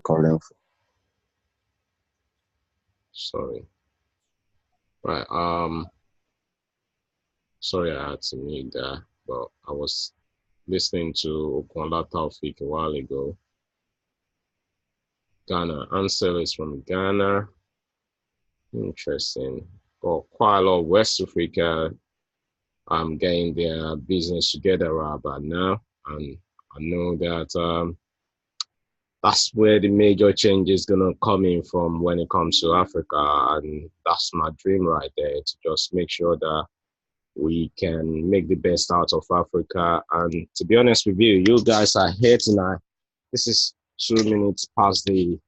calling for. Sorry. Right. Sorry I had to mute that, but I was listening to Okwala Taufik a while ago. Ghana. Ansel is from Ghana. Interesting. Got quite a lot of West Africa getting their business together right about now. And I know that that's where the major change is gonna come in from when it comes to Africa. And that's my dream right there, to just make sure that we can make the best out of Africa. And to be honest with you, you guys are here tonight. This is 2 minutes past the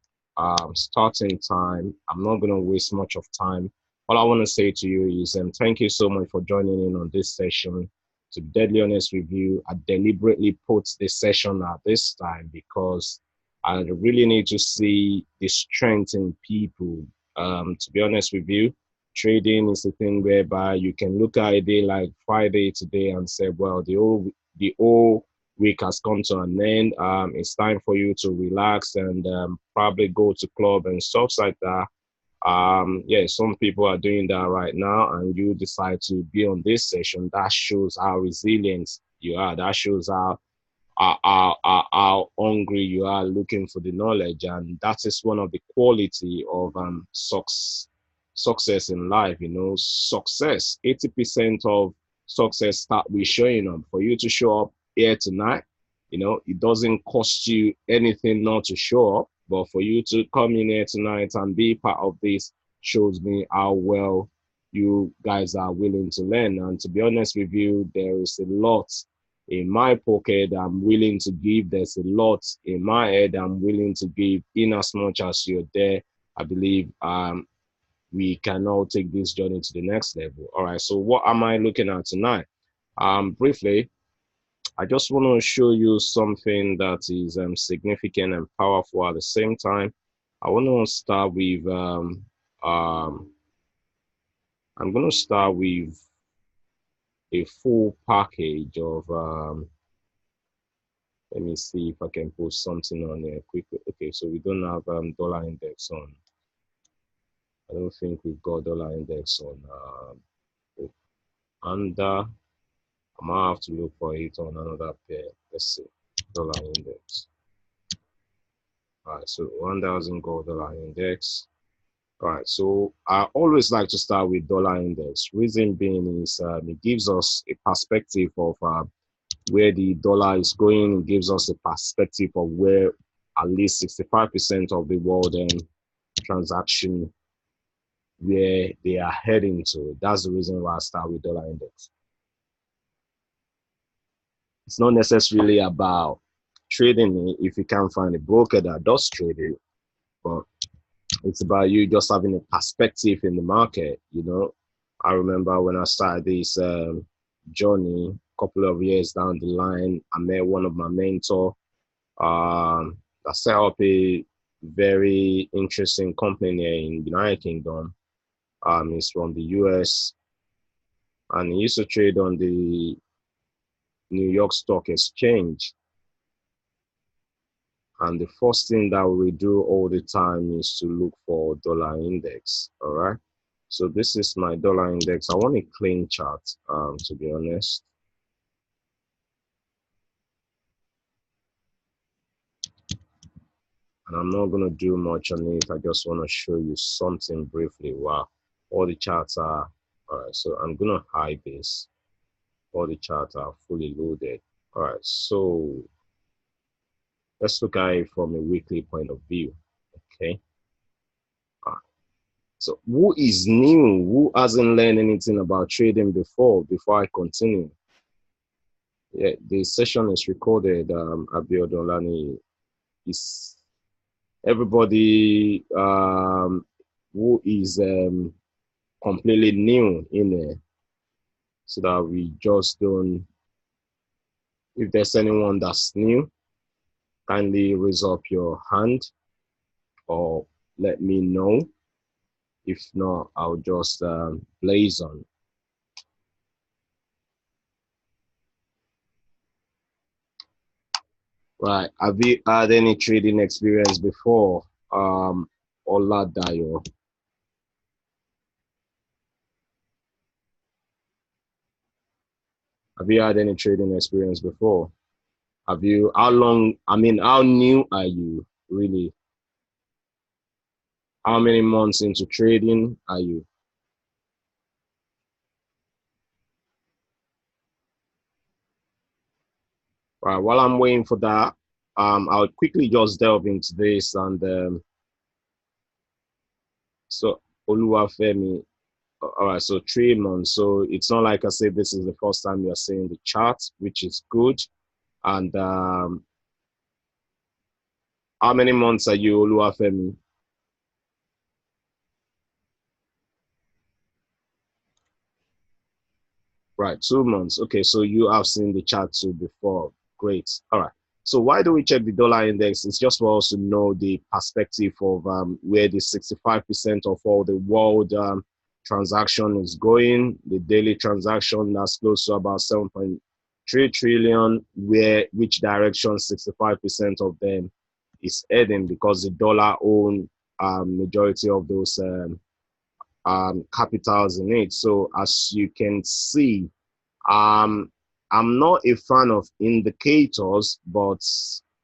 starting time. I'm not going to waste much of time. All I want to say to you is thank you so much for joining in on this session. To be deadly honest with you, I deliberately put this session at this time because I really need to see the strength in people. To be honest with you, trading is a thing whereby you can look at a day like Friday today and say, well, the whole week has come to an end. It's time for you to relax and probably go to club and stuff like that. Yeah, some people are doing that right now, and you decide to be on this session. That shows how resilient you are. That shows how hungry you are looking for the knowledge, and that is one of the quality of success in life. You know, success, 80% of success start with showing up. For you to show up here tonight, you know, it doesn't cost you anything not to show up, but for you to come in here tonight and be part of this shows me how well you guys are willing to learn. And to be honest with you, there is a lot in my pocket I'm willing to give. There's a lot in my head I'm willing to give. In as much as you're there, I believe we can all take this journey to the next level. All right, so what am I looking at tonight? Briefly, I just want to show you something that is significant and powerful at the same time. I want to start with I'm going to start with a full package of let me see if I can post something on here quickly. Okay, so we don't have dollar index on. I don't think we've got dollar index on. Under, I might have to look for it on another pair. Let's see, dollar index. All right, so 1,000 gold dollar index. All right, so I always like to start with dollar index. Reason being is it gives us a perspective of where the dollar is going. It gives us a perspective of where at least 65% of the world transaction, where they are heading to. That's the reason why I start with dollar index. It's not necessarily about trading it if you can't find a broker that does trade it, but it's about you just having a perspective in the market. You know, I remember when I started this journey a couple of years down the line, I met one of my mentors that set up a very interesting company in the United Kingdom. He's from the US, and he used to trade on the New York Stock Exchange. And the first thing that we do all the time is to look for dollar index. All right. So this is my dollar index. I want a clean chart, to be honest. And I'm not going to do much on it. I just want to show you something briefly. Wow. All the charts are, all right. So I'm going to hide this. All the charts are fully loaded. All right. So let's look at it from a weekly point of view. Okay. So who is new? Who hasn't learned anything about trading before I continue? Yeah, the session is recorded. Abiodun Lani is everybody who is completely new in there, so that we just don't. If there's anyone that's new, kindly raise up your hand or let me know. If not, I'll just blaze on. Right. Have you had any trading experience before? Oladayo. Have you had any trading experience before? Have you, how long, I mean, how new are you really? How many months into trading are you? Right. While I'm waiting for that, I'll quickly just delve into this and so Oluwafemi. All right, so 3 months. So it's not like I said this is the first time you're seeing the chart, which is good. And how many months are you, Oluwafemi? Right, 2 months. Okay, so you have seen the chart too before. Great. All right. So why do we check the dollar index? It's just for us to know the perspective of where the 65% of all the world transaction is going. The daily transaction that's close to about 7.3 trillion, where which direction 65% of them is heading because the dollar own majority of those capitals in it. So as you can see, um, I'm not a fan of indicators, but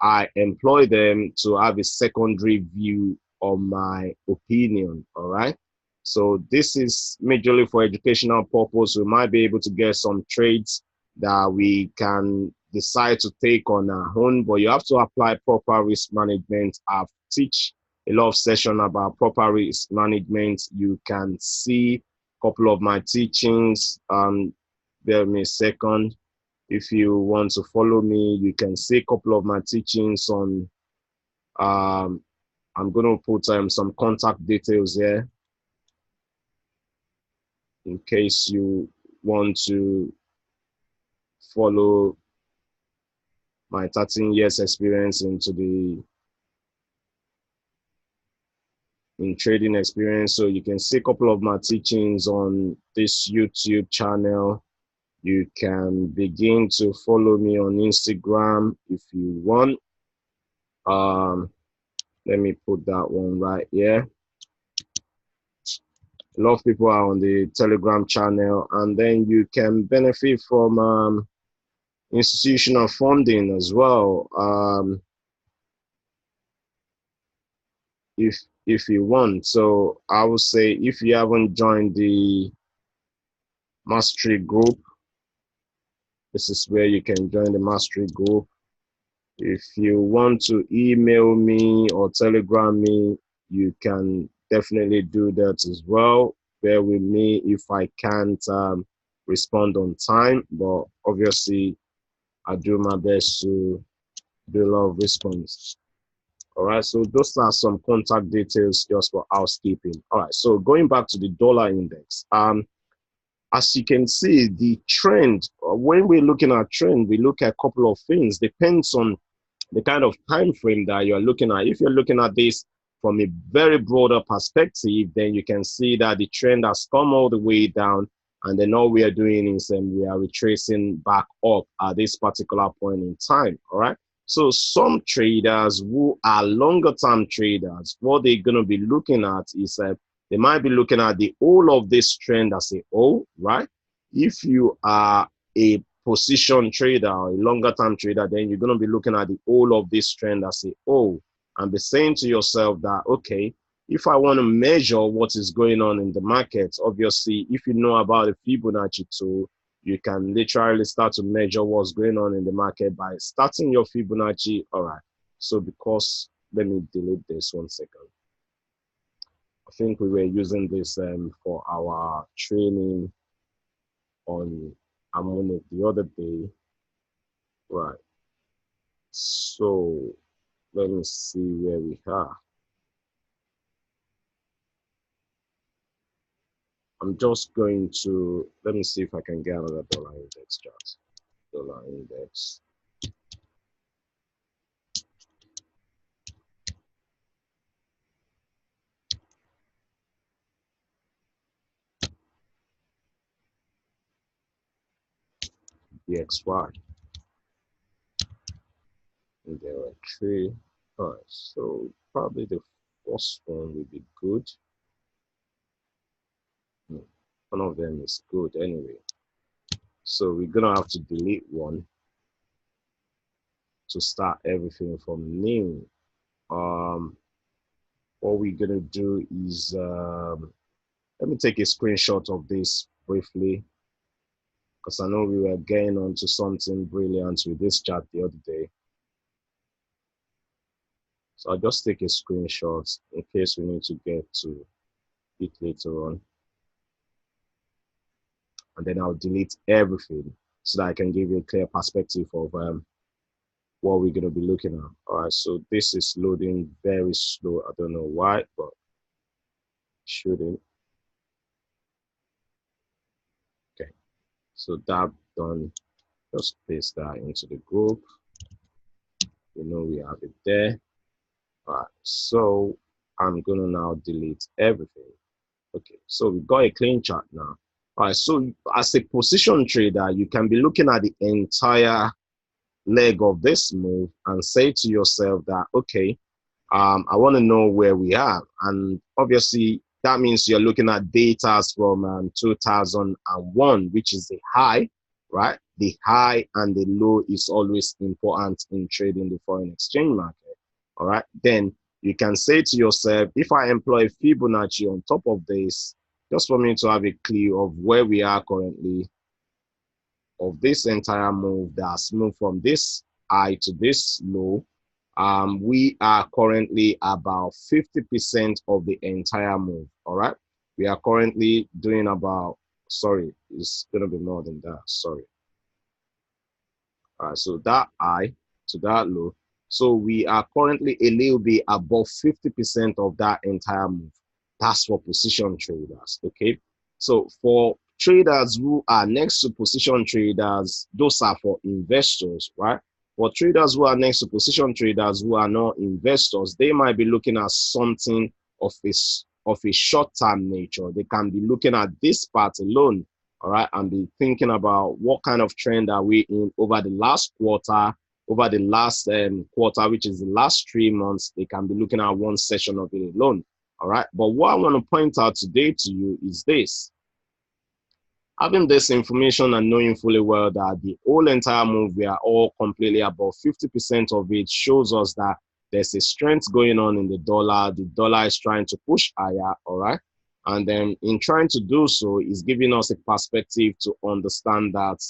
I employ them to have a secondary view on my opinion. All right. So this is majorly for educational purpose. We might be able to get some trades that we can decide to take on our own, but you have to apply proper risk management. I've teach a lot of session about proper risk management. You can see a couple of my teachings. Bear me a second. If you want to follow me, you can see a couple of my teachings on. Um, I'm going to put some contact details here in case you want to follow my 13 years experience into the in trading experience. So you can see a couple of my teachings on this YouTube channel. You can begin to follow me on Instagram if you want. Um, Let me put that one right here. A lot of people are on the Telegram channel, and then you can benefit from institutional funding as well, if you want. So I would say if you haven't joined the mastery group, this is where you can join the mastery group. If you want to email me or telegram me, you can definitely do that as well. Bear with me if I can't respond on time, but obviously I do my best to do a lot of response. All right, so those are some contact details just for housekeeping. All right, so going back to the dollar index, as you can see, the trend, when we're looking at trend, we look at a couple of things. Depends on the kind of time frame that you're looking at. If you're looking at this from a very broader perspective, then you can see that the trend has come all the way down, and then all we are doing is we are retracing back up at this particular point in time. All right. So some traders who are longer term traders, what they're going to be looking at is they might be looking at the whole of this trend as a whole, right? If you are a position trader or a longer term trader, then you're going to be looking at the whole of this trend as a whole and be saying to yourself that, okay, if I want to measure what is going on in the market, obviously, if you know about the Fibonacci tool, you can literally start to measure what's going on in the market by starting your Fibonacci. All right. So because, let me delete this 1 second. I think we were using this for our training on Ammonia the other day. Right. So let me see where we are. I'm just going to, let me see if I can get another dollar index chart. Dollar index. DXY. And there are three. All right, so probably the first one will be good. One of them is good anyway. So we're gonna have to delete one to start everything from new. What we're gonna do is let me take a screenshot of this briefly because I know we were getting onto something brilliant with this chat the other day. So I'll just take a screenshot in case we need to get to it later on. And then I'll delete everything so that I can give you a clear perspective of what we're going to be looking at. All right, so this is loading very slow. I don't know why, but shouldn't. Okay, so that done. Just paste that into the group. You know we have it there. All right, so I'm going to now delete everything. Okay, so we got a clean chart now. All right, so as a position trader, you can be looking at the entire leg of this move and say to yourself that, okay, I want to know where we are. And obviously, that means you're looking at data from 2001, which is the high, right? The high and the low is always important in trading the foreign exchange market. All right, then you can say to yourself, if I employ Fibonacci on top of this, just for me to have a clue of where we are currently, of this entire move that's moved from this high to this low, we are currently about 50% of the entire move. All right, we are currently doing about, sorry, it's gonna be more than that, sorry. All right, so that high to that low, so we are currently a little bit above 50% of that entire move. That's for position traders. Okay, so for traders who are next to position traders, those are for investors, right? For traders who are next to position traders who are not investors, they might be looking at something of a short-term nature. They can be looking at this part alone, all right, and be thinking about what kind of trend are we in over the last quarter, over the last quarter, which is the last 3 months. They can be looking at one session of it alone. All right, but what I want to point out today to you is this. Having this information and knowing fully well that the whole entire move, we are all completely above 50% of it, shows us that there's a strength going on in the dollar. The dollar is trying to push higher, all right? And then in trying to do so, is giving us a perspective to understand that,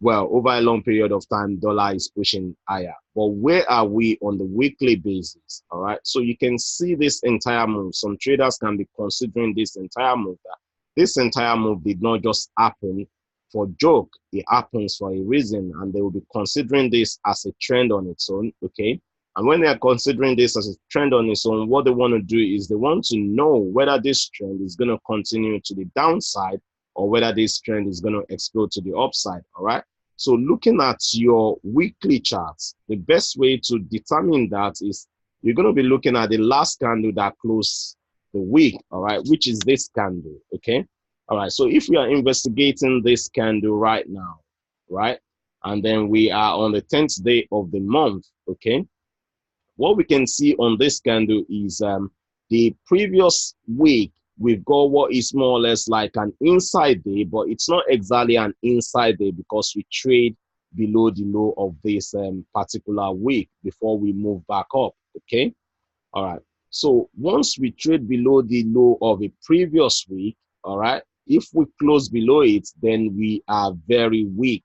well, over a long period of time, dollar is pushing higher. But where are we on the weekly basis? All right. So you can see this entire move. Some traders can be considering this entire move. This entire move did not just happen for joke. It happens for a reason, and they will be considering this as a trend on its own. Okay. And when they are considering this as a trend on its own, what they want to do is they want to know whether this trend is going to continue to the downside or whether this trend is going to explode to the upside. All right. So looking at your weekly charts, the best way to determine that is you're going to be looking at the last candle that closed the week, all right, which is this candle, okay? All right, so if we are investigating this candle right now, right, and then we are on the 10th day of the month, okay, what we can see on this candle is the previous week, we've got what is more or less like an inside day, but it's not exactly an inside day because we trade below the low of this particular week before we move back up, okay? All right. So once we trade below the low of a previous week, all right, if we close below it, then we are very weak.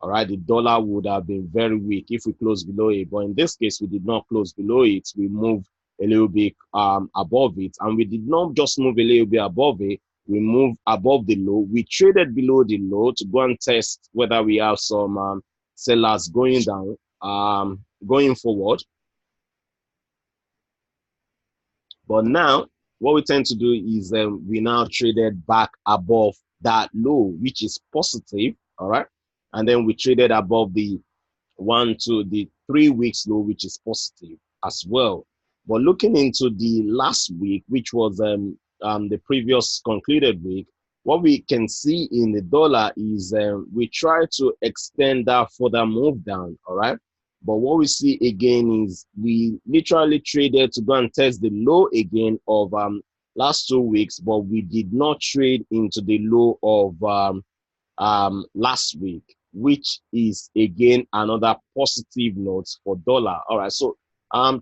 All right, the dollar would have been very weak if we close below it. But in this case, we did not close below it. We moved a little bit above it. And we did not just move a little bit above it. We moved above the low. We traded below the low to go and test whether we have some sellers going down, going forward. But now, what we tend to do is we now traded back above that low, which is positive, all right? And then we traded above the 1 to the 3 weeks low, which is positive as well. But looking into the last week, which was the previous concluded week, what we can see in the dollar is we try to extend that further move down, all right? But what we see again is we literally traded to go and test the low again of last 2 weeks, but we did not trade into the low of last week, which is again another positive note for dollar. All right, so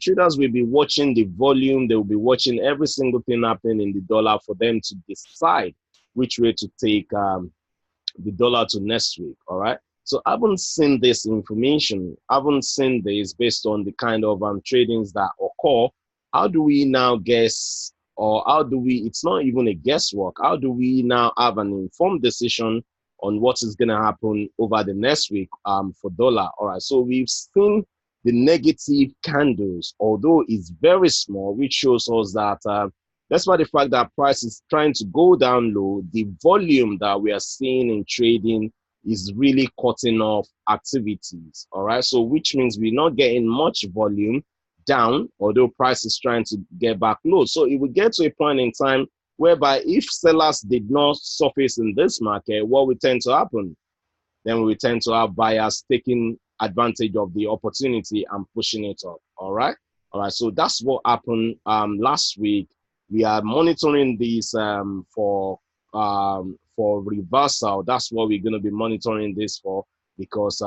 traders will be watching the volume, they will be watching every single thing happening in the dollar for them to decide which way to take the dollar to next week. All right, so I haven't seen this information, I haven't seen this based on the kind of tradings that occur. How do we now guess, or how do we, it's not even a guesswork, how do we now have an informed decision on what is going to happen over the next week for dollar? All right, so we've seen the negative candles, although it's very small, which shows us that despite the fact that price is trying to go down low, the volume that we are seeing in trading is really cutting off activities. All right, so which means we're not getting much volume down, although price is trying to get back low. So it will get to a point in time whereby if sellers did not surface in this market, what will tend to happen? Then we tend to have buyers taking advantage of the opportunity and pushing it up. All right. All right. So that's what happened last week. We are monitoring this for reversal. That's what we're going to be monitoring this for, because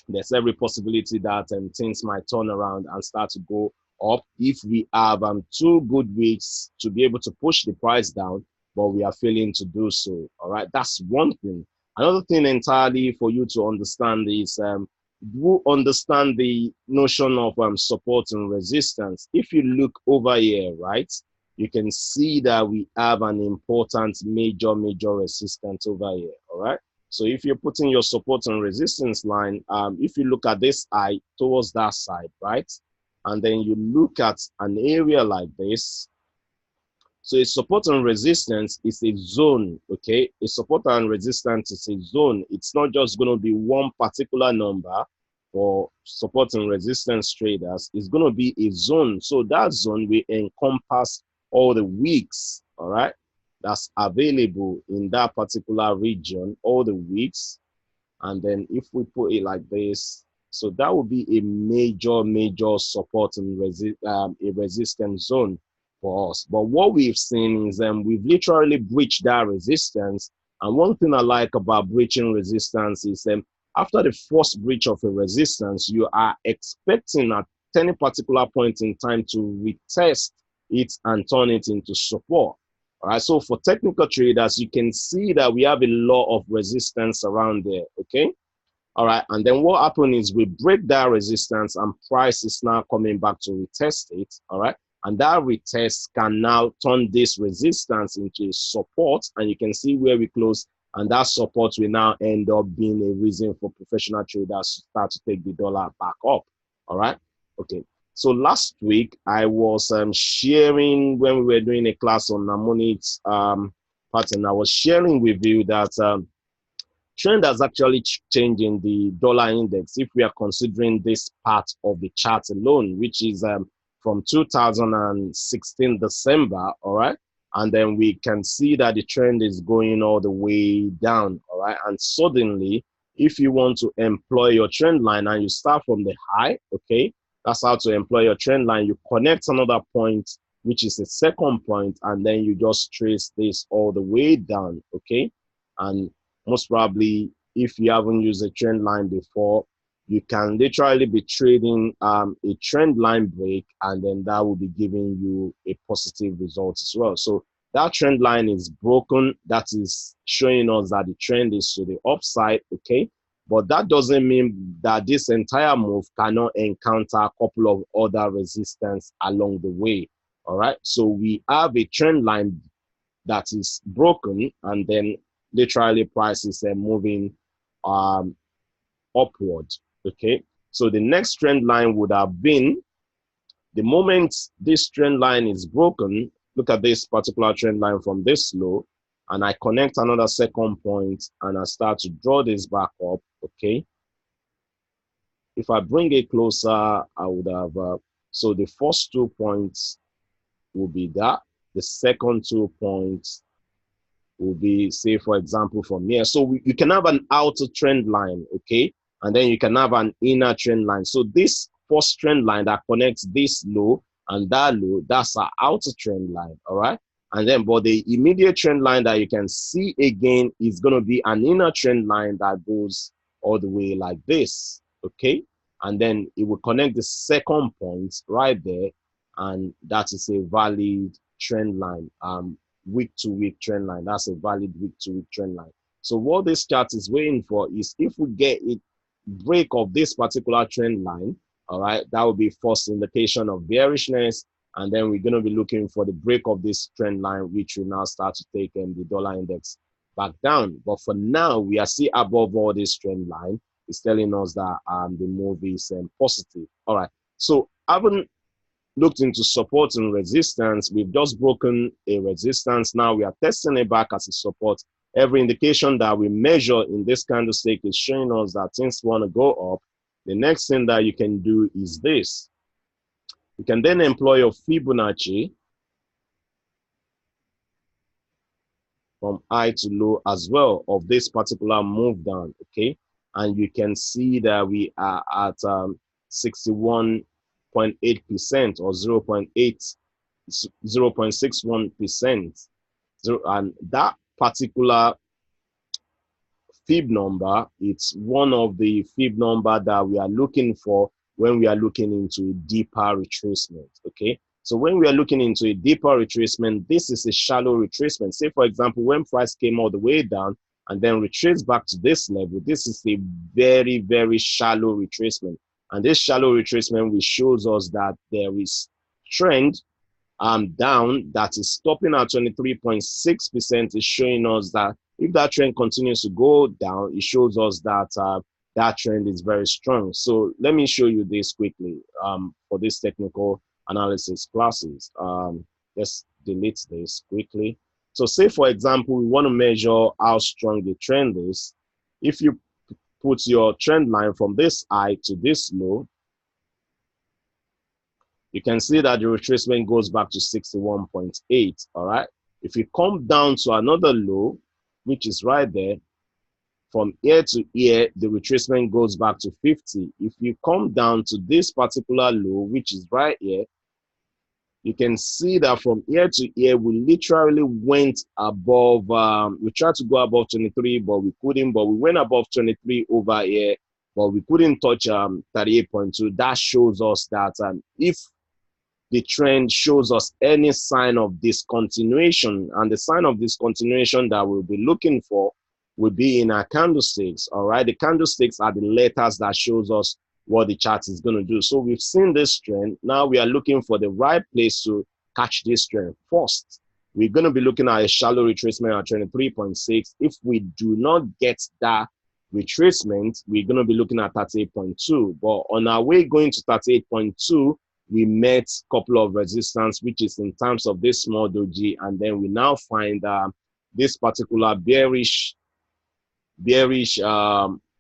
there's every possibility that things might turn around and start to go up if we have 2 good weeks to be able to push the price down, but we are failing to do so. All right, that's one thing. Another thing entirely for you to understand is you understand the notion of support and resistance. If you look over here, right, you can see that we have an important major resistance over here. All right. So if you're putting your support and resistance line, if you look at this eye towards that side, right? And then you look at an area like this. So a support and resistance is a zone, okay? A support and resistance is a zone. It's not just going to be one particular number for support and resistance traders. It's going to be a zone. So that zone will encompass all the weeks, all right, that's available in that particular region, all the weeks. And then if we put it like this, so that would be a major support and a resistance zone for us. But what we've seen is we've literally breached that resistance. And one thing I like about breaching resistance is after the first breach of a resistance, you are expecting at any particular point in time to retest it and turn it into support. All right, so for technical traders, you can see that we have a lot of resistance around there, okay? All right, and then what happened is we break that resistance and price is now coming back to retest it, all right? And that retest can now turn this resistance into support, and you can see where we close, and that support will now end up being a reason for professional traders to start to take the dollar back up, all right? Okay. So last week, I was sharing, when we were doing a class on harmonics pattern, I was sharing with you that trend has actually changed in the dollar index if we are considering this part of the chart alone, which is from 2016 December, all right? And then we can see that the trend is going all the way down, all right? And suddenly, if you want to employ your trend line and you start from the high, okay? That's how to employ your trend line. You connect another point, which is a second point, and then you just trace this all the way down, okay? And most probably, if you haven't used a trend line before, you can literally be trading a trend line break, and then that will be giving you a positive result as well. So that trend line is broken. That is showing us that the trend is to the upside, okay? But that doesn't mean that this entire move cannot encounter a couple of other resistance along the way. All right. So we have a trend line that is broken, and then literally prices are moving upward. Okay. So the next trend line would have been the moment this trend line is broken. Look at this particular trend line from this low, and I connect another second point and I start to draw this back up, okay? If I bring it closer, I would have, so the first 2 points will be that. The second 2 points will be, say, for example, from here. So you can have an outer trend line, okay? and then you can have an inner trend line. So this first trend line that connects this low and that low, that's our outer trend line, all right? And then, but the immediate trend line that you can see again is going to be an inner trend line that goes all the way like this, okay? And then it will connect the second point right there, and that is a valid trend line, week to week trend line. That's a valid week to week trend line. So what this chart is waiting for is if we get it break of this particular trend line, all right, that will be first indication of bearishness, and then we're going to be looking for the break of this trend line, which will now start to take the dollar index back down. But for now, we are still above all this trend line. It's telling us that the move is positive. All right, so having looked into support and resistance, we've just broken a resistance. Now we are testing it back as a support. Every indication that we measure in this candlestick is showing us that things want to go up. The next thing that you can do is this. You can then employ your Fibonacci from high to low as well of this particular move down, okay? And you can see that we are at 61.8% or 0.61%. And that particular fib number, it's one of the fib number that we are looking for when we are looking into a deeper retracement, okay? So when we are looking into a deeper retracement, this is a shallow retracement. Say, for example, when price came all the way down and then retraced back to this level, this is a very, very shallow retracement. And this shallow retracement, which shows us that there is trend down that is stopping at 23.6%, is showing us that if that trend continues to go down, it shows us that that trend is very strong. So let me show you this quickly for this technical analysis classes. Let's delete this quickly. So say, for example, we want to measure how strong the trend is. If you put your trend line from this high to this low, you can see that the retracement goes back to 61.8, all right? If you come down to another low, which is right there, from here to here, the retracement goes back to 50. If you come down to this particular low, which is right here, you can see that from here to here, we literally went above, we tried to go above 23, but we couldn't, but we went above 23 over here, but we couldn't touch 38.2. That shows us that if the trend shows us any sign of discontinuation, and the sign of discontinuation that we'll be looking for will be in our candlesticks, all right? The candlesticks are the letters that shows us what the chart is going to do. So we've seen this trend. Now we are looking for the right place to catch this trend. First, we're going to be looking at a shallow retracement at 23.6. If we do not get that retracement, we're going to be looking at 38.2. But on our way going to 38.2, we met a couple of resistance, which is in terms of this small doji, and then we now find this particular bearish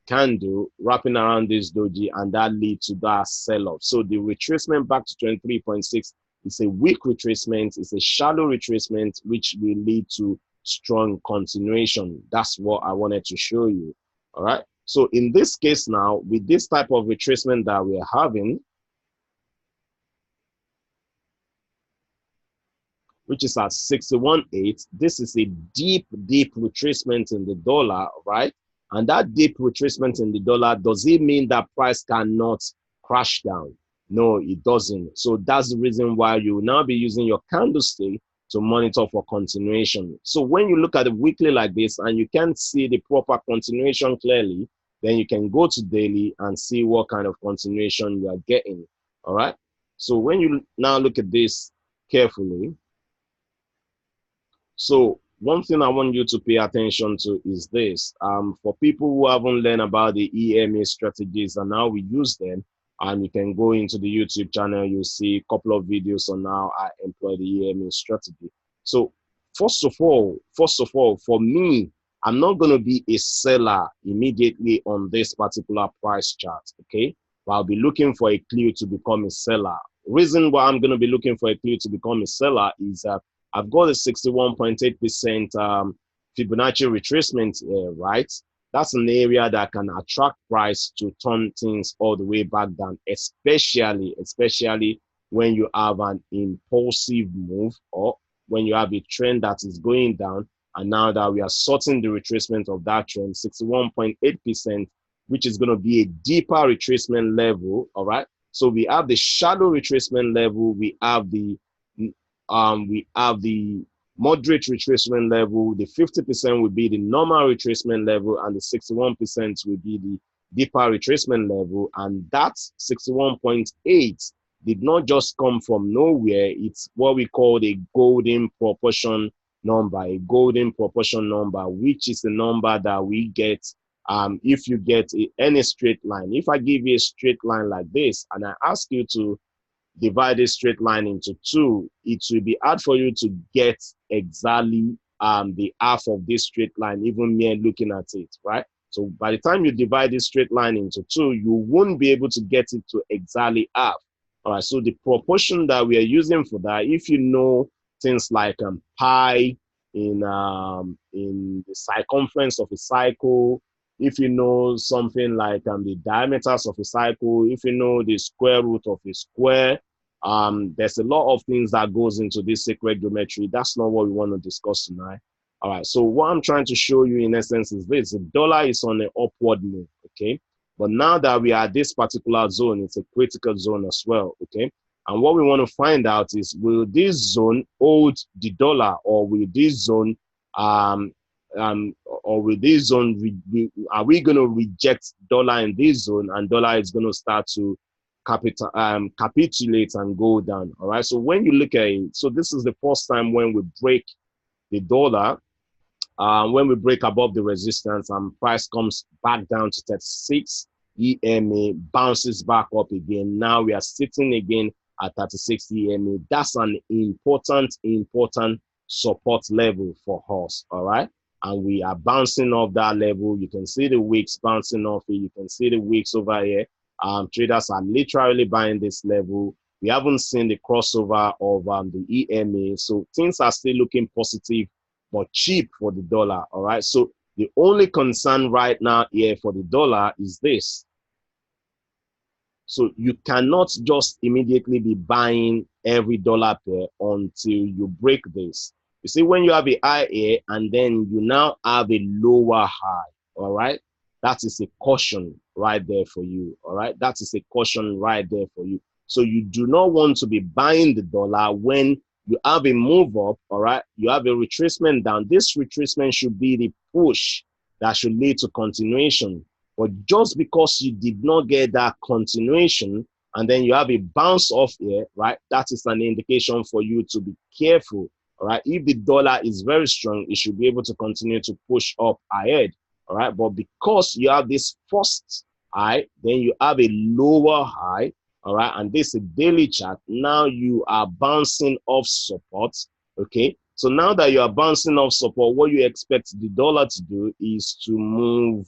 candle wrapping around this doji, and that leads to that sell-off. So the retracement back to 23.6 is a weak retracement, it's a shallow retracement, which will lead to strong continuation. That's what I wanted to show you. All right. So in this case now, with this type of retracement that we're having, which is at 61.8, this is a deep retracement in the dollar, right? And that deep retracement in the dollar, does it mean that price cannot crash down? No, it doesn't. So that's the reason why you will now be using your candlestick to monitor for continuation. So when you look at the weekly like this and you can't see the proper continuation clearly, then you can go to daily and see what kind of continuation you are getting. All right. So when you now look at this carefully, so one thing I want you to pay attention to is this. For people who haven't learned about the EMA strategies and how we use them, and you can go into the YouTube channel, you'll see a couple of videos on how I employ the EMA strategy. So first of all, for me, I'm not going to be a seller immediately on this particular price chart, okay? But I'll be looking for a clue to become a seller. Reason why I'm going to be looking for a clue to become a seller is that I've got a 61.8% Fibonacci retracement here, right? that's an area that can attract price to turn things all the way back down, especially when you have an impulsive move, or when you have a trend that is going down. And now that we are sorting the retracement of that trend, 61.8%, which is going to be a deeper retracement level. All right. So we have the shallow retracement level. We have the moderate retracement level. The 50% will be the normal retracement level, and the 61% will be the deeper retracement level. And that 61.8 did not just come from nowhere. It's what we call a golden proportion number, which is the number that we get if you get any straight line. If I give you a straight line like this, and I ask you to divide this straight line into two, it will be hard for you to get exactly the half of this straight line, even mere looking at it, right? So by the time you divide this straight line into two, you won't be able to get it to exactly half. All right, so the proportion that we are using for that, if you know things like pi in the circumference of a cycle, if you know something like the diameters of a cycle, if you know the square root of a square, there's a lot of things that goes into this sacred geometry. That's not what we want to discuss tonight. All right, so what I'm trying to show you in essence is this: the dollar is on an upward move, okay? But now that we are at this particular zone, it's a critical zone as well, okay? And what we want to find out is, will this zone hold the dollar, or will this zone are we going to reject dollar in this zone, and dollar is going to start to capitulate and go down? All right, so when you look at it, so this is the first time when we break the dollar, when we break above the resistance and price comes back down to 36 EMA, bounces back up again. Now we are sitting again at 36 EMA. That's an important support level for us. All right, and we are bouncing off that level. You can see the wicks bouncing off it. You can see the wicks over here. Traders are literally buying this level. We haven't seen the crossover of the EMA, so things are still looking positive but cheap for the dollar. All right, so the only concern right now here for the dollar is this. So you cannot just immediately be buying every dollar pair until you break this. You see, when you have a high here and then you now have a lower high, all right, that is a caution right there for you. All right, that is a caution right there for you. So you do not want to be buying the dollar when you have a move up, all right, you have a retracement down. This retracement should be the push that should lead to continuation. But just because you did not get that continuation and then you have a bounce off here, right, that is an indication for you to be careful. All right, if the dollar is very strong, it should be able to continue to push up ahead. All right, but because you have this first high, then you have a lower high. All right, and this is a daily chart. Now you are bouncing off support. Okay, so now that you are bouncing off support, what you expect the dollar to do is to move,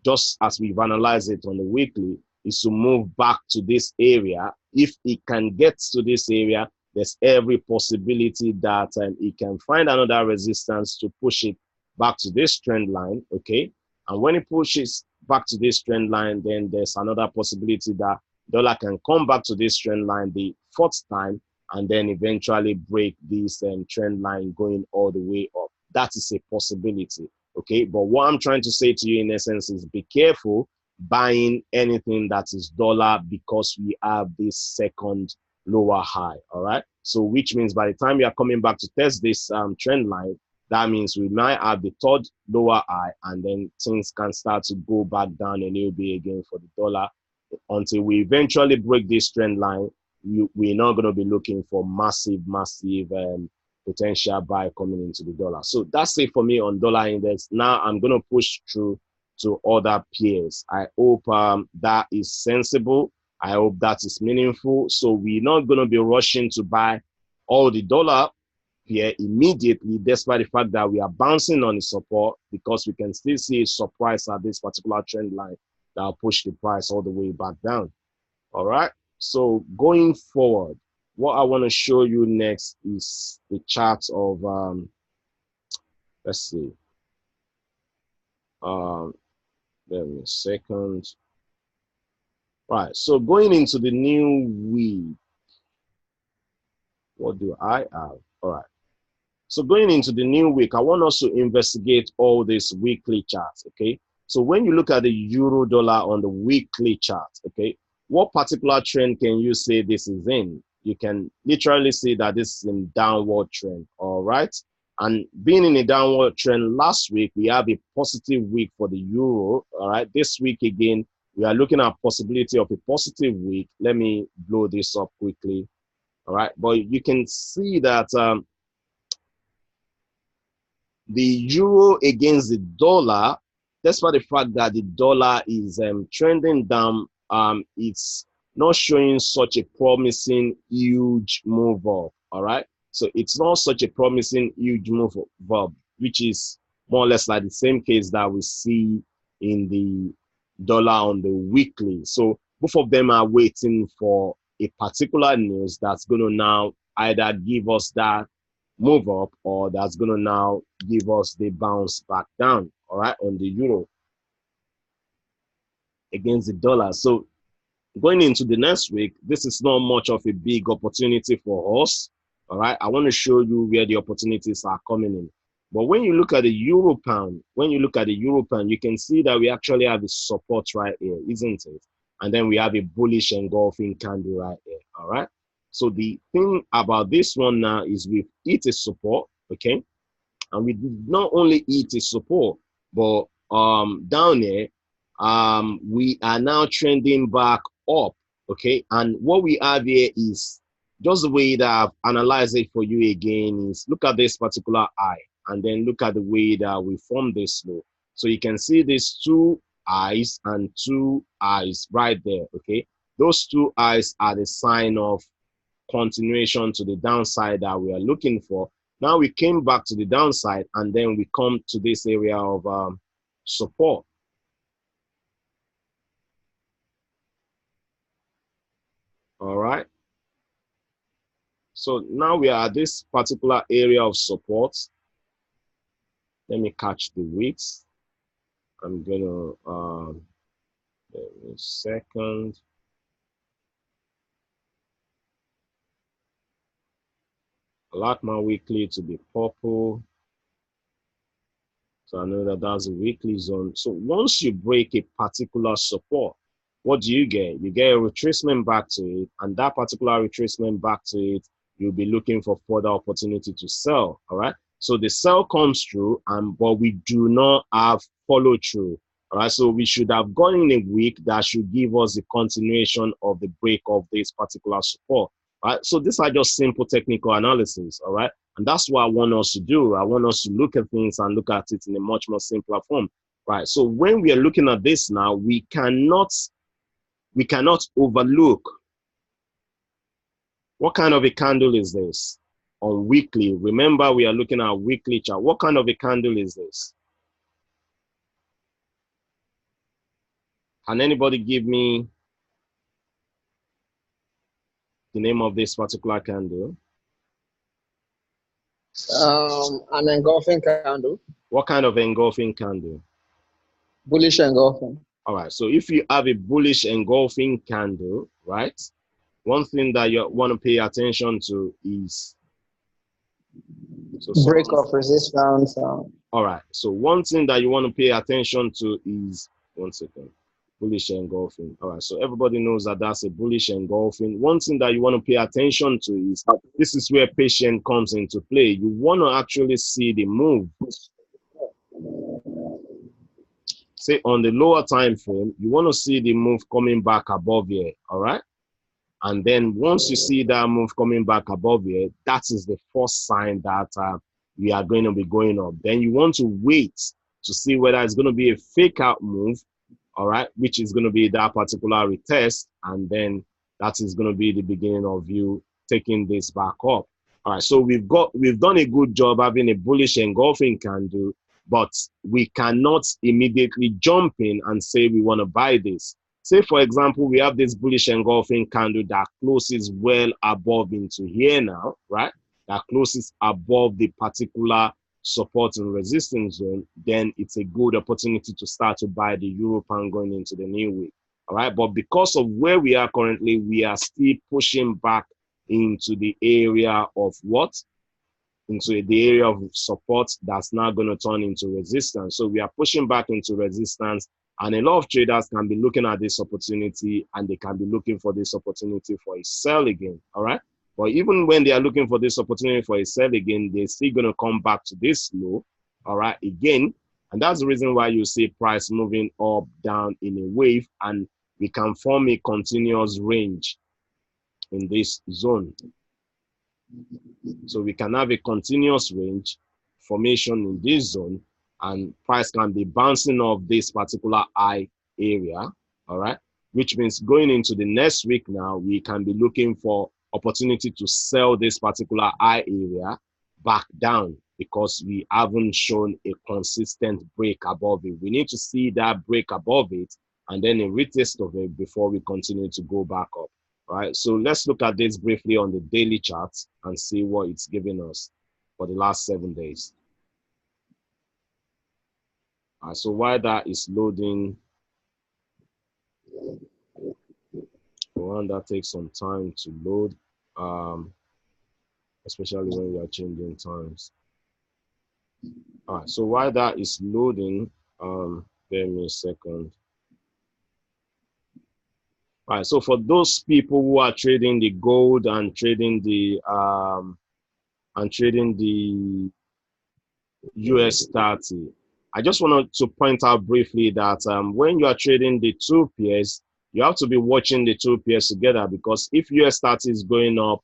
just as we've analyzed it on the weekly, is to move back to this area. If it can get to this area, there's every possibility that it can find another resistance to push it back to this trend line. Okay, and when it pushes back to this trend line, then there's another possibility that dollar can come back to this trend line the fourth time and then eventually break this trend line going all the way up. That is a possibility. Okay, but what I'm trying to say to you in essence is be careful buying anything that is dollar, because we have this second lower high. All right, so which means by the time you are coming back to test this trend line, that means we might have the third lower high, and then things can start to go back down a little bit again for the dollar until we eventually break this trend line. We're not going to be looking for massive potential buy coming into the dollar. So that's it for me on dollar index. Now I'm going to push through to other peers. I hope that is sensible. I hope that is meaningful. So we're not going to be rushing to buy all the dollar here immediately, despite the fact that we are bouncing on the support, because we can still see a surprise at this particular trend line that will push the price all the way back down. All right, so going forward, what I want to show you next is the chart of let's see. Give me a second. Right, so going into the new week, what do I have? All right. So going into the new week, I want us to investigate all these weekly charts, okay? So when you look at the euro dollar on the weekly chart, okay, what particular trend can you say this is in? You can literally say that this is in downward trend, all right? And being in a downward trend, last week, we have a positive week for the euro, all right? This week again, we are looking at possibility of a positive week. Let me blow this up quickly, all right? But you can see that the euro against the dollar, despite the fact that the dollar is trending down, it's not showing such a promising huge move up. All right, so it's not such a promising huge move up, which is more or less like the same case that we see in the dollar on the weekly. So both of them are waiting for a particular news that's going to now either give us that move up or that's going to now give us the bounce back down, all right, on the euro against the dollar. So going into the next week, this is not much of a big opportunity for us, all right. I want to show you where the opportunities are coming in. But when you look at the euro pound, you can see that we actually have a support right here, isn't it? And then we have a bullish engulfing candle right here, all right. So the thing about this one now is we've hit a support, okay? And we did not only hit a support, but down here, we are now trending back up, okay? And what we have here is just the way that I've analyzed it for you again is look at this particular eye and then look at the way that we form this low. So you can see these two eyes and two eyes right there, okay? Those two eyes are the sign of continuation to the downside that we are looking for. Now we came back to the downside and then we come to this area of support. All right. So now we are at this particular area of support. Let me catch the wicks. I'm gonna wait a second. I like my weekly to be purple. So I know that that's a weekly zone. So once you break a particular support, what do you get? You get a retracement back to it, and that particular retracement back to it, you'll be looking for further opportunity to sell. All right. So the sell comes through, but we do not have follow through. All right. So we should have gone in a week that should give us a continuation of the break of this particular support. All right. So these are just simple technical analysis. All right. And that's what I want us to do. I want us to look at things and look at it in a much more simpler form. Right. So when we are looking at this now, we cannot overlook what kind of a candle is this on weekly. Remember, we are looking at weekly chart. What kind of a candle is this? Can anybody give me the name of this particular candle? An engulfing candle. What kind of engulfing candle? Bullish engulfing. All right. So if you have a bullish engulfing candle, right? One thing that you want to pay attention to is break of resistance. All right. So one thing that you want to pay attention to is, one second, bullish engulfing. All right. So everybody knows that that's a bullish engulfing. One thing that you want to pay attention to is this is where patience comes into play. You want to actually see the move. Say on the lower time frame, you want to see the move coming back above here. All right. And then once you see that move coming back above here, that is the first sign that we are going to be going up. Then you want to wait to see whether it's going to be a fake out move, all right, which is going to be that particular retest. And then that is going to be the beginning of you taking this back up. All right, so we've done a good job having a bullish engulfing candle, but we cannot immediately jump in and say we want to buy this. Say, for example, we have this bullish engulfing candle that closes well above into here now, right? That closes above the particular support and resistance zone, then it's a good opportunity to start to buy the euro pound going into the new week. All right, but because of where we are currently, we are still pushing back into the area of what? Into the area of support that's now going to turn into resistance. So we are pushing back into resistance, and a lot of traders can be looking at this opportunity and they can be looking for this opportunity for a sell again. All right. But even when they are looking for this opportunity for a sell again, they're still going to come back to this low. All right. Again. And that's the reason why you see price moving up, down in a wave, and we can form a continuous range in this zone. So we can have a continuous range formation in this zone, and price can be bouncing off this particular high area, all right? Which means going into the next week now, we can be looking for opportunity to sell this particular high area back down because we haven't shown a consistent break above it. We need to see that break above it and then a retest of it before we continue to go back up. Right, so let's look at this briefly on the daily charts and see what it's giving us for the last 7 days. All right, so while that is loading, one that takes some time to load, especially when we are changing times. All right, so while that is loading, bear me a second. All right, so for those people who are trading the gold and trading the US 30, I just wanted to point out briefly that when you are trading the two pairs, you have to be watching the two pairs together, because if US 30 is going up,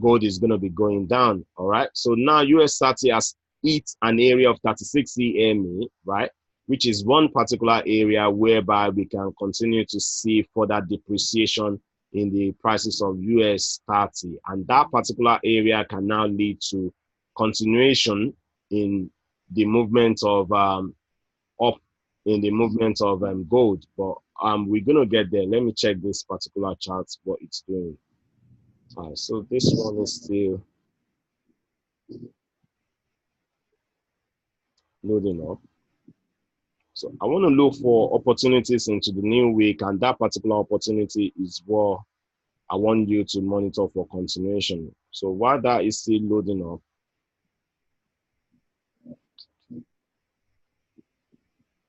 gold is going to be going down. All right, so now US 30 has hit an area of 36 EMA, right, which is one particular area whereby we can continue to see further depreciation in the prices of US 30, and that particular area can now lead to continuation in the movement of up in the movement of gold. But we're gonna get there. Let me check this particular chart, what it's doing. All right, so this one is still loading up. So I want to look for opportunities into the new week, and that particular opportunity is what I want you to monitor for continuation. So while that is still loading up,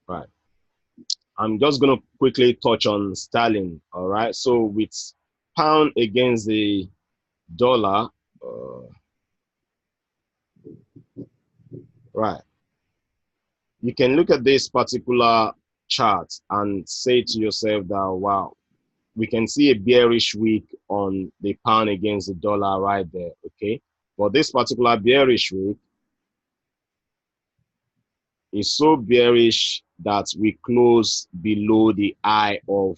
right, I'm just going to quickly touch on sterling. All right, so with pound against the dollar, right, you can look at this particular chart and say to yourself that, wow, we can see a bearish week on the pound against the dollar right there, okay? But this particular bearish week is so bearish that we close below the high of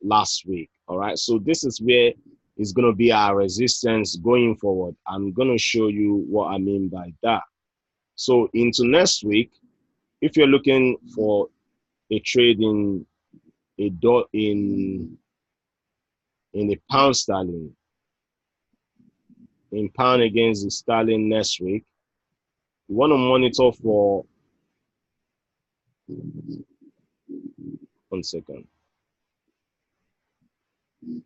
last week, all right? So this is where it's going to be our resistance going forward. I'm going to show you what I mean by that. So into next week, if you're looking for a trade in a in the pound sterling, in pound against the sterling next week, you want to monitor for 1 second. You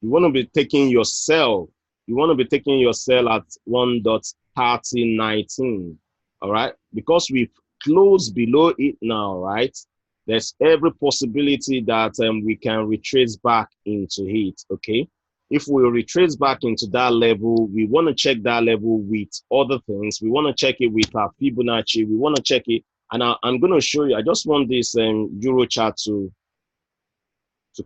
want to be taking your sell. You want to be taking your sell at 1.3019. All right, because we've closed below it now, right? There's every possibility that we can retrace back into it. Okay, if we retrace back into that level, we want to check that level with other things. We want to check it with our Fibonacci. We want to check it, and I'm going to show you. I just want this euro chart to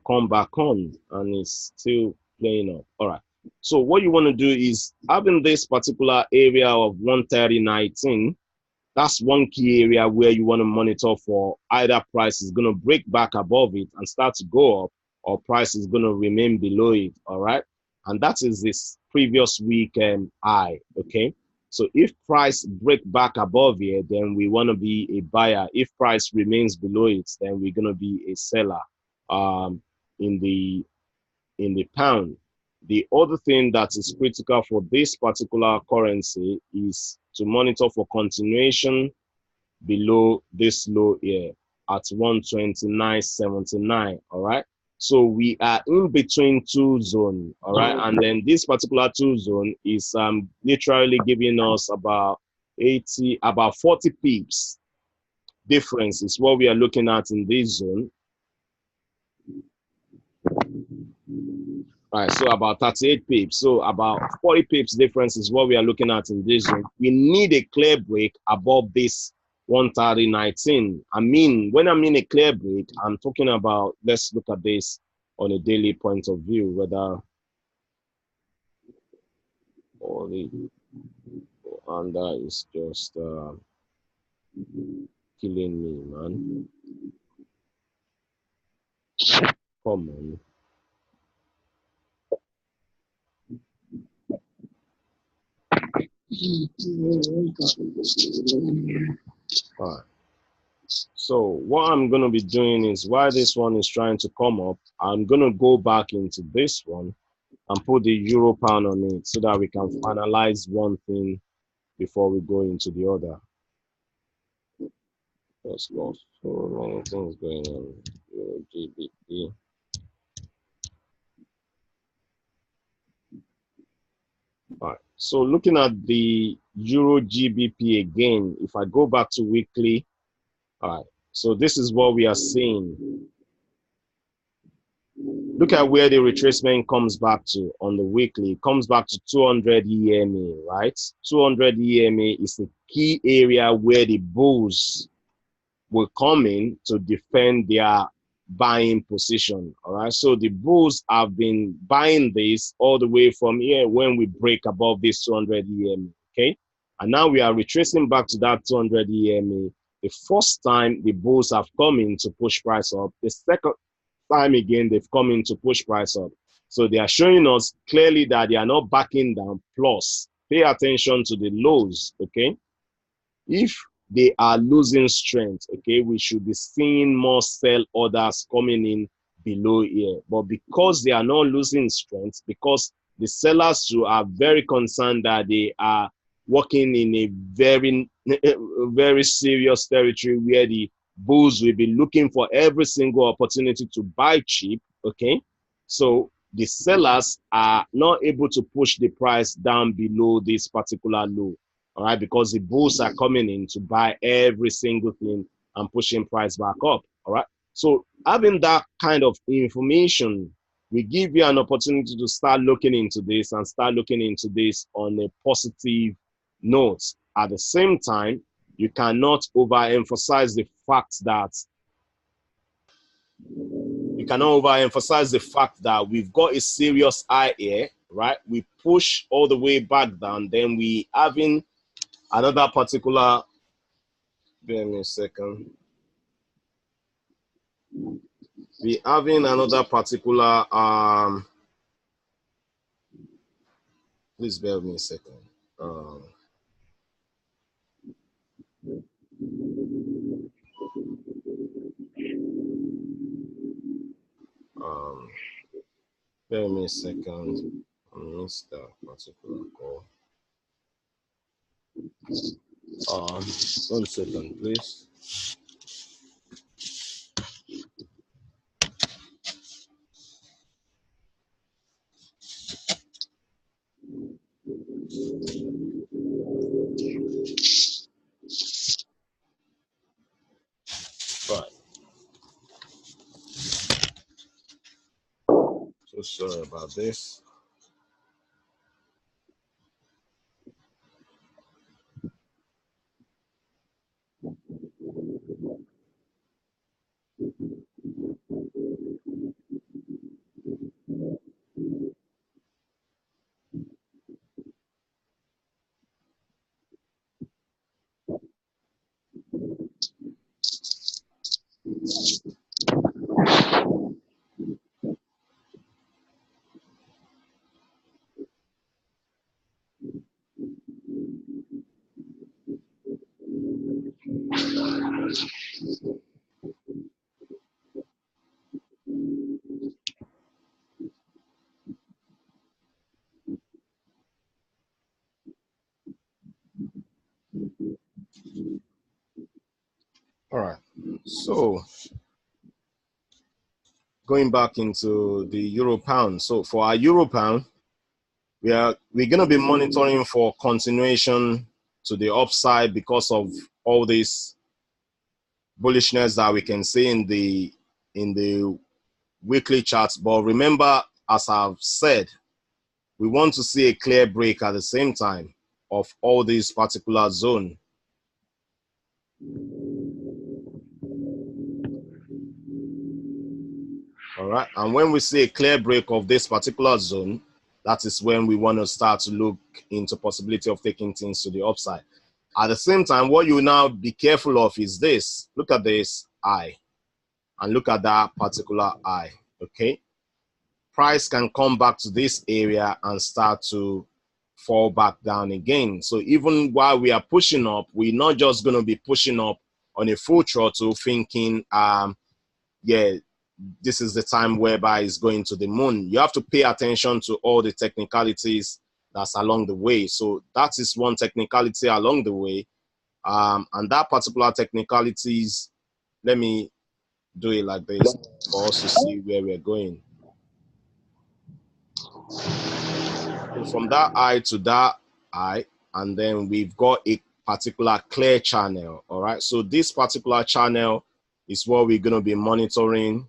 come back on, and it's still playing up. All right, so what you want to do is having this particular area of 130.19. That's one key area where you want to monitor for either price is going to break back above it and start to go up, or price is going to remain below it. All right, and that is this previous week high. Okay, so if price break back above here, then we want to be a buyer. If price remains below it, then we're going to be a seller in the pound. The other thing that is critical for this particular currency is to monitor for continuation below this low here at 129.79. All right. So we are in between two zones. All right. And then this particular two zone is literally giving us about 40 pips difference is what we are looking at in this zone. All right, so about 38 pips. So about 40 pips difference is what we are looking at in this zone. We need a clear break above this 130.19. I mean, when I mean a clear break, I'm talking about, let's look at this on a daily point of view, whether all the under is just killing me, man. Come on. All right. So what I'm going to be doing is while this one is trying to come up, I'm going to go back into this one and put the euro pound on it so that we can finalize one thing before we go into the other. There's got so many things going on. Euro GBP. All right. So looking at the euro GBP again, if I go back to weekly, all right. So this is what we are seeing. Look at where the retracement comes back to on the weekly. It comes back to 200 EMA, right? 200 EMA is the key area where the bulls will come in to defend their buying position. All right. So the bulls have been buying this all the way from here when we break above this 200 EMA. Okay. And now we are retracing back to that 200 EMA. The first time the bulls have come in to push price up. The second time again, they've come in to push price up. So they are showing us clearly that they are not backing down. Plus, pay attention to the lows. Okay. If they are losing strength, okay, we should be seeing more sell orders coming in below here. But because they are not losing strength, because the sellers too are very concerned that they are working in a very serious territory where the bulls will be looking for every single opportunity to buy cheap, okay? So the sellers are not able to push the price down below this particular low. All right, because the bulls are coming in to buy every single thing and pushing price back up. All right. So having that kind of information will give you an opportunity to start looking into this and start looking into this on a positive note. At the same time, you cannot overemphasize the fact that we've got a serious high here, right? We push all the way back down, then we having another particular, bear me a second. We having another particular, please bear with me a second. Bear with me a second. I missed that particular call. 1 second, please. Right. So sorry about this. All right. So going back into the euro pound. So for our euro pound, we're going to be monitoring for continuation to the upside because of all this bullishness that we can see in the weekly charts. But remember, as I've said, we want to see a clear break at the same time of all these particular zone. All right. And when we see a clear break of this particular zone, that is when we want to start to look into possibility of taking things to the upside. At the same time, what you now be careful of is this. Look at this eye and look at that particular eye. Okay. Price can come back to this area and start to fall back down again. So even while we are pushing up, we're not just going to be pushing up on a full throttle thinking, yeah, this is the time whereby it's going to the moon. You have to pay attention to all the technicalities that's along the way. So that is one technicality along the way. And that particular technicalities, let me do it like this for us to see where we're going. So from that eye to that eye, and then we've got a particular clear channel. All right. So this particular channel is what we're going to be monitoring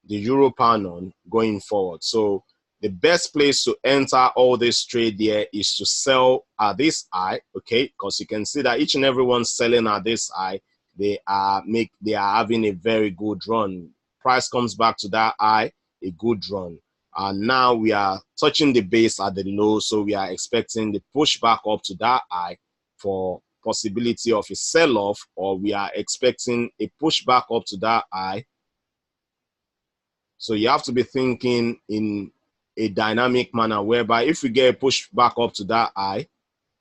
the euro pound on going forward. So the best place to enter all this trade here is to sell at this eye, okay? Because you can see that each and everyone selling at this eye, they are having a very good run. Price comes back to that eye, a good run. And now we are touching the base at the low, so we are expecting the pushback up to that eye for possibility of a sell-off, or we are expecting a pushback up to that eye. So you have to be thinking in a dynamic manner whereby if we get a push back up to that eye,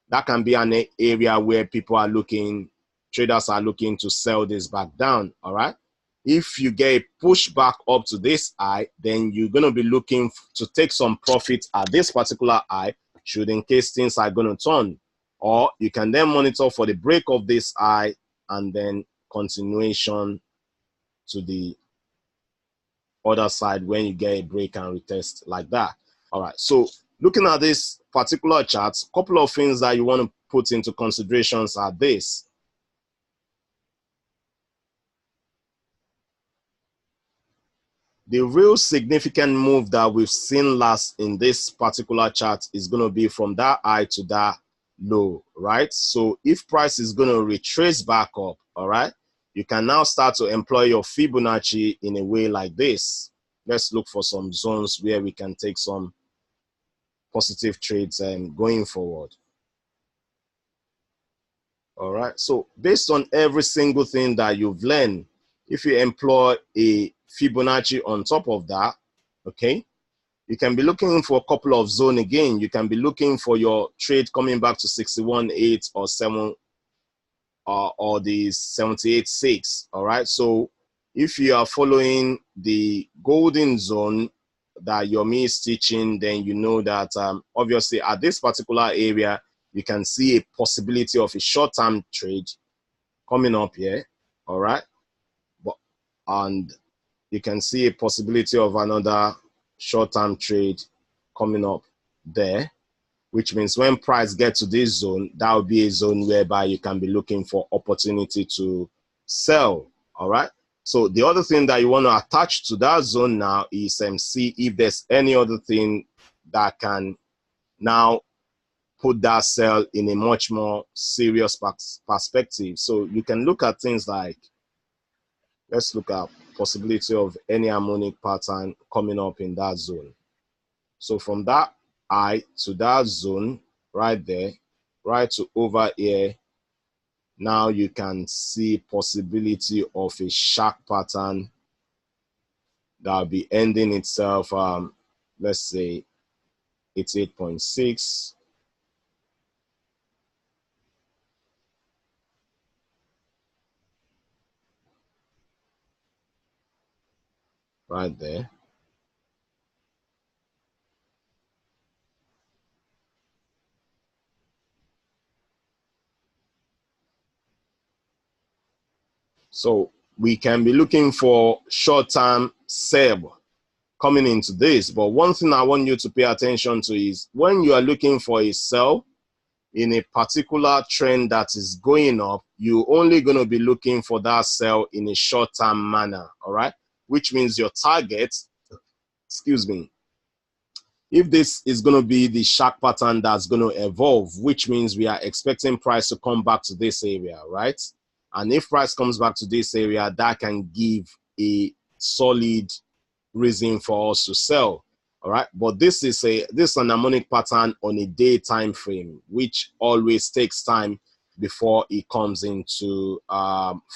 that can be an area where people are looking, traders are looking to sell this back down, all right? If you get a push back up to this eye, then you're going to be looking to take some profit at this particular eye, should in case things are going to turn. Or you can then monitor for the break of this eye and then continuation to the other side when you get a break and retest like that. All right, so looking at this particular chart, a couple of things that you want to put into considerations are this. The real significant move that we've seen last in this particular chart is going to be from that high to that low, right? So if price is going to retrace back up, all right, you can now start to employ your Fibonacci in a way like this. Let's look for some zones where we can take some positive trades going forward. All right. So based on every single thing that you've learned, if you employ a Fibonacci on top of that, okay, you can be looking for a couple of zone again. You can be looking for your trade coming back to 61.8 or 7 or the 78.6. All right. So if you are following the golden zone that Yomi is teaching, then you know that obviously at this particular area, you can see a possibility of a short-term trade coming up here. All right. And you can see a possibility of another short-term trade coming up there, which means when price gets to this zone, that will be a zone whereby you can be looking for opportunity to sell. All right. So the other thing that you want to attach to that zone now is see if there's any other thing that can now put that sell in a much more serious perspective. So you can look at things like, let's look at possibility of any harmonic pattern coming up in that zone. So from that eye to that zone right there, right to over here, now you can see possibility of a shark pattern that will be ending itself, let's say it's 8.6. Right there. So we can be looking for short-term sell coming into this. But one thing I want you to pay attention to is when you are looking for a sell in a particular trend that is going up, you're only going to be looking for that sell in a short-term manner, all right? Which means your target, excuse me, if this is going to be the shark pattern that's going to evolve, which means we are expecting price to come back to this area, right? And if price comes back to this area, that can give a solid reason for us to sell. All right, but this is an harmonic pattern on a day time frame, which always takes time before it comes into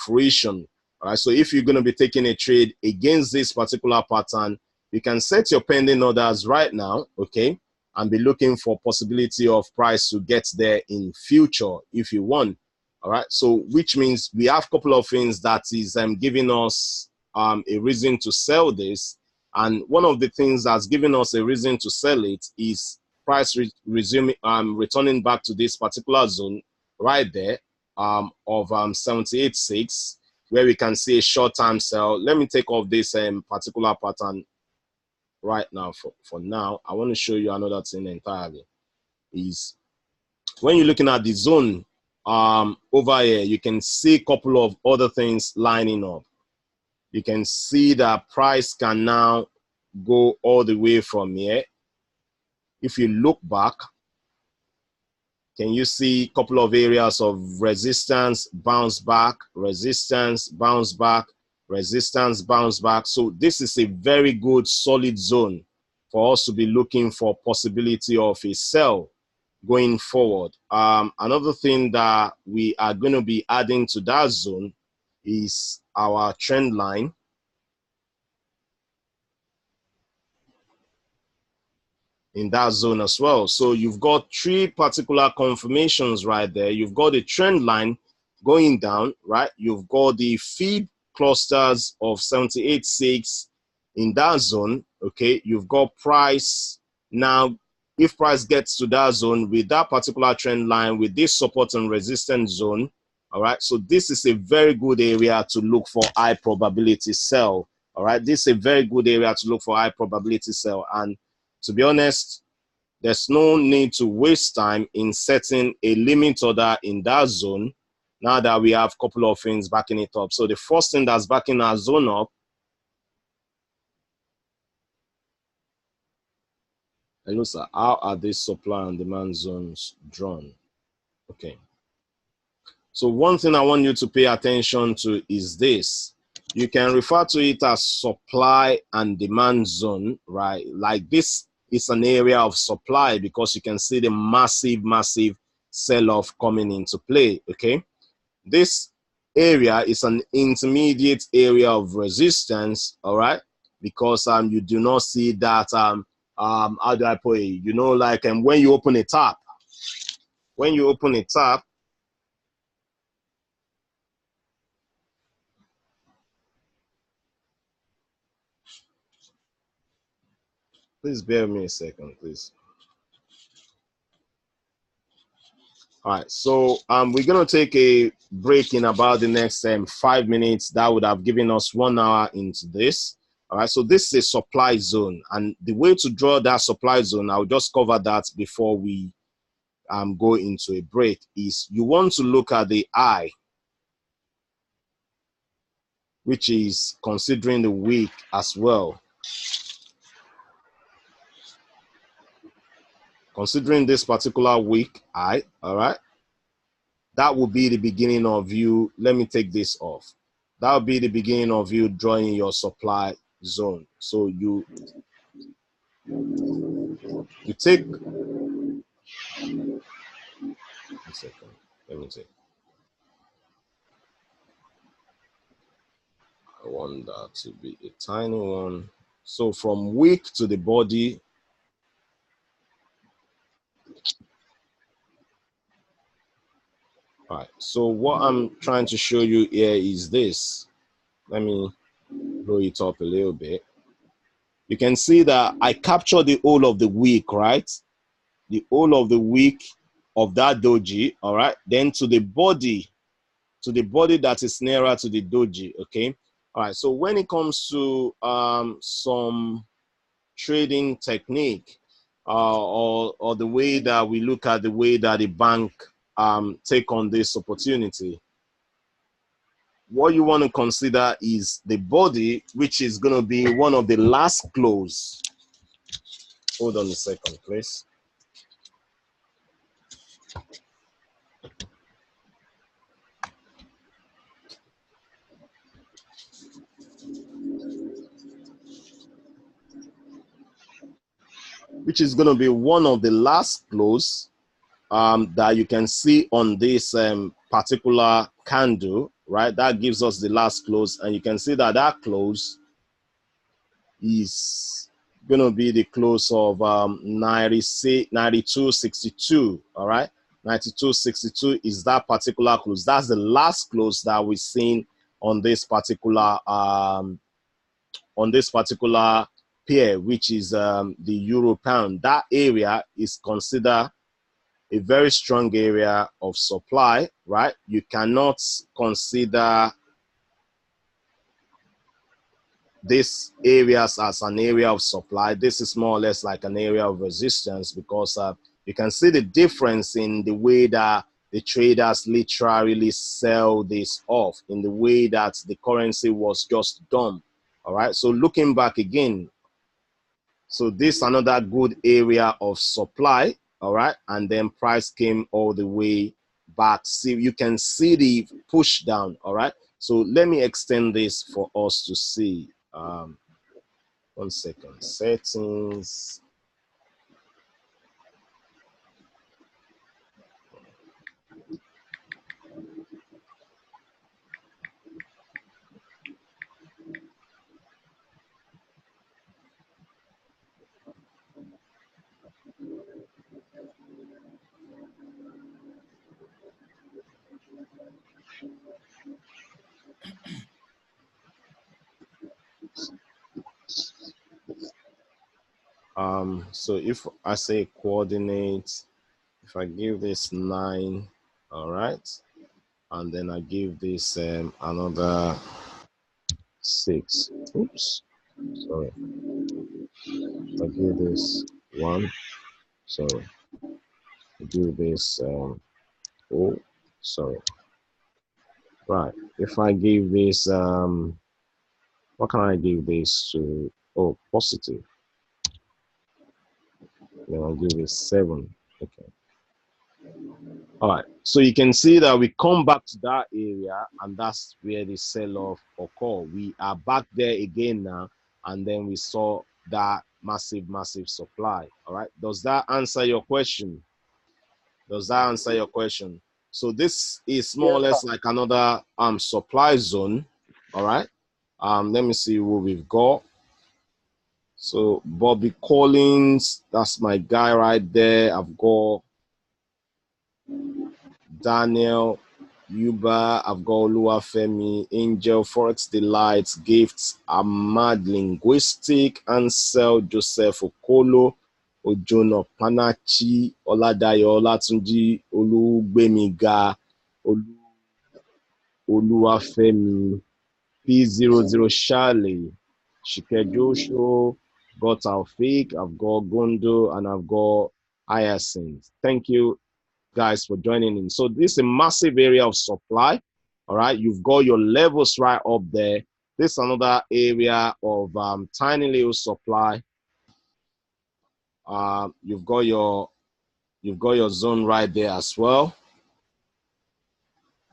fruition. All right, so if you're going to be taking a trade against this particular pattern, you can set your pending orders right now, okay, and be looking for possibility of price to get there in future if you want. All right, so which means we have a couple of things that is giving us a reason to sell this. And one of the things that's giving us a reason to sell it is price returning back to this particular zone right there of 78.6, where we can see a short-term sell. Let me take off this particular pattern right now. For now, I want to show you another thing entirely. Is when you're looking at the zone over here, you can see a couple of other things lining up. You can see that price can now go all the way from here. If you look back, can you see a couple of areas of resistance, bounce back, resistance, bounce back, resistance, bounce back? So this is a very good solid zone for us to be looking for possibility of a sell going forward. Another thing that we are going to be adding to that zone is our trend line. In that zone as well. So you've got three particular confirmations right there. You've got a trend line going down, right? You've got the Fib clusters of 78.6 in that zone, okay? You've got price. Now, if price gets to that zone with that particular trend line, with this support and resistance zone, all right? So this is a very good area to look for high probability sell, all right? This is a very good area to look for high probability sell. And to be honest, there's no need to waste time in setting a limit order in that zone now that we have a couple of things backing it up. So the first thing that's backing our zone up, hello sir, how are these supply and demand zones drawn? Okay. So one thing I want you to pay attention to is this. You can refer to it as supply and demand zone, right? Like this is an area of supply because you can see the massive sell-off coming into play, okay? This area is an intermediate area of resistance, all right? Because you do not see that, how do I put it? You know, like when you open a tap, please bear with me a second, please. All right, so we're gonna take a break in about the next 5 minutes. That would have given us 1 hour into this. All right, so this is a supply zone, and the way to draw that supply zone, I'll just cover that before we go into a break, is you want to look at the eye, which is considering the wick as well. Considering this particular wick eye, all right, that will be the beginning of you. Let me take this off. That will be the beginning of you drawing your supply zone. So you take a second. Let me take. I want that to be a tiny one. So from wick to the body. All right. So what I'm trying to show you here is this. Let me blow it up a little bit. You can see that I captured the whole of the wick, right? The whole of the wick of that doji, all right? Then to the body to the body that is nearer to the doji. Okay. All right. So when it comes to some trading technique, or the way that we look at the way that the bank take on this opportunity, what you want to consider is the body, which is going to be one of the last close. Hold on a second, please. Which is going to be one of the last close that you can see on this particular candle, right? That gives us the last close, and you can see that that close is going to be the close of 92.62. All right, 92.62 is that particular close. That's the last close that we've seen on this particular pair, which is the euro pound. That area is considered a very strong area of supply, right? You cannot consider these areas as an area of supply. This is more or less like an area of resistance, because you can see the difference in the way that the traders literally sell this off, in the way that the currency was just dumb. All right, so looking back again, so this is another good area of supply. All right, and then price came all the way back. See, you can see the push down. All right, so let me extend this for us to see. 1 second. Settings. So if I say coordinate, if I give this 9, all right, and then I give this another 6. Oops, sorry. I give this 1. Sorry. I give this oh, sorry. Right. If I give this what can I give this to? Oh, positive. Then I'll give it 7. Okay. All right. So you can see that we come back to that area, and that's where the sell-off occurred. We are back there again now, and then we saw that massive supply. All right. Does that answer your question? Does that answer your question? So this is more or less like another supply zone. All right. Let me see what we've got. So Bobby Collins, that's my guy right there. I've got Daniel, Yuba, I've got Oluwafemi, Angel, Forex Delights, Gifts, Ahmad Linguistic, Ansel, Joseph Okolo, Ojono Panachi, Oladayo Olatunji, Olugbemiga, Oluwafemi, P00 Charlie, Shikejo, got Taufik, I've got Gondo, and I've got Hyacinth. Thank you guys for joining in. So this is a massive area of supply. All right, you've got your levels right up there. This is another area of tiny little supply. You've got your zone right there as well.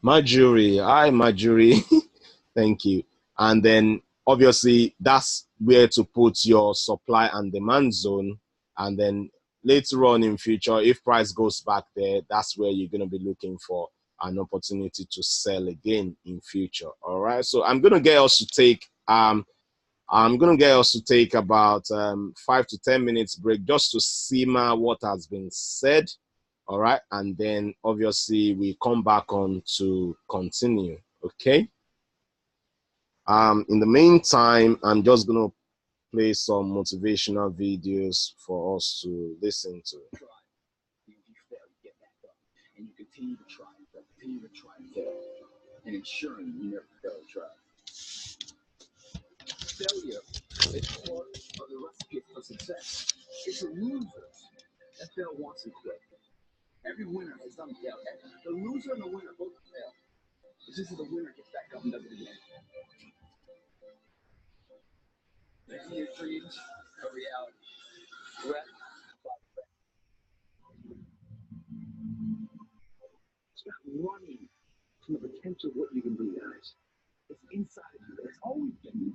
Marjorie, hi Marjorie. Thank you. And then obviously that's where to put your supply and demand zone. And then later on in future, if price goes back there, that's where you're going to be looking for an opportunity to sell again in future. All right. So I'm going to get us to take about 5 to 10 minutes break just to simmer what has been said. All right. And then obviously we come back on to continue. Okay. In the meantime, I'm just going to play some motivational videos for us to listen to. And you continue to try, continue to try and fail. and ensuring you never fail a try. Failure is part of the recipe for success. It's the losers that fail once and quit. Every winner has done fail. The loser and the winner both fail. It's just that the winner gets back up and does it again. Making your dreams a reality. Breath by breath. Stop running from the potential of what you can be, guys. It's inside of you. It's always been.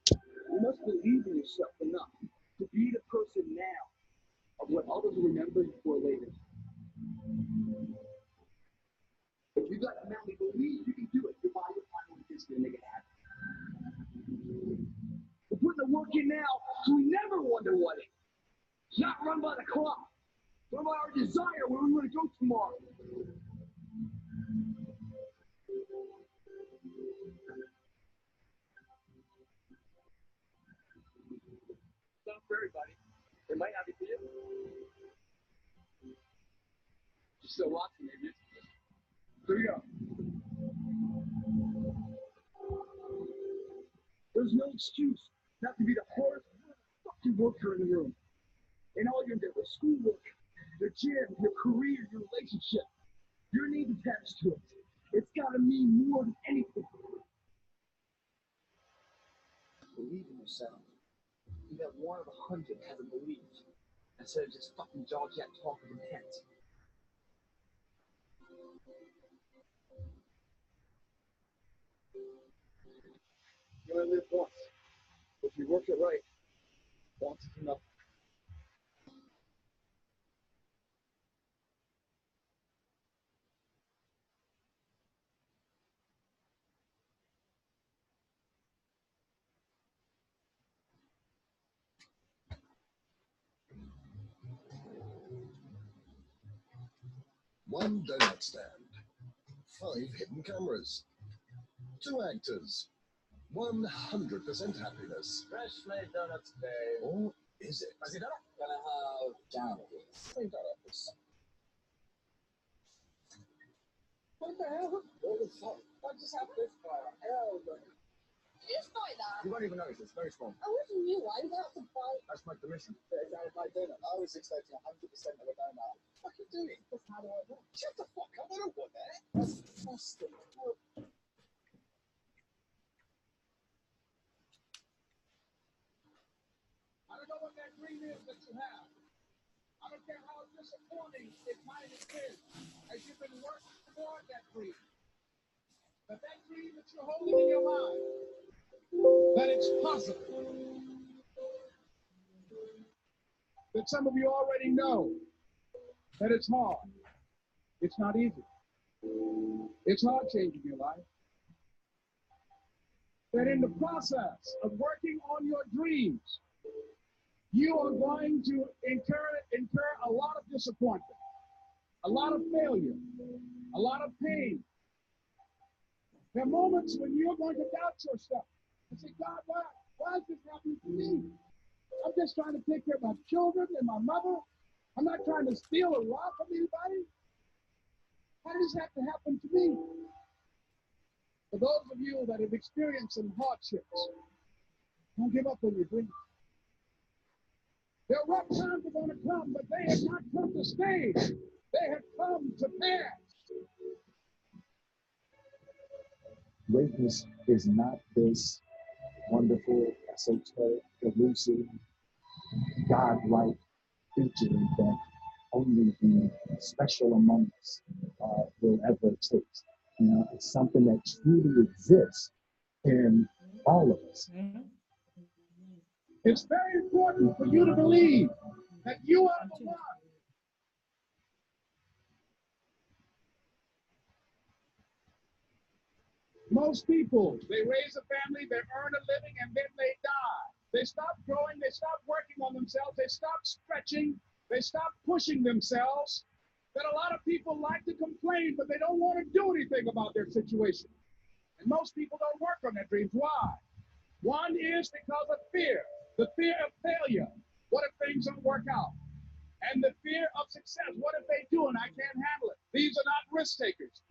You must believe in yourself enough to be the person now of what others will remember you for later. If you got the mountain believe you can do it, your body will find what it is to make it happen. We're putting the work in now so we never wonder what it. Not run by the clock. Run by our desire where we want to go tomorrow. Not for everybody. It might not be for you. You're still watching, maybe. Here we go. There's no excuse not to be the hardest fucking worker in the room. In all your endeavors, schoolwork, your gym, your career, your relationship, your needs attached to it. It's got to mean more than anything. Believe in yourself. You got one of 100 has a belief instead of just fucking jaw jack talk of intent. You only live once. If you work it right, once is enough. One donut stand, 5 hidden cameras, 2 actors, 100% happiness. Fresh made donuts today. Or is it? Is it donut? Gonna have down with three donuts. What the hell? What the fuck? I just have this fire. Hell, man. You just buy that? You won't even notice. It's very small. I wish you knew why you have to buy. That's my commission. It's out of my donut. I was expecting 100% of a donut. What are you doing? That's how do I want? Shut the fuck up. I don't want that. That's disgusting. I don't know what that green is that you have. I don't care how disappointing it might have been as you've been working toward that dream. But that dream that you're holding in your mind, that it's possible. That some of you already know that it's hard. It's not easy. It's hard changing your life. That in the process of working on your dreams, you are going to incur a lot of disappointment, a lot of failure, a lot of pain. There are moments when you're going to doubt yourself and say, God, why is this happening to me? I'm just trying to take care of my children and my mother. I'm not trying to steal or rob from anybody. Why does this have to happen to me? For those of you that have experienced some hardships, don't give up on your dreams. There are rough times are going to come, but they have not come to stay. They have come to pass. Greatness is not this wonderful, esoteric, elusive, godlike feature that only the special among us will ever taste. You know, it's something that truly exists in all of us. It's very important for you to believe that you are the one. Most people, they raise a family, they earn a living, and then they die. They stop growing, they stop working on themselves, they stop stretching, they stop pushing themselves. That a lot of people like to complain, but they don't want to do anything about their situation. And most people don't work on their dreams. Why? One is because of fear. The fear of failure. What if things don't work out? And the fear of success. What if they do and I can't handle it? These are not risk takers.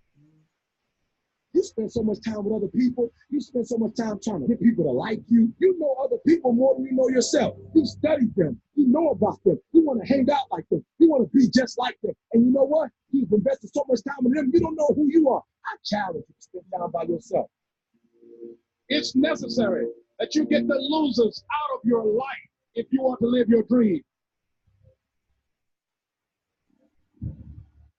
spend so much time with other people. You spend so much time trying to get people to like you. You know other people more than you know yourself. You study them. You know about them. You want to hang out like them. You want to be just like them. And you know what? You've invested so much time in them, you don't know who you are. I challenge you to spend time by yourself. It's necessary that you get the losers out of your life if you want to live your dream.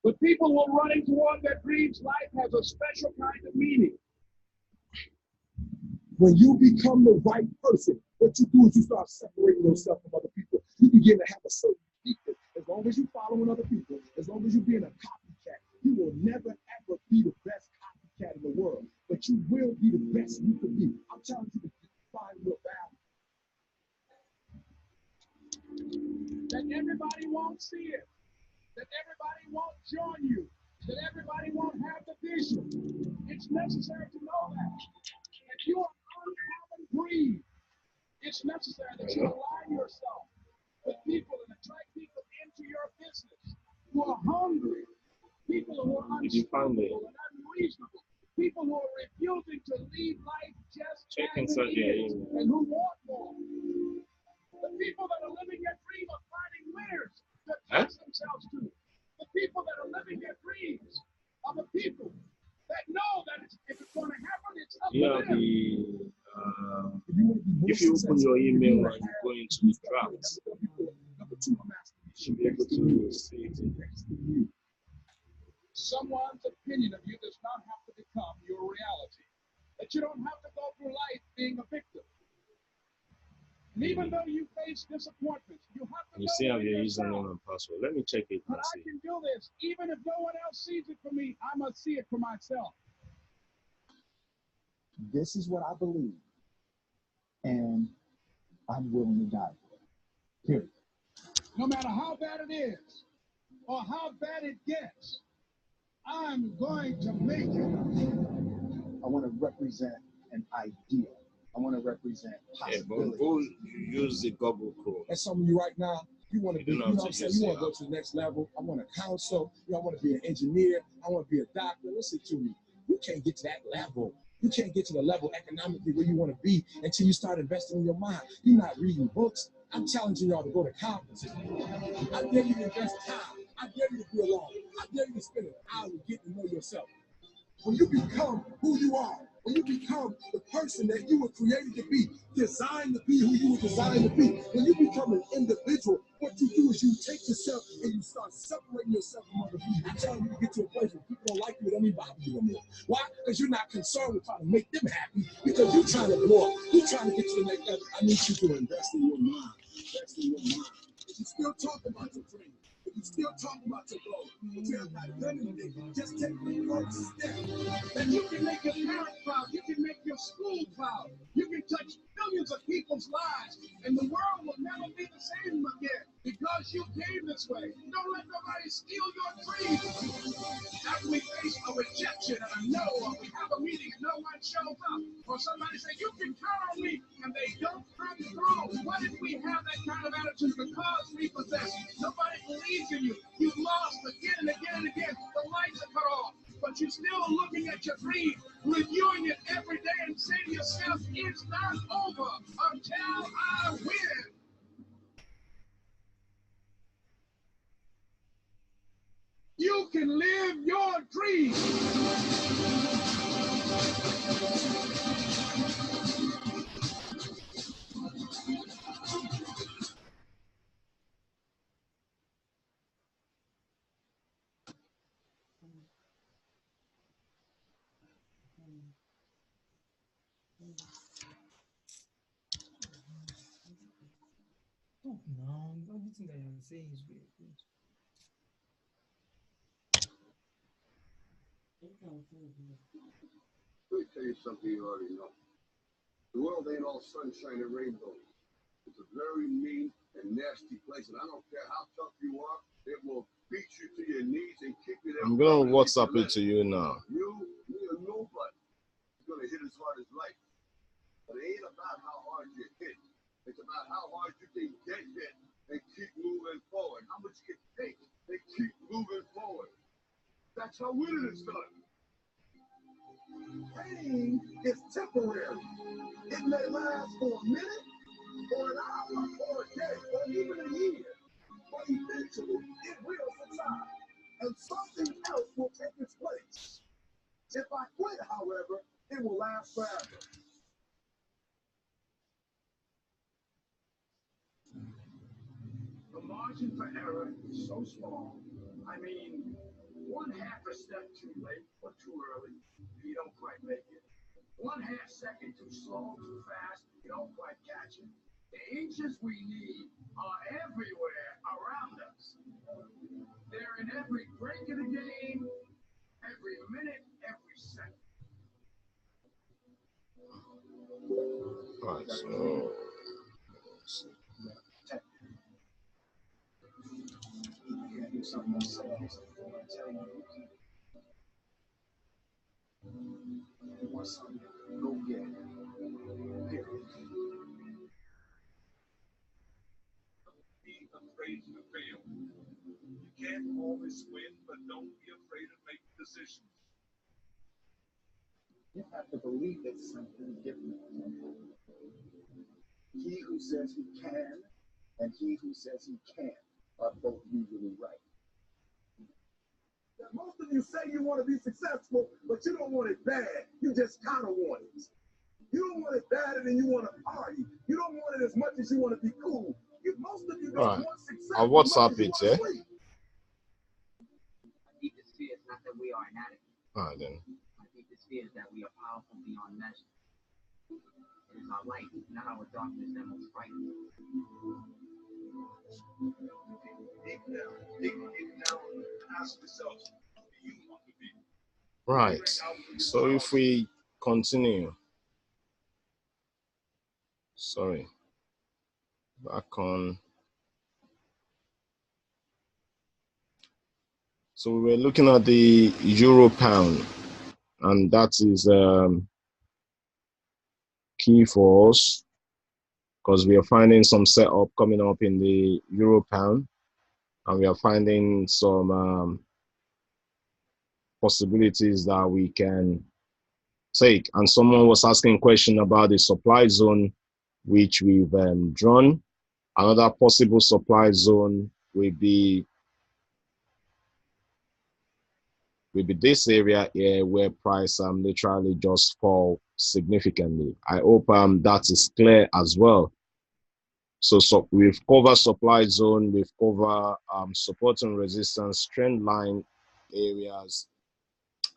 But people who are running toward their dreams, life has a special kind of meaning. When you become the right person, what you do is you start separating yourself from other people. You begin to have a certain people. As long as you're following other people, as long as you're being a copycat, you will never ever be the best copycat in the world. But you will be the best you can be. I'm telling you to find your value. That everybody won't see it. That everybody won't join you. That everybody won't have the vision. It's necessary to know that. If you are uncommon breed, it's necessary that you align yourself with people and attract people into your business who are hungry, people who are unspeakable and unreasonable, people who are refusing to leave life just as it is and who want more. The people that are living their dream of finding winners to attach themselves to. The people that are living their dreams are the people that know that if it's going to happen, it's up to them. If you open your email and you go into the drafts, you should be able to see it in there. Someone's opinion of you does not have to become your reality. That you don't have to go through life being a victim. And even though you face disappointments, you have to You see how your username and password. Let me check it and but I see. can do this. Even if no one else sees it for me, I must see it for myself. This is what I believe, and I'm willing to die for it. Period. No matter how bad it is or how bad it gets, I'm going to make it. I want to represent an ideal. I want to represent possibility. But go use the Google Chrome. And some of you right now, you want to be, you know what I'm saying? You want to go to the next level. I want to counsel. You know, I want to be an engineer. I want to be a doctor. Listen to me. You can't get to that level. You can't get to the level economically where you want to be until you start investing in your mind. You're not reading books. I'm challenging y'all to go to conferences. I dare you to invest time. I dare you to be alone. I dare you to spend an hour getting to know yourself. When you become who you are, when you become the person that you were created to be, designed to be who you were designed to be, when you become an individual, what you do is you take yourself and you start separating yourself from other people. I'm telling you to get to a place where people don't like you, it don't even bother you anymore. Why? Because you're not concerned with trying to make them happy, because you're trying to blow up. You're trying to get to the next level. I need you to invest in your mind. Invest in your mind. If you still talk about your dream, if you still talk about your goal, but you have not done anything, just take the first step. And you can make your parents proud. You can make your school proud. You can touch millions of people's lives, and the world will never be the same again because you came this way. Don't let nobody steal your dreams. After we face a rejection and a no, or we have a meeting and no one shows up, or somebody say, you can count on me, and they don't come through. What if we have that kind of attitude because we possess? Nobody believes in you. You lost again and again and again. The lights are cut off. But you're still looking at your dream, reviewing it every day and saying to yourself, it's not over until I win. You can live your dream. No, everything that you're saying is very good. Let me tell you something you already know. The world ain't all sunshine and rainbows. It's a very mean and nasty place, and I don't care how tough you are, it will beat you to your knees and kick you there. I'm going to WhatsApp it to you now. You, me, or nobody is going to hit as hard as life. But it ain't about how hard you hit. It's about how hard you can get hit and keep moving forward. How much you can take and keep moving forward. That's how winning is done. Pain is temporary. It may last for a minute, or an hour, or a day, or even a year. But eventually, it will subside, and something else will take its place. If I quit, however, it will last forever. The margin for error is so small. I mean, one half a step too late or too early, you don't quite make it. 1/2 second too slow, too fast, you don't quite catch it. The inches we need are everywhere around us. They're in every break of the game, every minute, every second. Right, so You can't do something else. So I'm telling you want something, go get it. Period. Be afraid to fail. You can't always win, but don't be afraid of making decisions. You have to believe that something different. He who says he can and he who says he can't are both usually right. That most of you say you want to be successful, but you don't want it bad. You just kind of want it. You don't want it badder than you want to party. You don't want it as much as you want to be cool. Most of you don't want success. Our WhatsApp it, eh? My deepest fear is not that we are inadequate. Alright then. My deepest fear is that we are powerful beyond measure. It is our light, not our darkness, that most frightens. Deep down, ask yourself, who do you want to be? Right. So if we continue, sorry, back on. So we were looking at the euro pound, and that is key for us because we are finding some setup coming up in the euro pound, and we are finding some possibilities that we can take. And someone was asking a question about the supply zone, which we've drawn. Another possible supply zone will be this area here where price literally just fall significantly. I hope that is clear as well. So we've covered supply zone, we've covered support and resistance trend line areas,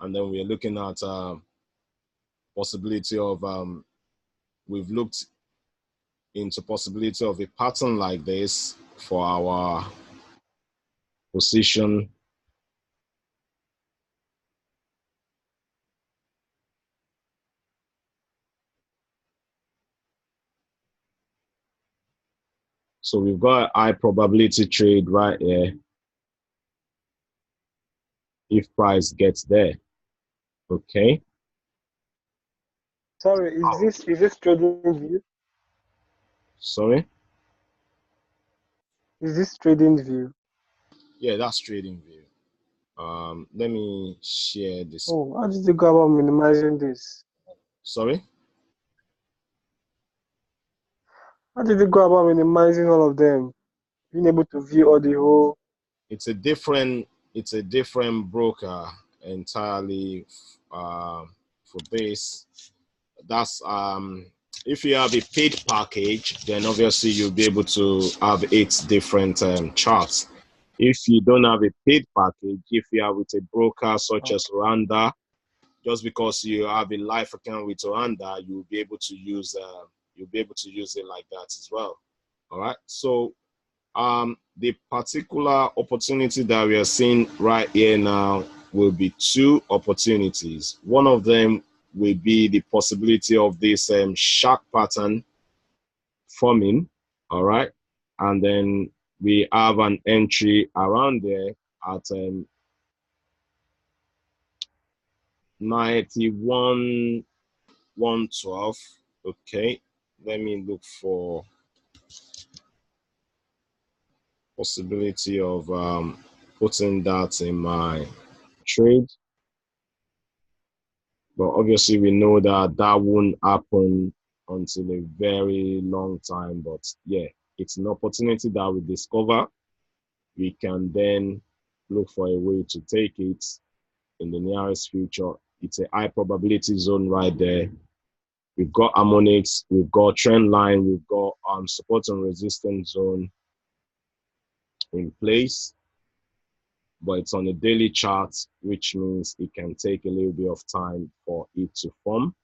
and then we're looking at possibility of we've looked into possibility of a pattern like this for our position. So we've got a high probability trade right here if price gets there. Okay. Sorry, is this trading view? Sorry? Is this trading view? Yeah, that's trading view. Let me share this. Oh, how did you go about minimizing this? Sorry? How did you go about minimizing all of them? Being able to view all the whole. It's a different broker entirely for this. That's if you have a paid package, then obviously you'll be able to have 8 different charts. If you don't have a paid package, if you are with a broker such as Rwanda, just because you have a live account with Rwanda, you'll be able to use it like that as well. All right. So the particular opportunity that we are seeing right here now will be 2 opportunities. One of them will be the possibility of this shark pattern forming, all right? And then we have an entry around there at 91,112. Okay, let me look for possibility of putting that in my trade. But obviously we know that that won't happen until a very long time. But yeah, it's an opportunity that we discover. We can then look for a way to take it in the nearest future. It's a high probability zone right there. We've got harmonics, we've got trend line, we've got support and resistance zone in place, but it's on a daily chart, which means it can take a little bit of time for it to form.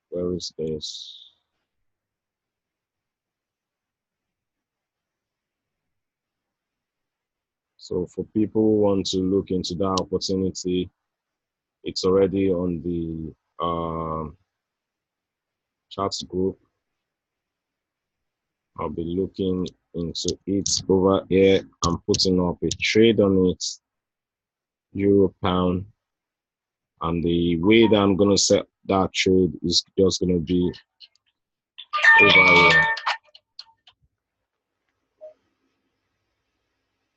Where is this? So for people who want to look into that opportunity, it's already on the charts group. I'll be looking into it over here. I'm putting up a trade on it, euro pound, and the way that I'm going to set that trade is just going to be over here.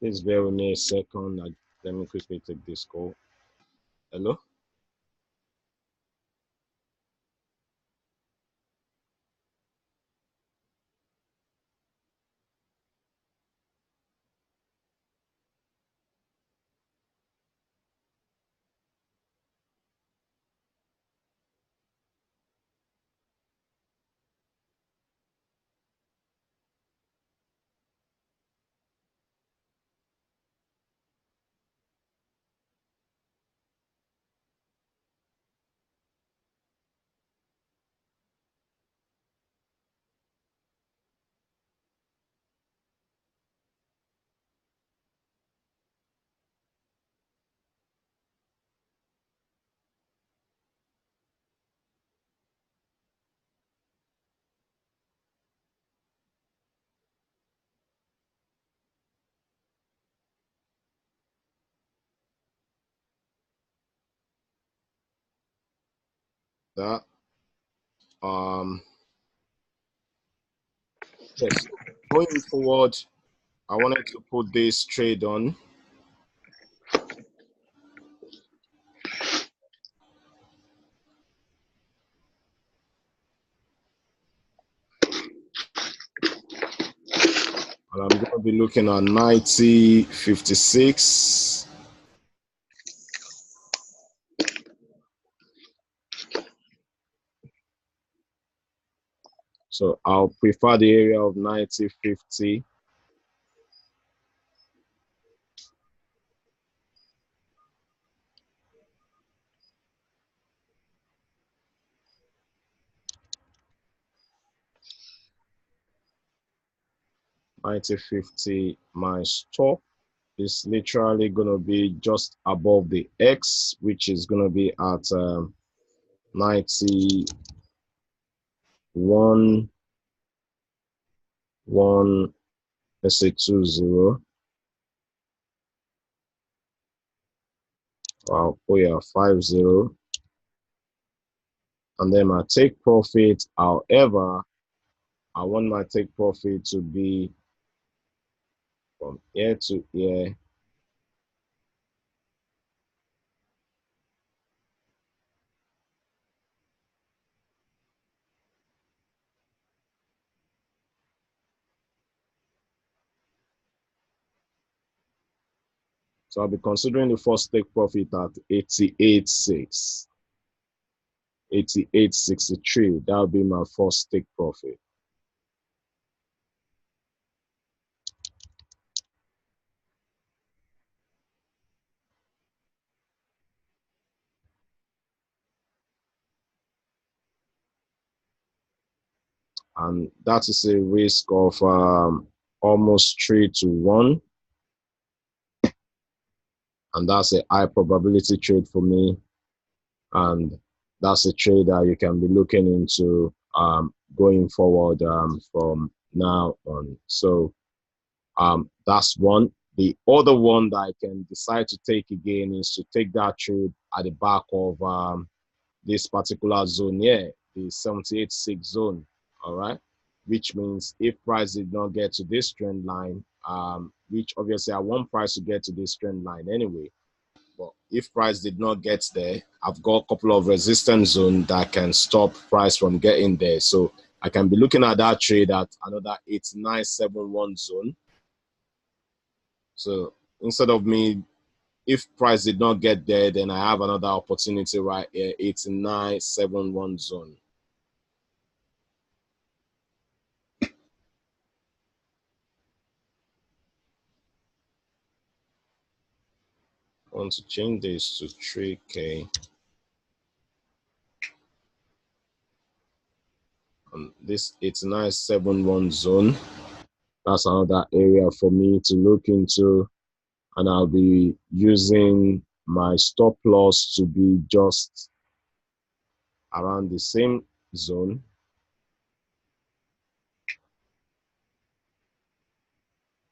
Please bear with me a second. Let me quickly take this call. Hello? That yes, going forward, I wanted to put this trade on. And I'm going to be looking at 90.56. So I'll prefer the area of 90.50. $90.50. My stop is literally going to be just above the X, which is going to be at 91, let's say 20. I'll put here 50. And then my take profit, however, I want my take profit to be from here to here. So I'll be considering the first take profit at 88.6, 88.63. That'll be my first take profit. And that is a risk of almost 3-1. And that's a high probability trade for me. And that's a trade that you can be looking into going forward from now on. So that's one. The other one that I can decide to take again is to take that trade at the back of this particular zone here, the 78.6 zone. All right, which means if price did not get to this trend line, which obviously I want price to get to this trend line anyway. But if price did not get there, I've got a couple of resistance zones that can stop price from getting there. So I can be looking at that trade at another 8971 zone. So instead of me, if price did not get there, then I have another opportunity right here, 8971 zone. I want to change this to 3K. This 8971 zone, that's another area for me to look into, and I'll be using my stop loss to be just around the same zone.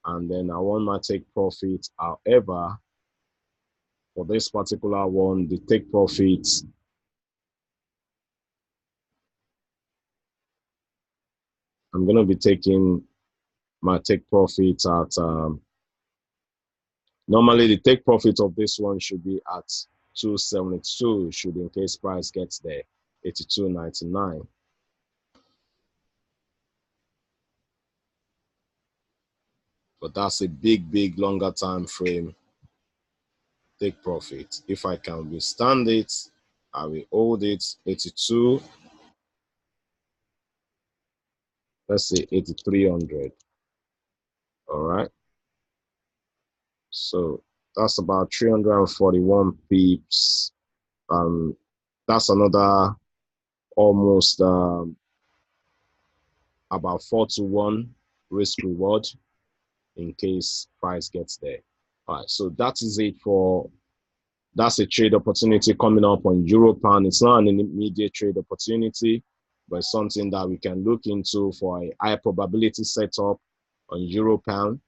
And then I want my take profit. However, for this particular one, the take profit, I'm going to be taking my take profit at, normally the take profit of this one should be at 272, should in case price gets there, 82.99. But that's a big longer time frame take profit. If I can withstand it, I will hold it. 82, let's say 8300. All right, so that's about 341 pips. That's another almost about 4-to-1 risk reward in case price gets there. All right, so that is it for, that's a trade opportunity coming up on Euro Pound. It's not an immediate trade opportunity, but something that we can look into for a high probability setup on Euro Pound.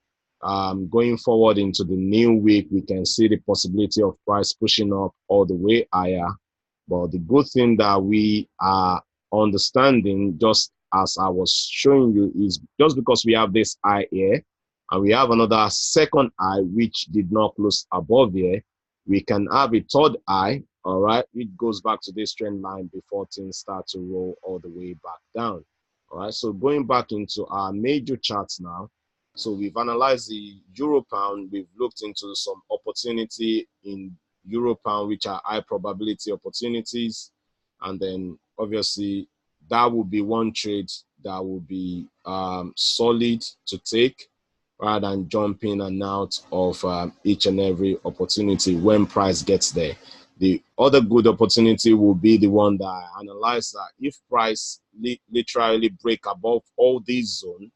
Going forward into the new week, we can see the possibility of price pushing up all the way higher. But the good thing that we are understanding, just as I was showing you, is just because we have this high here and we have another second high which did not close above here, we can have a third high, all right, which goes back to this trend line before things start to roll all the way back down. All right, so going back into our major charts now. So we've analyzed the Euro Pound. We've looked into some opportunity in Euro Pound, which are high probability opportunities. And then obviously that will be one trade that will be solid to take, rather than jump in and out of each and every opportunity when price gets there. The other good opportunity will be the one that I analyze, that if price literally break above all these zones,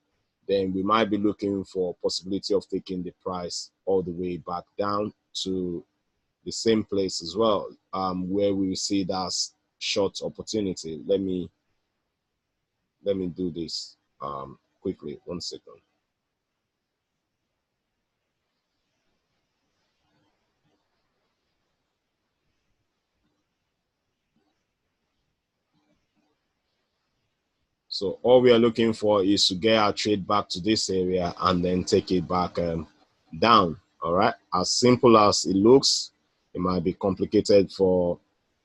then we might be looking for possibility of taking the price all the way back down to the same place as well, where we will see that short opportunity. Let me do this quickly, 1 second. So all we are looking for is to get our trade back to this area and then take it back down. All right, as simple as it looks, it might be complicated for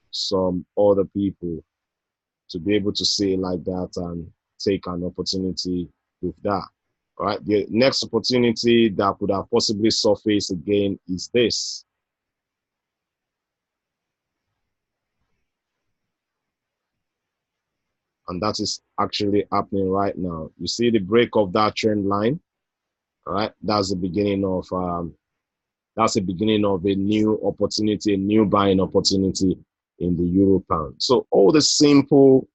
some other people to be able to see it like that and take an opportunity with that. All right, the next opportunity that could have possibly surfaced again is this. And that is actually happening right now. You see the break of that trend line. All right, that's the beginning of a new opportunity, a new buying opportunity in the Euro Pound. So all the simple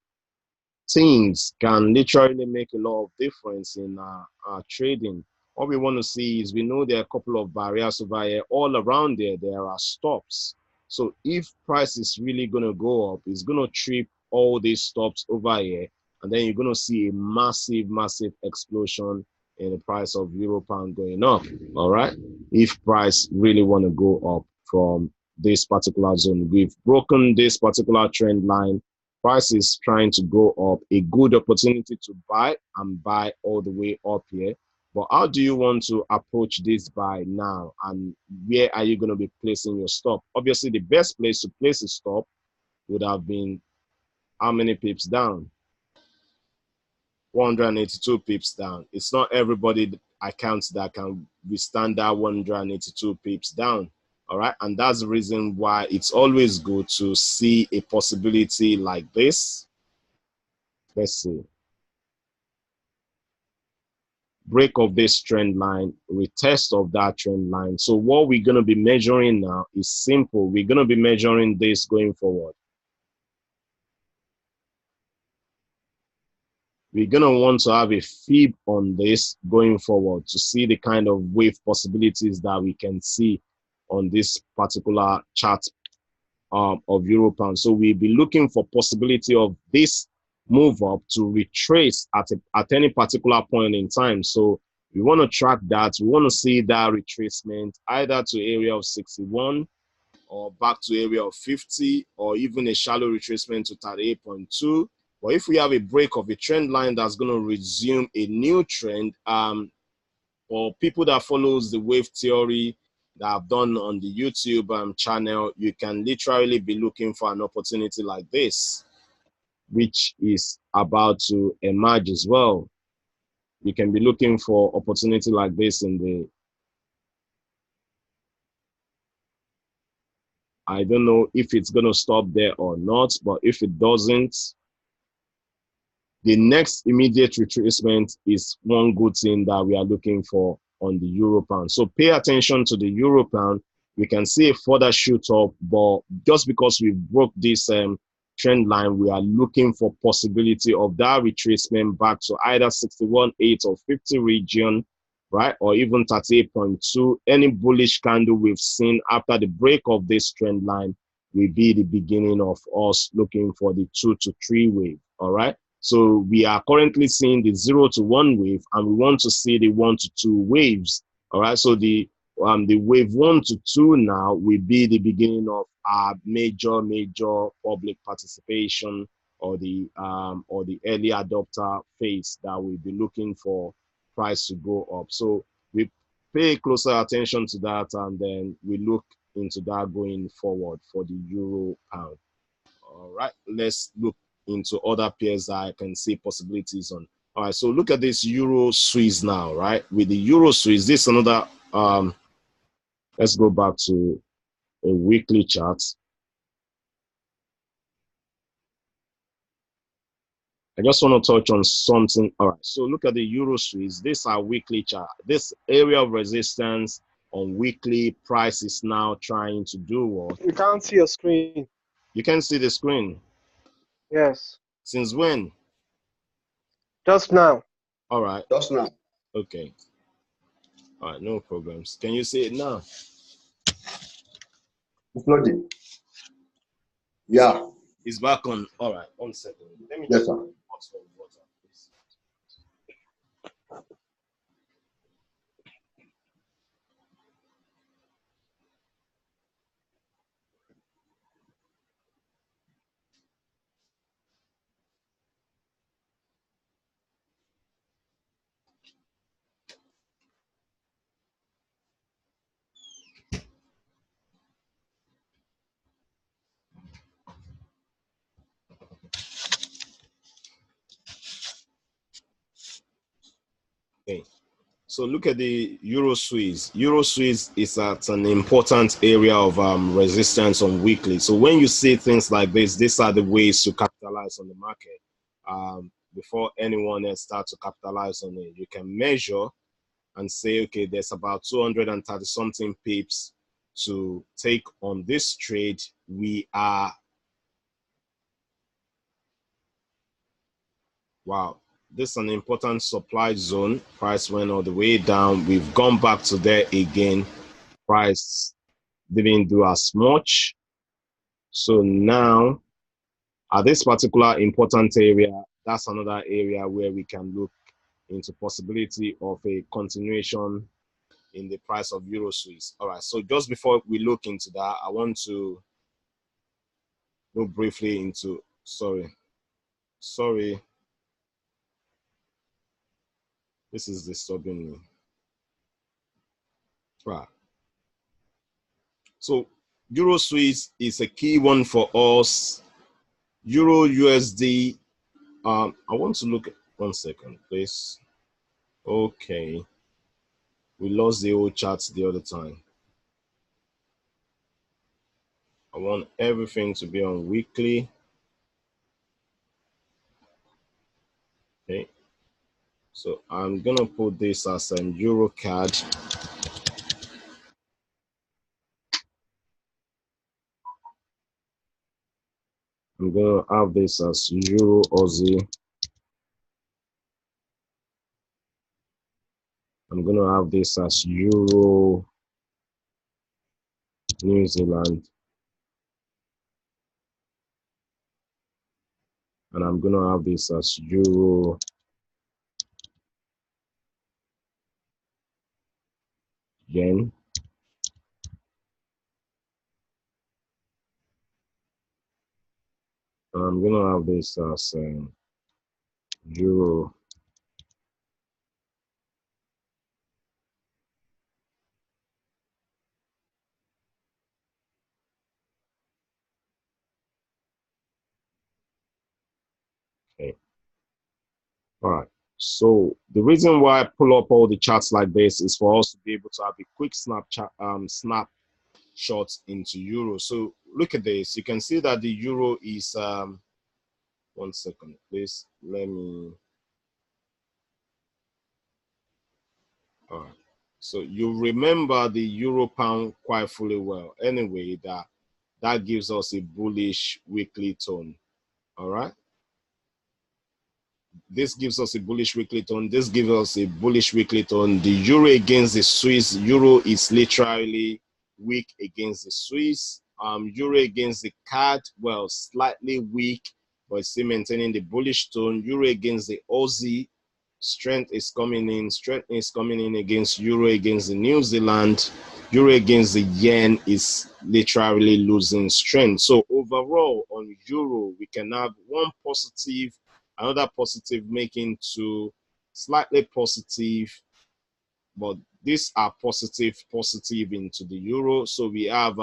things can literally make a lot of difference in our trading. What we want to see is, we know there are a couple of barriers over here. All around there are stops. So if price is really going to go up, it's going to trip all these stops over here. And then you're going to see a massive explosion in the price of Euro Pound going up. All right. If price really want to go up from this particular zone, we've broken this particular trend line. Price is trying to go up, a good opportunity to buy and buy all the way up here. But how do you want to approach this buy now? And where are you going to be placing your stop? Obviously, the best place to place a stop would have been how many pips down? 182 pips down. It's not everybody accounts that can withstand that 182 pips down. All right. And that's the reason why it's always good to see a possibility like this. Let's see. Break of this trend line, retest of that trend line. So what we're going to be measuring now is simple. We're going to be measuring this going forward. We're going to want to have a fib on this going forward to see the kind of wave possibilities that we can see on this particular chart of euro pound. So we'll be looking for possibility of this move up to retrace at any particular point in time. So we want to track that. We want to see that retracement either to area of 61 or back to area of 50, or even a shallow retracement to 38.2. But if we have a break of a trend line that's going to resume a new trend, for people that follows the wave theory that I've done on the YouTube channel, you can literally be looking for an opportunity like this, which is about to emerge as well. You can be looking for opportunity like this in the, I don't know if it's going to stop there or not, but if it doesn't, the next immediate retracement is one good thing that we are looking for on the euro pound. So pay attention to the euro pound. We can see a further shoot up, but just because we broke this trend line, we are looking for possibility of that retracement back to either 61.8 or 50 region, right? Or even 38.2. Any bullish candle we've seen after the break of this trend line will be the beginning of us looking for the 2 to 3 wave, all right? So we are currently seeing the 0 to 1 wave, and we want to see the 1 to 2 waves. All right. So the wave 1 to 2 now will be the beginning of our major public participation, or the early adopter phase that we'll be looking for price to go up. So we pay closer attention to that, and then we look into that going forward for the euro pound. All right. Let's look into other pairs that I can see possibilities on. All right, so look at this euro Swiss now, right? With the euro Swiss, this is another, let's go back to a weekly chart. I just want to touch on something. All right, so look at the euro Swiss. This is our weekly chart. This area of resistance on weekly price is now trying to do what? You can't see your screen. You can see the screen. Yes. Since when? Just now. All right. Just now. Okay. All right, no problems. Can you see it now? It's loading. Yeah. It's back on. All right, 1 second. Let me Yes, just sir. water, please. Okay. So look at the Euro Swiss. Euro Swiss is at an important area of resistance on weekly. So when you see things like this, these are the ways to capitalize on the market. Before anyone else starts to capitalize on it, you can measure and say, okay, there's about 230 something pips to take on this trade. We are, wow, this is an important supply zone. Price went all the way down. We've gone back to there again. Price didn't do as much. So now at this particular important area, that's another area where we can look into possibility of a continuation in the price of Euro Swiss. All right, so just before we look into that, I want to look briefly into, sorry. This This is disturbing me. Right. So Euro Swiss is a key one for us. Euro USD. I want to look at 1 second, please. Okay. We lost the old charts the other time. I want everything to be on weekly. Okay. So I'm gonna put this as an Euro card. I'm gonna have this as Euro Aussie. I'm gonna have this as Euro New Zealand. And I'm gonna have this as Euro Yen. And I'm gonna have this as Euro Okay. All right. So the reason why I pull up all the charts like this is for us to be able to have a quick snapshot into euro. So look at this. You can see that the euro is 1 second, please. Let me. All right. So you remember the euro pound quite fully well. Anyway, that gives us a bullish weekly tone. All right. This gives us a bullish weekly tone. This gives us a bullish weekly tone. The euro against the Swiss. Euro is literally weak against the Swiss. Euro against the CAD, well, slightly weak, but still maintaining the bullish tone. Euro against the Aussie. Strength is coming in. Strength is coming in against euro against the New Zealand. Euro against the yen is literally losing strength. So overall on euro, we can have one positive, another positive making two slightly positive, but these are positive into the euro. So we have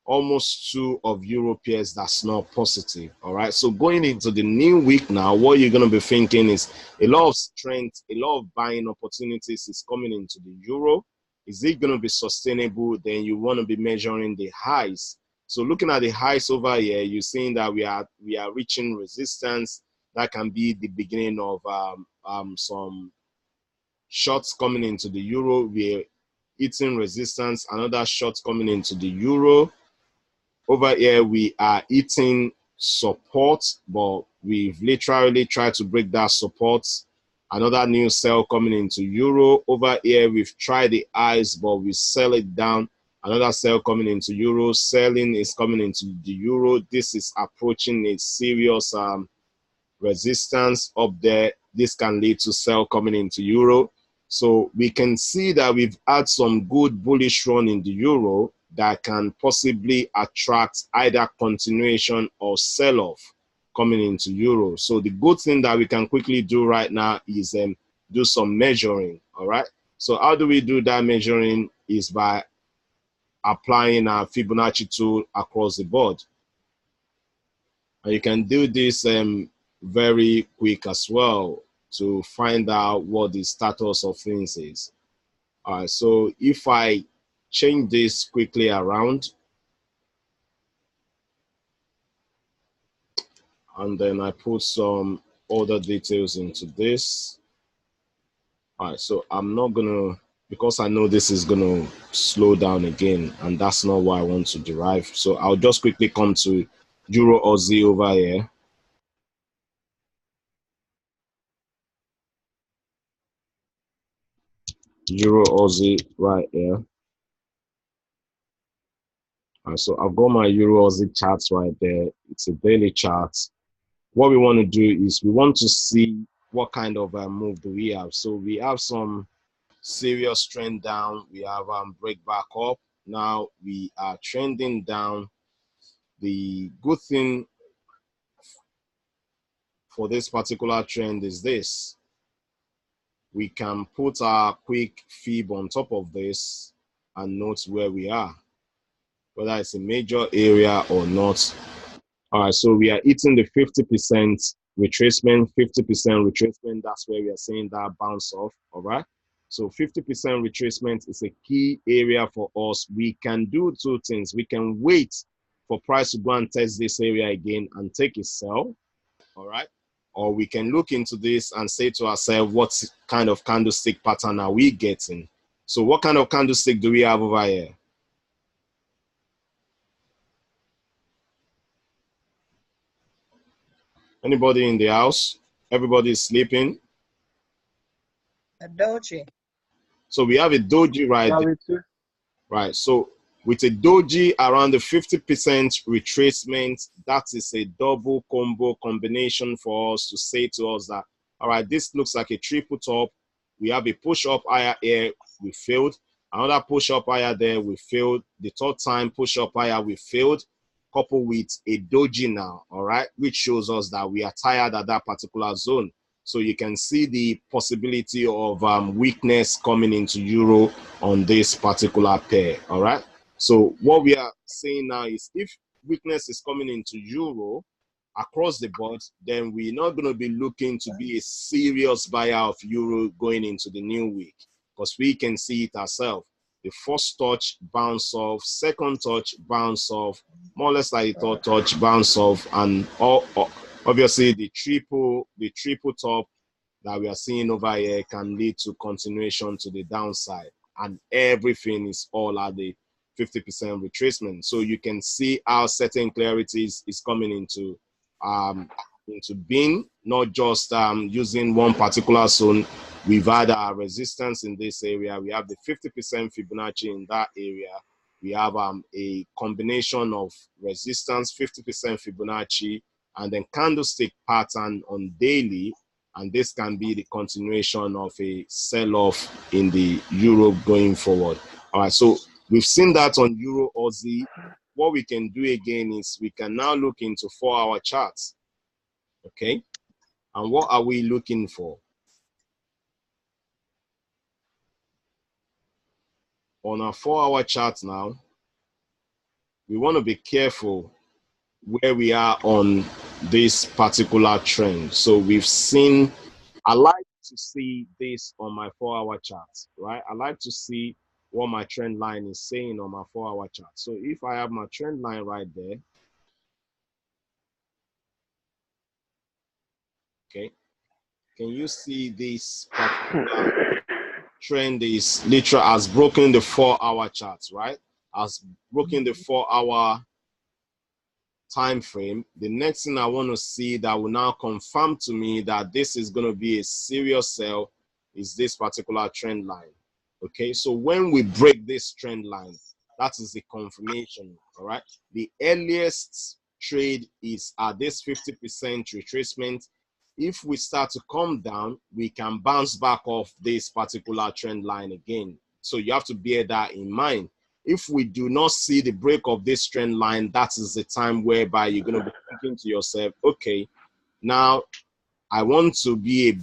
almost two of euro pairs that's not positive. All right. So going into the new week now, what you're going to be thinking is a lot of strength, a lot of buying opportunities is coming into the euro. Is it going to be sustainable? Then you want to be measuring the highs. So looking at the highs over here, you're seeing that we are reaching resistance. That can be the beginning of some shots coming into the euro. We're hitting resistance. Another shot coming into the euro. Over here, we are hitting support, but we've literally tried to break that support. Another new sell coming into euro. Over here, we've tried the highs, but we sell it down. Another sell coming into euro. Selling is coming into the euro. This is approaching a serious resistance up there. This can lead to sell coming into euro. So we can see that we've had some good bullish run in the euro that can possibly attract either continuation or sell-off coming into euro. So the good thing that we can quickly do right now is do some measuring. All right. So how do we do that measuring? Is by applying our Fibonacci tool across the board. And you can do this very quick as well to find out what the status of things is. All right, so if I change this quickly around, and then I put some other details into this. All right, so I'm not gonna, because I know this is gonna slow down again, and that's not what I want to derive. So I'll just quickly come to Euro Aussie over here. Euro Aussie right here. So I've got my Euro Aussie charts right there. It's a daily chart. What we want to do is we want to see what kind of move do we have. So we have some serious trend down. We have break back up. Now we are trending down. The good thing for this particular trend is this. we can put our quick fib on top of this and note where we are, whether it's a major area or not. All right, so we are hitting the 50% retracement, 50% retracement. That's where we are saying that bounce off. All right. So 50% retracement is a key area for us. We can do two things. We can wait for price to go and test this area again and take a sell. All right. Or we can look into this and say to ourselves, what kind of candlestick pattern are we getting? So what kind of candlestick do we have over here? Anybody in the house? Everybody is sleeping. A doji. So we have a doji right there. Right. So with a doji around the 50% retracement, that is a double combo combination for us to say to us that, all right, this looks like a triple top. We have a push up higher here, we failed. Another push up higher there, we failed. The third time push up higher, we failed. Coupled with a doji now, all right, which shows us that we are tired at that particular zone. So you can see the possibility of weakness coming into euro on this particular pair, all right? So what we are saying now is if weakness is coming into euro across the board, then we're not going to be looking to be a serious buyer of euro going into the new week, because we can see it ourselves. The first touch bounce off, second touch bounce off, more or less like the third touch bounce off, and obviously the triple top that we are seeing over here can lead to continuation to the downside, and everything is all at the 50% retracement. So you can see how certain clarities is coming into being, not just using one particular zone. We've had our resistance in this area. We have the 50% Fibonacci in that area. We have a combination of resistance, 50% Fibonacci, and then candlestick pattern on daily. And this can be the continuation of a sell-off in the euro going forward. All right, so we've seen that on euro Aussie. What we can do again is we can now look into 4-hour charts. Okay, and what are we looking for? On our 4-hour chart now, we want to be careful where we are on this particular trend. So we've seen, I like to see this on my 4-hour chart, right? I like to see what my trend line is saying on my 4-hour chart. So if I have my trend line right there, okay, can you see this particular trend is literally has broken the 4-hour charts, right? Has broken the 4-hour time frame. The next thing I want to see that will now confirm to me that this is going to be a serious sell is this particular trend line. Okay, so when we break this trend line, that is the confirmation. All right, the earliest trade is at this 50% retracement. If we start to come down, we can bounce back off this particular trend line again. So you have to bear that in mind. If we do not see the break of this trend line, that is the time whereby you're going to be thinking to yourself, okay, now I want to be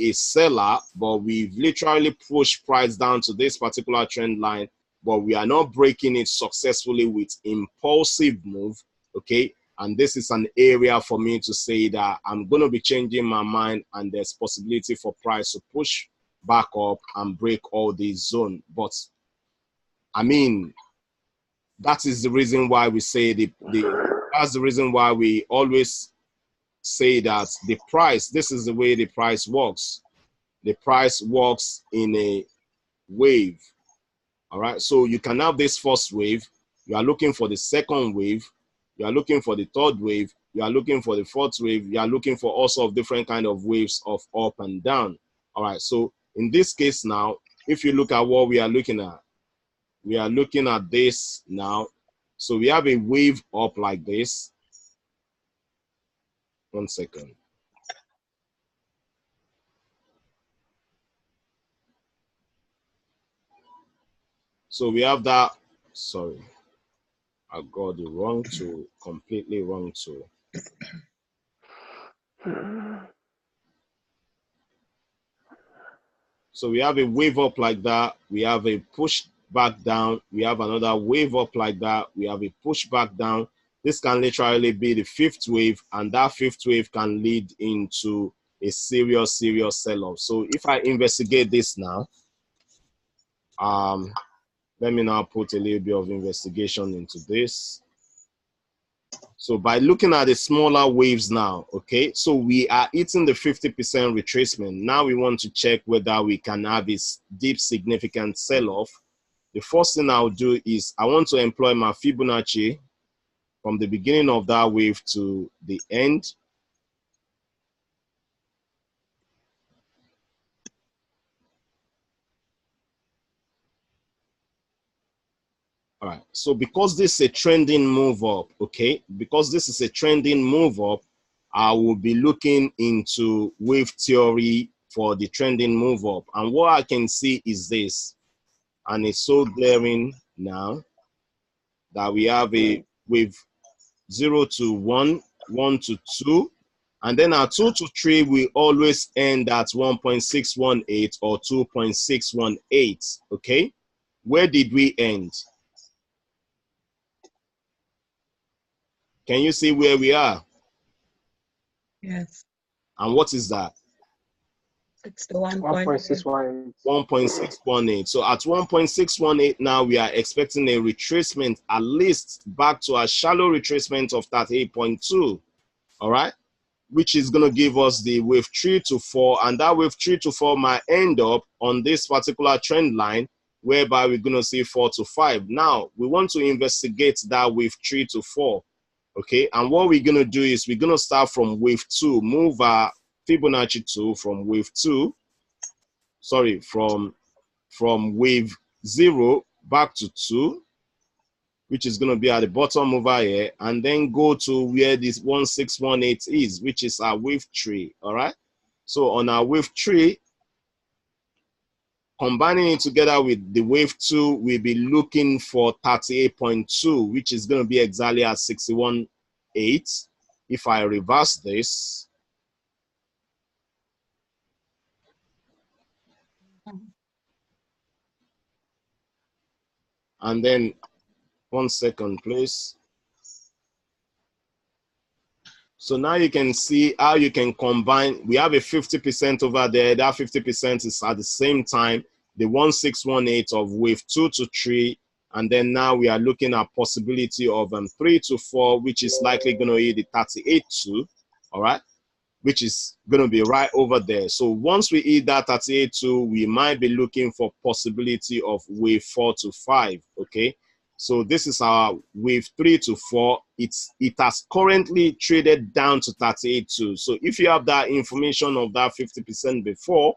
a seller, but we've literally pushed price down to this particular trend line, but we are not breaking it successfully with impulsive move, okay? And this is an area for me to say that I'm going to be changing my mind, and there's possibility for price to push back up and break all these zones. But I mean, that is the reason why we say that's the reason why we always say that the price, this is the way the price works. The price works in a wave. All right. So you can have this first wave. You are looking for the second wave. You are looking for the third wave. You are looking for the fourth wave. You are looking for all sorts of different kind of waves of up and down. All right. So in this case now, if you look at what we are looking at, we are looking at this now. So we have a wave up like this. 1 second. So we have that. Sorry, I got the wrong tool, completely wrong tool. So we have a wave up like that. We have a push back down. We have another wave up like that. We have a push back down. This can literally be the fifth wave, and that fifth wave can lead into a serious sell-off. So if I investigate this now, let me now put a little bit of investigation into this. So by looking at the smaller waves now, okay, so we are hitting the 50% retracement. Now we want to check whether we can have this deep significant sell-off. The first thing I'll do is I want to employ my Fibonacci from the beginning of that wave to the end. All right, so because this is a trending move up, okay, because this is a trending move up, I will be looking into wave theory for the trending move up. And what I can see is this, and it's so glaring now that we have a wave 0 to 1, 1 to 2, and then our 2 to 3 will always end at 1.618 or 2.618, okay? Where did we end? Can you see where we are? Yes. And what is that? It's the 1.618. 1.618. So at 1.618 now, we are expecting a retracement at least back to a shallow retracement of 38.2. All right, which is going to give us the wave 3 to 4, and that wave 3 to 4 might end up on this particular trend line, whereby we're going to see 4 to 5. Now we want to investigate that wave 3 to 4. Okay, and what we're going to do is we're going to start from wave 2, move our Fibonacci 2 from wave 2, sorry, from wave 0 back to 2, which is going to be at the bottom over here, and then go to where this 1618 is, which is our wave 3. All right, so on our wave 3, combining it together with the wave 2, we'll be looking for 38.2, which is going to be exactly at 61.8. If I reverse this, and then 1 second, please. So now you can see how you can combine. We have a 50% over there. That 50% is at the same time the 1618 of wave 2 to 3. And then now we are looking at possibility of 3 to 4, which is likely going to hit the 38.2. All right, which is going to be right over there. So once we hit that 38.2, we might be looking for possibility of wave 4 to 5. Okay. So this is our wave 3 to 4. It has currently traded down to 38.2. So if you have that information of that 50% before,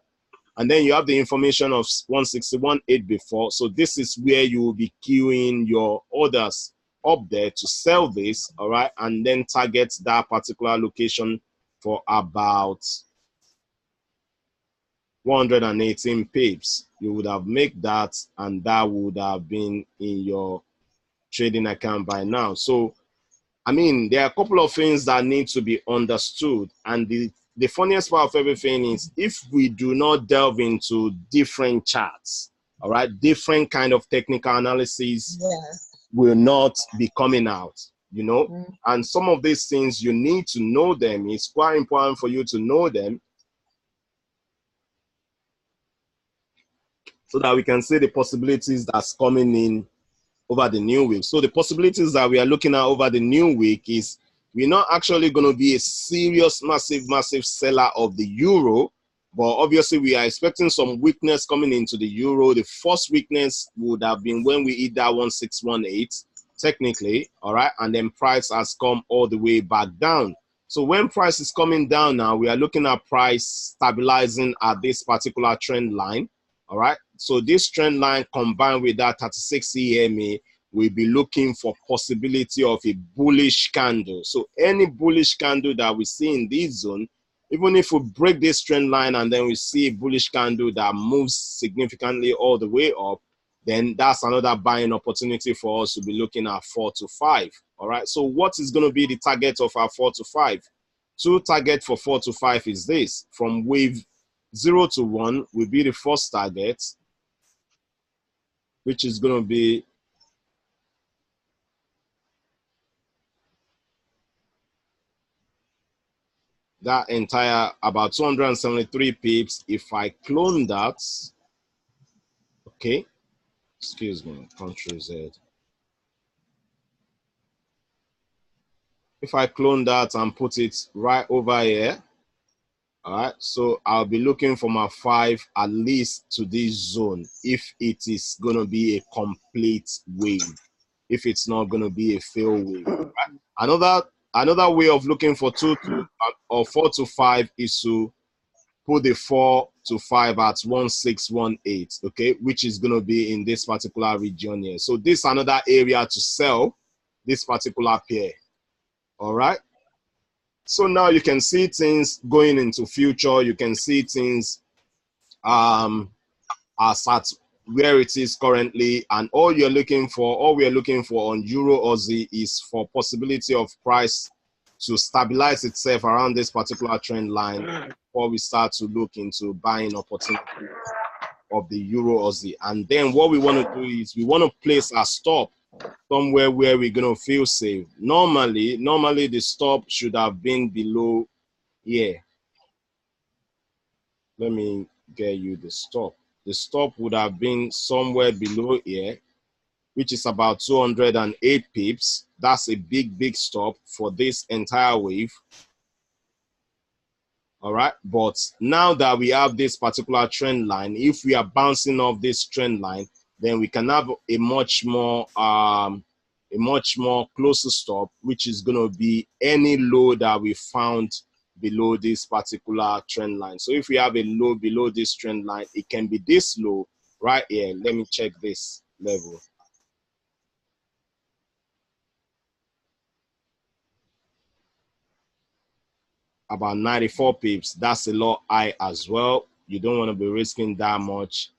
and then you have the information of 161.8 before, so this is where you will be queuing your orders up there to sell this, all right, and then target that particular location for about 118 pips. You would have made that, and that would have been in your trading account by now. So I mean, there are a couple of things that need to be understood, and the funniest part of everything is if we do not delve into different charts, all right, different kind of technical analysis will not be coming out, you know. And some of these things you need to know them. It's quite important for you to know them so that we can see the possibilities that's coming in over the new week. So the possibilities that we are looking at over the new week is we're not actually going to be a serious, massive seller of the euro, but obviously we are expecting some weakness coming into the euro. The first weakness would have been when we hit that 1618, technically, all right, and then price has come all the way back down. So when price is coming down now, we are looking at price stabilizing at this particular trend line. All right, so this trend line combined with that 36 EMA, we'll be looking for possibility of a bullish candle. So any bullish candle that we see in this zone, even if we break this trend line and then we see a bullish candle that moves significantly all the way up, then that's another buying opportunity for us to be looking at 4 to 5. All right, so what is going to be the target of our 4 to 5? Two target for 4 to 5 is this, from wave 0 to 1 will be the first target, which is going to be that entire about 273 pips. If I clone that, okay, excuse me, Control Z. If I clone that and put it right over here, all right, so I'll be looking for my 5 at least to this zone if it is going to be a complete wave, if it's not going to be a fail wave. Right? Another way of looking for 2 to, or 4 to 5 is to put the 4 to 5 at 1618, okay, which is going to be in this particular region here. So this is another area to sell this particular pair. All right. So now you can see things going into future. You can see things as at where it is currently, and all we're looking for on Euro Aussie is for possibility of price to stabilize itself around this particular trend line before we start to look into buying opportunity of the Euro Aussie. And then what we want to do is we want to place a stop somewhere where we're going to feel safe. Normally the stop should have been below here. Let me get you the stop. The stop would have been somewhere below here, which is about 208 pips. That's a big stop for this entire wave. All right, but now that we have this particular trend line, if we are bouncing off this trend line, then we can have a much more closer stop, which is going to be any low that we found below this particular trend line. So if we have a low below this trend line, it can be this low right here. Let me check this level. About 94 pips. That's a lot high as well. You don't want to be risking that much.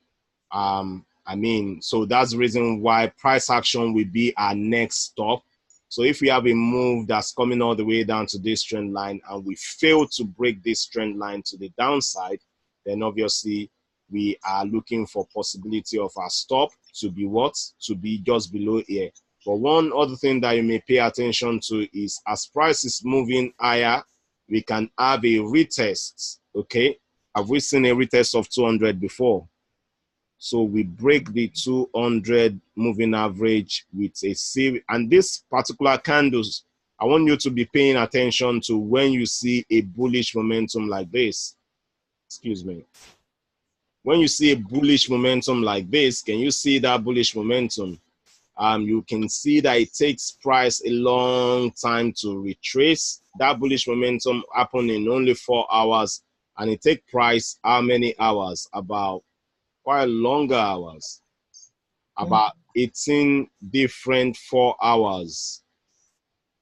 I mean, so that's the reason why price action will be our next stop. So if we have a move that's coming all the way down to this trend line and we fail to break this trend line to the downside, then obviously we are looking for possibility of our stop to be what? To be just below here. But one other thing that you may pay attention to is as price is moving higher, we can have a retest, okay? Have we seen a retest of 200 before? So we break the 200 moving average with a series. And this particular candles, I want you to be paying attention to when you see a bullish momentum like this. Excuse me. When you see a bullish momentum like this, can you see that bullish momentum? You can see that it takes price a long time to retrace. That bullish momentum happened in only 4 hours, and it takes price how many hours? About quite longer hours, about 18 different 4 hours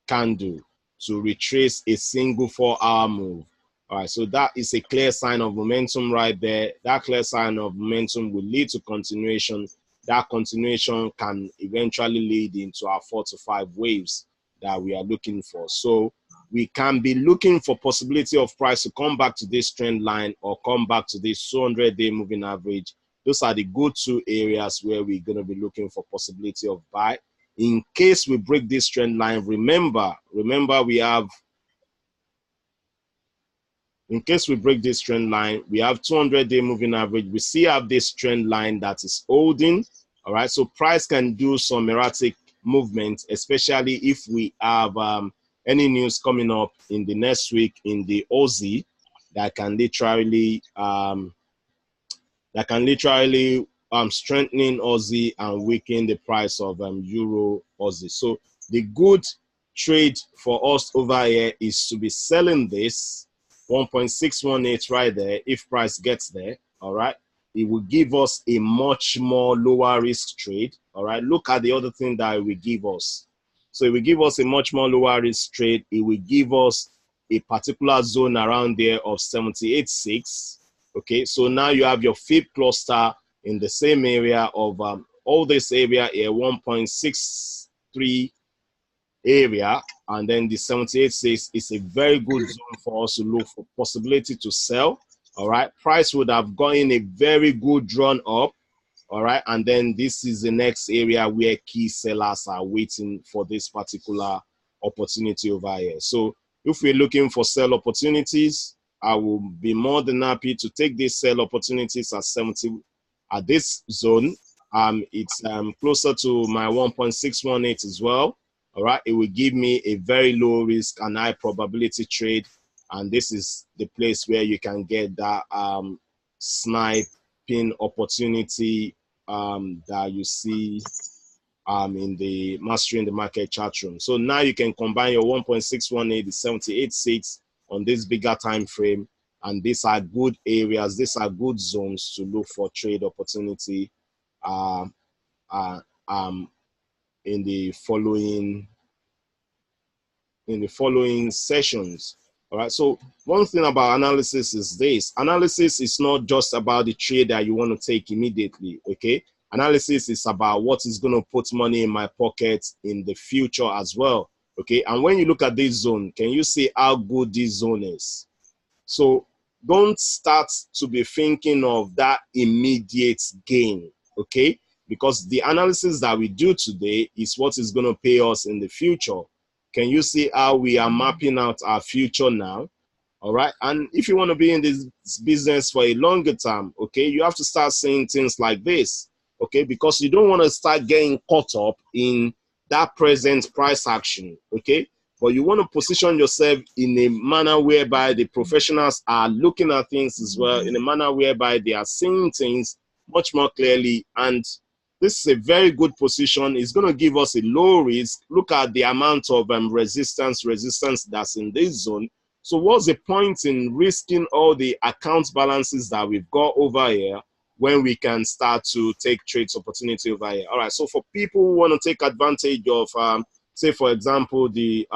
candle to retrace a single 4-hour move. All right, so that is a clear sign of momentum right there. That clear sign of momentum will lead to continuation. That continuation can eventually lead into our 4 to 5 waves that we are looking for. So we can be looking for possibility of price to come back to this trend line or come back to this 200-day moving average. Those are the go-to areas where we're going to be looking for possibility of buy. In case we break this trend line, remember we have, in case we break this trend line, we have 200-day moving average. We still have this trend line that is holding. All right, so price can do some erratic movement, especially if we have any news coming up in the next week in the Aussie that can literally strengthening Aussie and weaken the price of Euro Aussie. So the good trade for us over here is to be selling this 1.618 right there. If price gets there, all right, it will give us a much more lower risk trade. All right, look at the other thing that it will give us. So it will give us a much more lower risk trade. It will give us a particular zone around there of 78.6. Okay, so now you have your Fib cluster in the same area of all this area here, 1.63 area, and then the 78.6 is a very good zone for us to look for possibility to sell. All right, price would have gotten a very good run up. All right, and then this is the next area where key sellers are waiting for this particular opportunity over here. So if we're looking for sell opportunities, I will be more than happy to take these sell opportunities at 70 at this zone. It's closer to my 1.618 as well. All right, it will give me a very low risk and high probability trade, and this is the place where you can get that sniping opportunity that you see in the Mastering the Market chat room. So now you can combine your 1.618, the 78.6 on this bigger time frame, and these are good areas, these are good zones to look for trade opportunity in the following sessions. All right, so one thing about analysis is this: analysis is not just about the trade that you want to take immediately. Okay, analysis is about what is going to put money in my pocket in the future as well. Okay, and when you look at this zone, can you see how good this zone is? So don't start to be thinking of that immediate gain. Okay, because the analysis that we do today is what is going to pay us in the future. Can you see how we are mapping out our future now? All right. And if you want to be in this business for a longer term, okay, you have to start saying things like this, okay, because you don't want to start getting caught up in that present price action, okay, but you want to position yourself in a manner whereby the professionals are looking at things as well, in a manner whereby they are seeing things much more clearly. And this is a very good position. It's going to give us a low risk. Look at the amount of resistance that's in this zone. So what's the point in risking all the account balances that we've got over here when we can start to take trades opportunity over here? All right, so for people who want to take advantage of, say, for example, the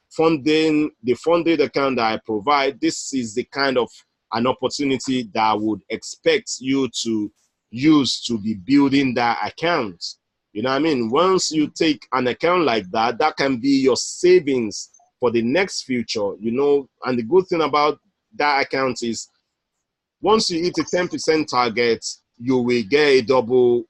funded account that I provide, this is the kind of an opportunity that I would expect you to use to be building that account. You know what I mean? Once you take an account like that, that can be your savings for the next future, you know. And the good thing about that account is once you hit a 10% target, you will get a double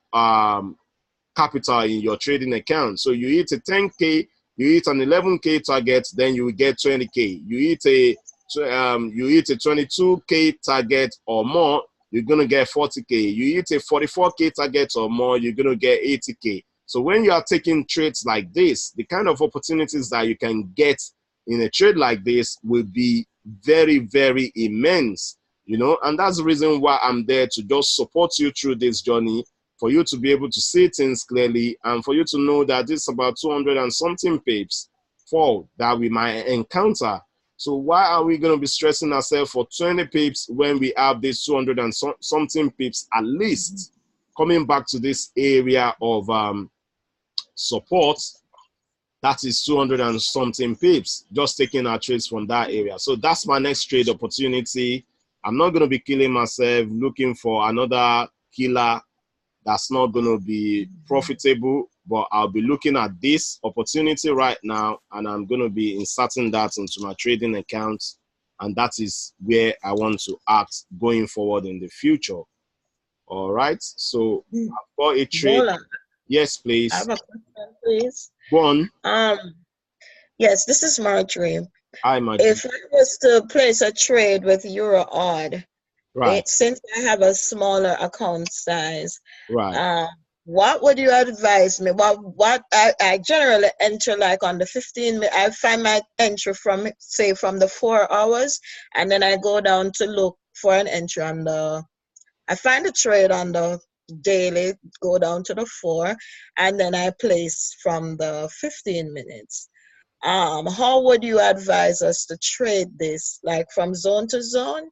capital in your trading account. So you hit a 10K, you hit an 11K target, then you will get 20K. You hit a 22K target or more, you're going to get 40K. You hit a 44K target or more, you're going to get 80K. So when you are taking trades like this, the kind of opportunities that you can get in a trade like this will be very, very immense, you know. And that's the reason why I'm there, to just support you through this journey, for you to be able to see things clearly, and for you to know that it's about 200 and something pips fall that we might encounter. So why are we going to be stressing ourselves for 20 pips when we have this 200 and something pips at least coming back to this area of support? That is 200 and something pips, just taking our trades from that area. So that's my next trade opportunity. I'm not going to be killing myself looking for another killer that's not going to be profitable, but I'll be looking at this opportunity right now, and I'm going to be inserting that into my trading account, and that is where I want to act going forward in the future. All right, so I've got a trade. Bola, Yes, please. I have a question, please. Go on. Yes, this is Marjorie. Hi, Marjorie. If I was to place a trade with Euro odd, right, since I have a smaller account size, right, what would you advise me? What I generally enter like on the 15 minute. I find my entry from, say, from the 4 hours, and then I go down to look for an entry on the, I find a trade on the daily, go down to the 4, and then I place from the 15 minutes. How would you advise us to trade this, like from zone to zone?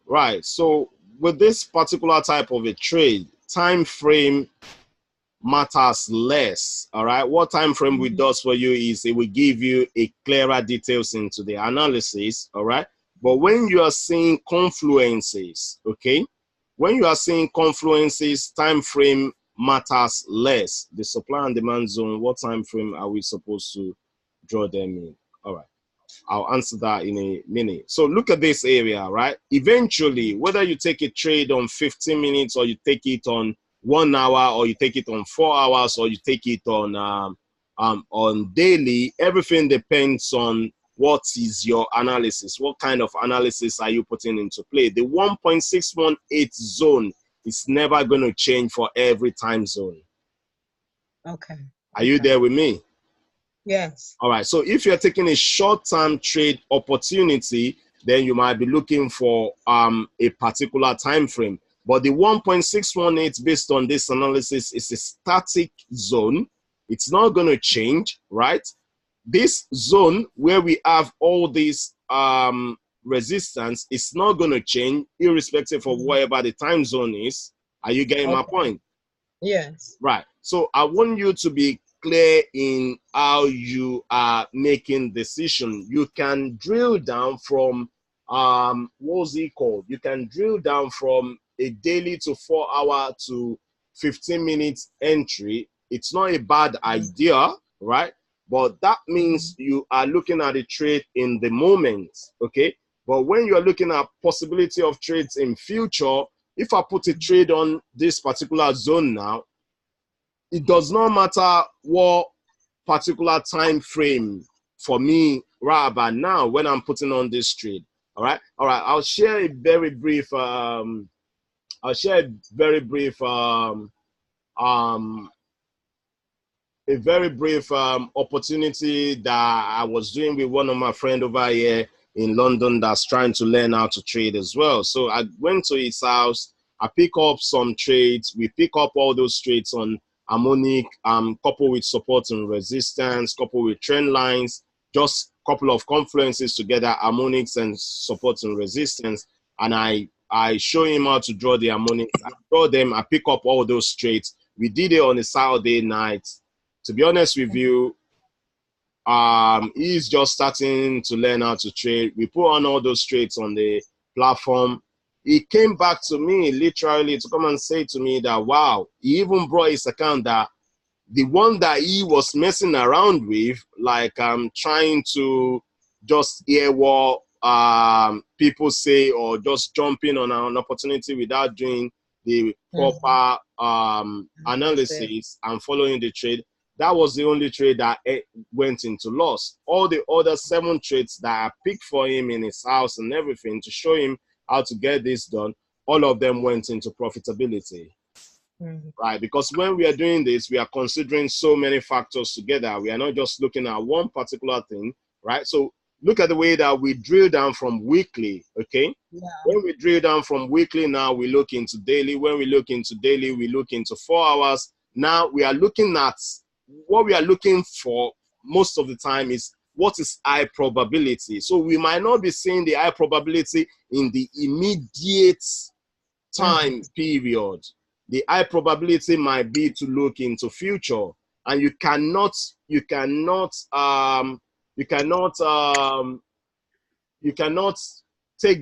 Right. So with this particular type of a trade, time frame matters less. All right. What time frame it does for you is it will give you a clearer details into the analysis. All right. But when you are seeing confluences, okay, when you are seeing confluences, time frame matters less. The supply and demand zone, what time frame are we supposed to draw them in? All right. I'll answer that in a minute. So look at this area, right? Eventually, whether you take a trade on 15 minutes or you take it on 1 hour or you take it on 4 hours or you take it on daily, everything depends on what is your analysis. What kind of analysis are you putting into play? The 1.618 zone is never going to change for every time zone. Okay. Are you there with me? Yes. All right. So if you're taking a short-term trade opportunity, then you might be looking for a particular time frame. But the 1.618 based on this analysis is a static zone. It's not going to change, right? This zone where we have all this resistance is not going to change irrespective of whatever the time zone is. Are you getting my point? Yes. Right. So I want you to be clear in how you are making decision. You can drill down from what's it called? You can drill down from a daily to 4 hour to 15 minutes entry. It's not a bad idea, right? But that means you are looking at a trade in the moment, okay? But when you're looking at possibility of trades in future, if I put a trade on this particular zone now, it does not matter what particular time frame for me right about now when I'm putting on this trade. All right. I'll share a very brief opportunity that I was doing with one of my friends over here in London that's trying to learn how to trade as well. So I went to his house. I pick up some trades. We pick up all those trades on harmonic, coupled with support and resistance, coupled with trend lines, just a couple of confluences together, harmonics and support and resistance. And I show him how to draw the harmonics. I draw them. I pick up all those trades. We did it on a Saturday night. To be honest with you, he's just starting to learn how to trade. We put on all those trades on the platform. He came back to me literally to come and say to me that, wow, he even brought his account that the one that he was messing around with, like trying to just hear what people say or just jumping on an opportunity without doing the proper analysis and following the trade. That was the only trade that went into loss. All the other 7 trades that I picked for him in his house and everything to show him how to get this done, all of them went into profitability. Right? Because when we are doing this, we are considering so many factors together. We are not just looking at one particular thing, right? So look at the way that we drill down from weekly, okay? Yeah. When we drill down from weekly, now we look into daily. When we look into daily, we look into 4 hours. Now we are looking at what we are looking for most of the time is what is high probability. So we might not be seeing the high probability in the immediate time period. The high probability might be to look into future, and you cannot take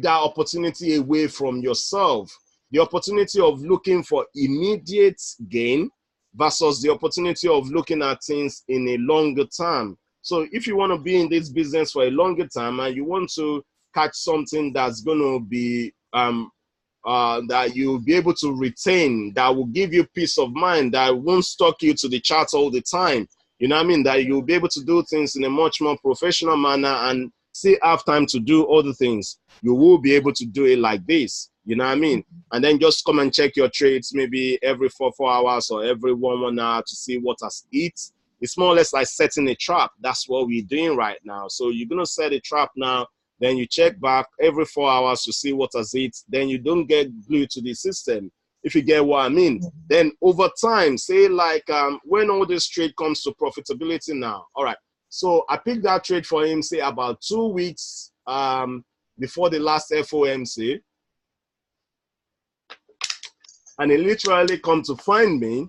that opportunity away from yourself. The opportunity of looking for immediate gain versus the opportunity of looking at things in a longer term. So if you want to be in this business for a longer time and you want to catch something that's going to be that you'll be able to retain, that will give you peace of mind, that won't stuck you to the charts all the time, you know what I mean, that you'll be able to do things in a much more professional manner and still have time to do other things, you will be able to do it like this, you know what I mean? And then just come and check your trades maybe every 4 hours or every 1 hour to see what has hit. It's more or less like setting a trap. That's what we're doing right now. So you're going to set a trap now, then you check back every 4 hours to see what has hit. Then you don't get glued to the system, if you get what I mean. Then over time, say like when all this trade comes to profitability now, all right, so I picked that trade for him, say about 2 weeks before the last FOMC. And he literally come to find me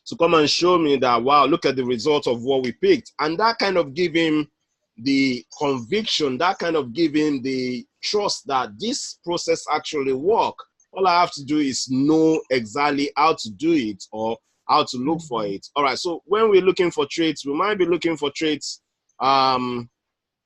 to come and show me that, wow, look at the result of what we picked. And that kind of give him the conviction, that kind of give him the trust that this process actually work. All I have to do is know exactly how to do it or how to look for it. All right, so when we're looking for trades, we might be looking for trades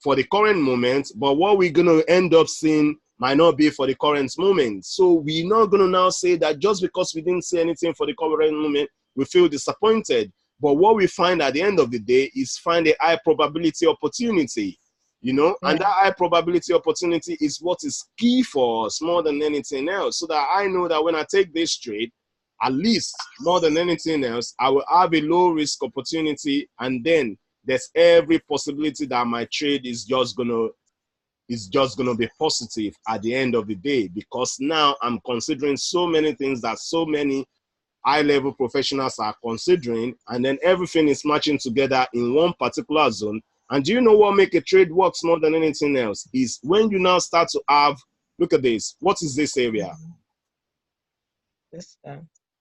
for the current moment, but what we're going to end up seeing might not be for the current moment. So we're not going to now say that just because we didn't see anything for the current moment, we feel disappointed. But what we find at the end of the day is find a high probability opportunity, you know, and that high probability opportunity is what is key for us more than anything else. So that I know that when I take this trade, at least more than anything else, I will have a low risk opportunity, and then there's every possibility that my trade is just gonna be positive at the end of the day, because now I'm considering so many things that so many high-level professionals are considering, and then everything is matching together in one particular zone. And do you know what make a trade works more than anything else? Is when you now start to have, look at this, what is this area?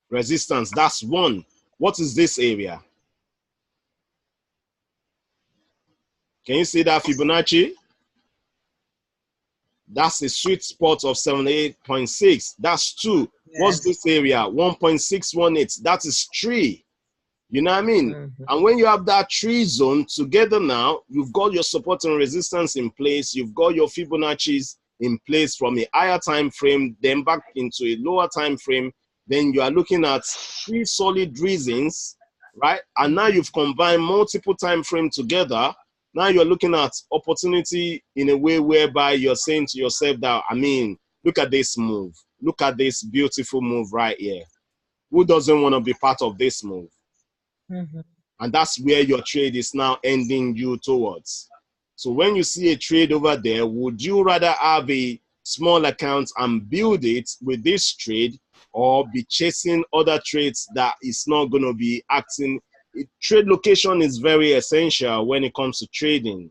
Resistance, that's one. What is this area? Can you see that Fibonacci? That's a sweet spot of 78.6. That's 2. Yes. What's this area? 1.618. That is 3. You know what I mean? And when you have that 3 zone together now, you've got your support and resistance in place. You've got your Fibonacci's in place from a higher time frame, then back into a lower time frame. Then you are looking at 3 solid reasons, right? And now you've combined multiple time frames together. Now you're looking at opportunity in a way whereby you're saying to yourself that, I mean, look at this move. Look at this beautiful move right here. Who doesn't want to be part of this move? And that's where your trade is now ending you towards. So when you see a trade over there, would you rather have a small account and build it with this trade, or be chasing other trades that is not going to be acting? Trade location is very essential when it comes to trading,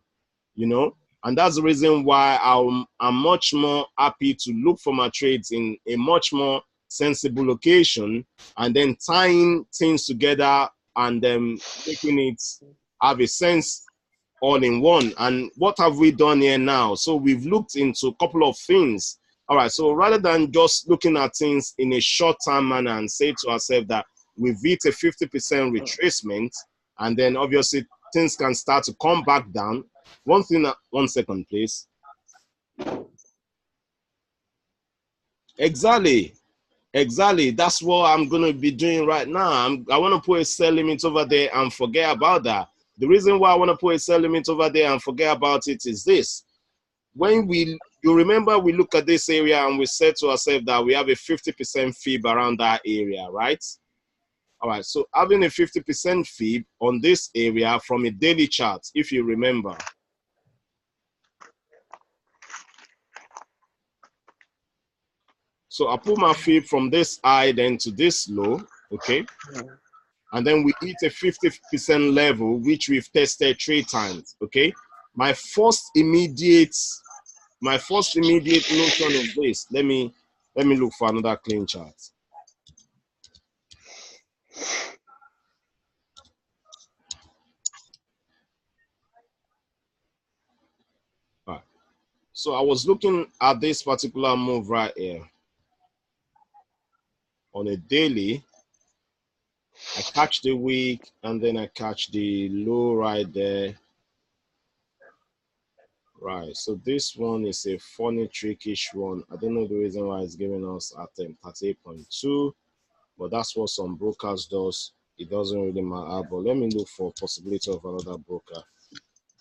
you know, and that's the reason why I'm much more happy to look for my trades in a much more sensible location, and then tying things together and then making it have a sense all in one. And what have we done here now? So we've looked into a couple of things. All right, so rather than just looking at things in a short-term manner and say to ourselves that we've hit a 50% retracement, and then obviously things can start to come back down. One second, please. Exactly. That's what I'm going to be doing right now. I want to put a sell limit over there and forget about that. The reason why I want to put a sell limit over there and forget about it is this. When you remember, we look at this area and we said to ourselves that we have a 50% fib around that area, right? All right, so having a 50% fib on this area from a daily chart, if you remember. So I put my fib from this high then to this low, okay? And then we hit a 50% level, which we've tested 3 times, okay? My first immediate notion of this, let me look for another clean chart. All right. So I was looking at this particular move right here. On a daily, I catch the week and then I catch the low right there. Right, so this one is a funny, trickish one. I don't know the reason why it's giving us at 38.2, but that's what some brokers does. It doesn't really matter, but let me look for possibility of another broker.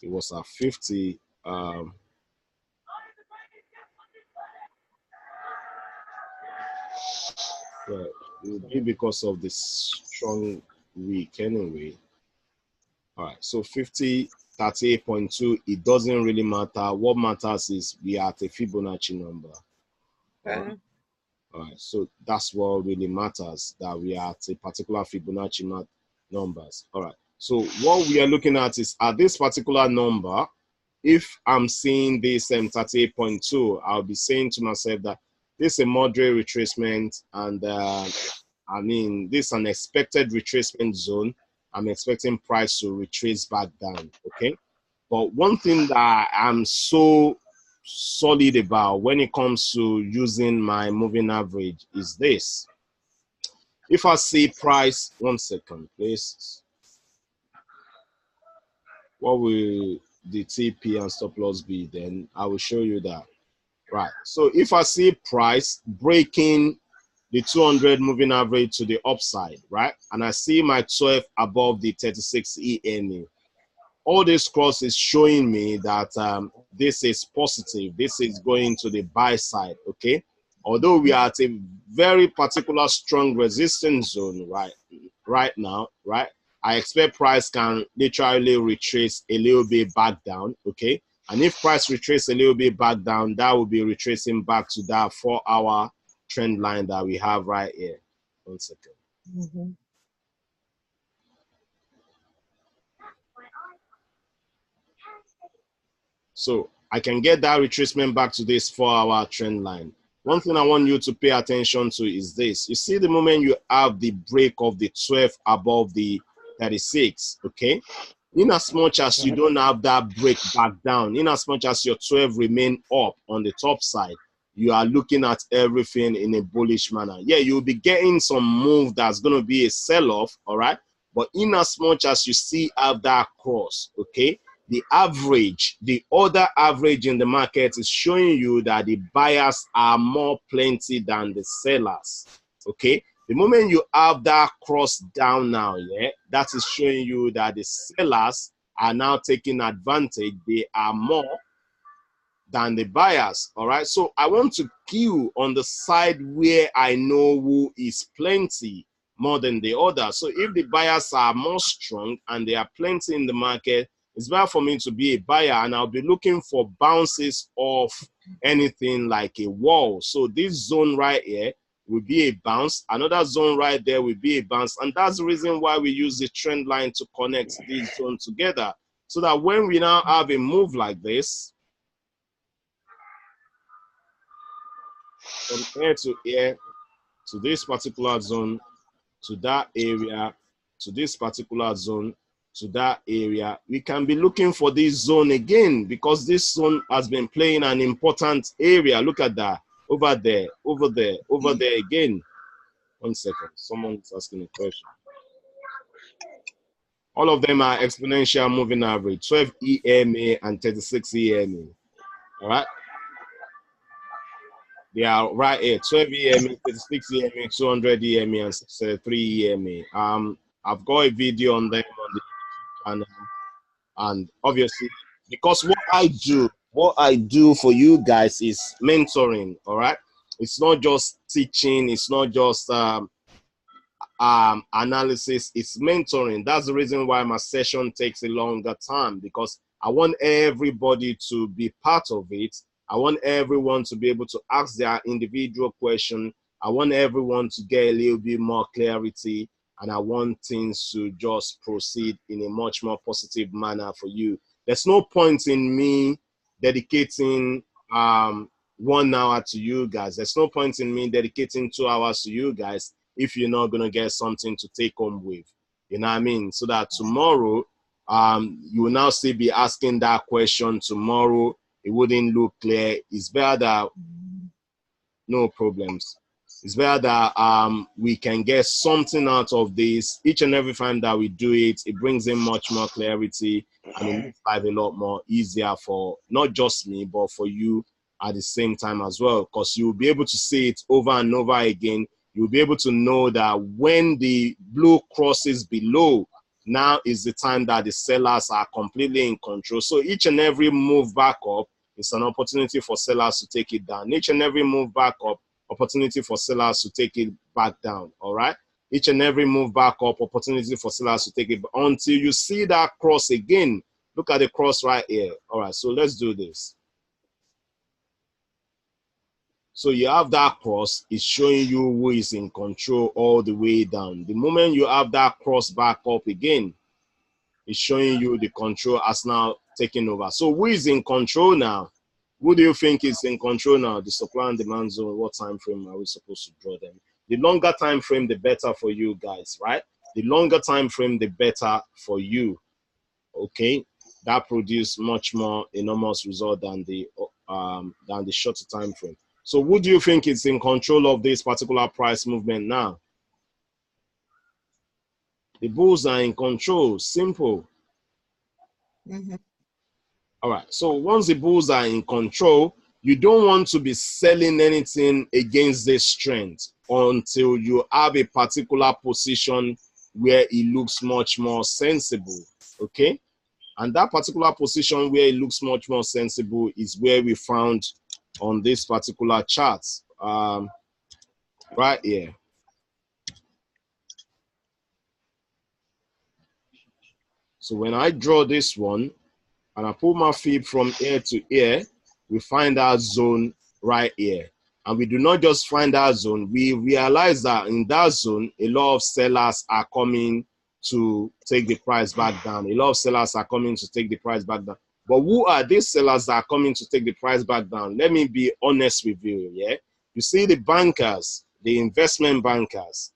It was at 50. Well, it would be because of this strong week anyway. All right, so 50, 38.2, it doesn't really matter. What matters is we are at a Fibonacci number. All right, so that's what really matters, that we are at a particular Fibonacci numbers. All right, so what we are looking at is at this particular number, if I'm seeing this 38.2, I'll be saying to myself that this is a moderate retracement, and I mean, this is an expected retracement zone. I'm expecting price to retrace back down, okay? But one thing that I'm so solid about when it comes to using my moving average is this. If I see price, 1 second, please. What we the TP and stop loss be, then I will show you that. Right. So if I see price breaking the 200 moving average to the upside, right, and I see my 12 above the 36 EMA, all this cross is showing me that this is positive. This is going to the buy side, okay? Although we are at a very particular strong resistance zone right now, right? I expect price can literally retrace a little bit back down, okay? And if price retrace a little bit back down, that will be retracing back to that 4-hour trend line that we have right here. 1 second. Mm-hmm. So I can get that retracement back to this 4-hour trend line. One thing I want you to pay attention to is this. You see the moment you have the break of the 12 above the 36, okay? In as much as you don't have that break back down, in as much as your 12 remain up on the top side, you are looking at everything in a bullish manner. Yeah, you'll be getting some move that's going to be a sell-off, all right? But in as much as you see have that cross, okay, the average, the other average in the market is showing you that the buyers are more plenty than the sellers, okay? The moment you have that cross down now, yeah, that is showing you that the sellers are now taking advantage. They are more than the buyers, all right? So I want to queue on the side where I know who is plenty more than the other. So if the buyers are more strong and there are plenty in the market, it's better for me to be a buyer, and I'll be looking for bounces off anything like a wall. So this zone right here will be a bounce. Another zone right there will be a bounce. And that's the reason why we use the trend line to connect these zones together. So that when we now have a move like this, from here to here, to this particular zone, to that area, to this particular zone, to that area, we can be looking for this zone again, because this zone has been playing an important area. Look at that. Over there, over there, over there again. 1 second. Someone's asking a question. All of them are exponential moving average, 12 EMA and 36 EMA. All right. They are right here, 12 EMA, 36 EMA, 200 EMA, and 63 EMA. I've got a video on them on the channel, and obviously, because what I do for you guys is mentoring. All right, it's not just teaching, it's not just analysis, it's mentoring. That's the reason why my session takes a longer time, because I want everybody to be part of it. I want everyone to be able to ask their individual question. I want everyone to get a little bit more clarity, and I want things to just proceed in a much more positive manner for you. There's no point in me dedicating 1 hour to you guys. There's no point in me dedicating 2 hours to you guys if you're not going to get something to take home with. You know what I mean? So that tomorrow, you will now still be asking that question tomorrow. It wouldn't look clear. It's better that no problems. It's better that we can get something out of this. Each and every time that we do it, it brings in much more clarity, and it makes life a lot more easier for not just me, but for you at the same time as well, because you'll be able to see it over and over again. You'll be able to know that when the blue crosses below, now is the time that the sellers are completely in control. So each and every move back up is an opportunity for sellers to take it down. Each and every move back up, opportunity for sellers to take it back down, all right? Each and every move back up, opportunity for sellers to take it until you see that cross again. Look at the cross right here. All right, so let's do this. So you have that cross, it's showing you who is in control all the way down. The moment you have that cross back up again, it's showing you the control has now taken over. So who is in control now? Who do you think is in control now? The supply and demand zone, what time frame are we supposed to draw them? The longer time frame, the better for you guys, right? The longer time frame, the better for you, okay? That produce much more enormous result than the shorter time frame. So who do you think is in control of this particular price movement now? The bulls are in control, simple. Mm-hmm. All right. So once the bulls are in control, you don't want to be selling anything against this trend until you have a particular position where it looks much more sensible. Okay. And that particular position where it looks much more sensible is where we found on this particular chart. Right here. So when I draw this one and I pull my fib from here to here, we find our zone right here. And we do not just find that zone, we realize that in that zone, a lot of sellers are coming to take the price back down. A lot of sellers are coming to take the price back down. But who are these sellers that are coming to take the price back down? Let me be honest with you, yeah? You see the bankers, the investment bankers,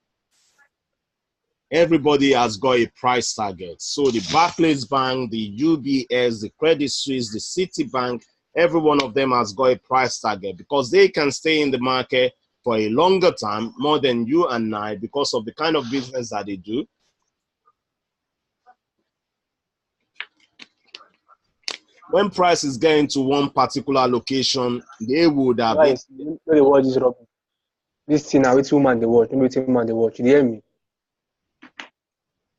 everybody has got a price target. So the Barclays Bank, the UBS, the Credit Suisse, the Citibank, every one of them has got a price target because they can stay in the market for a longer time, more than you and I, because of the kind of business that they do. When prices get into one particular location, they would have Guys, you know the word is rubbish. This thing now, it's woman they watch. No, it's woman they watch. You hear me?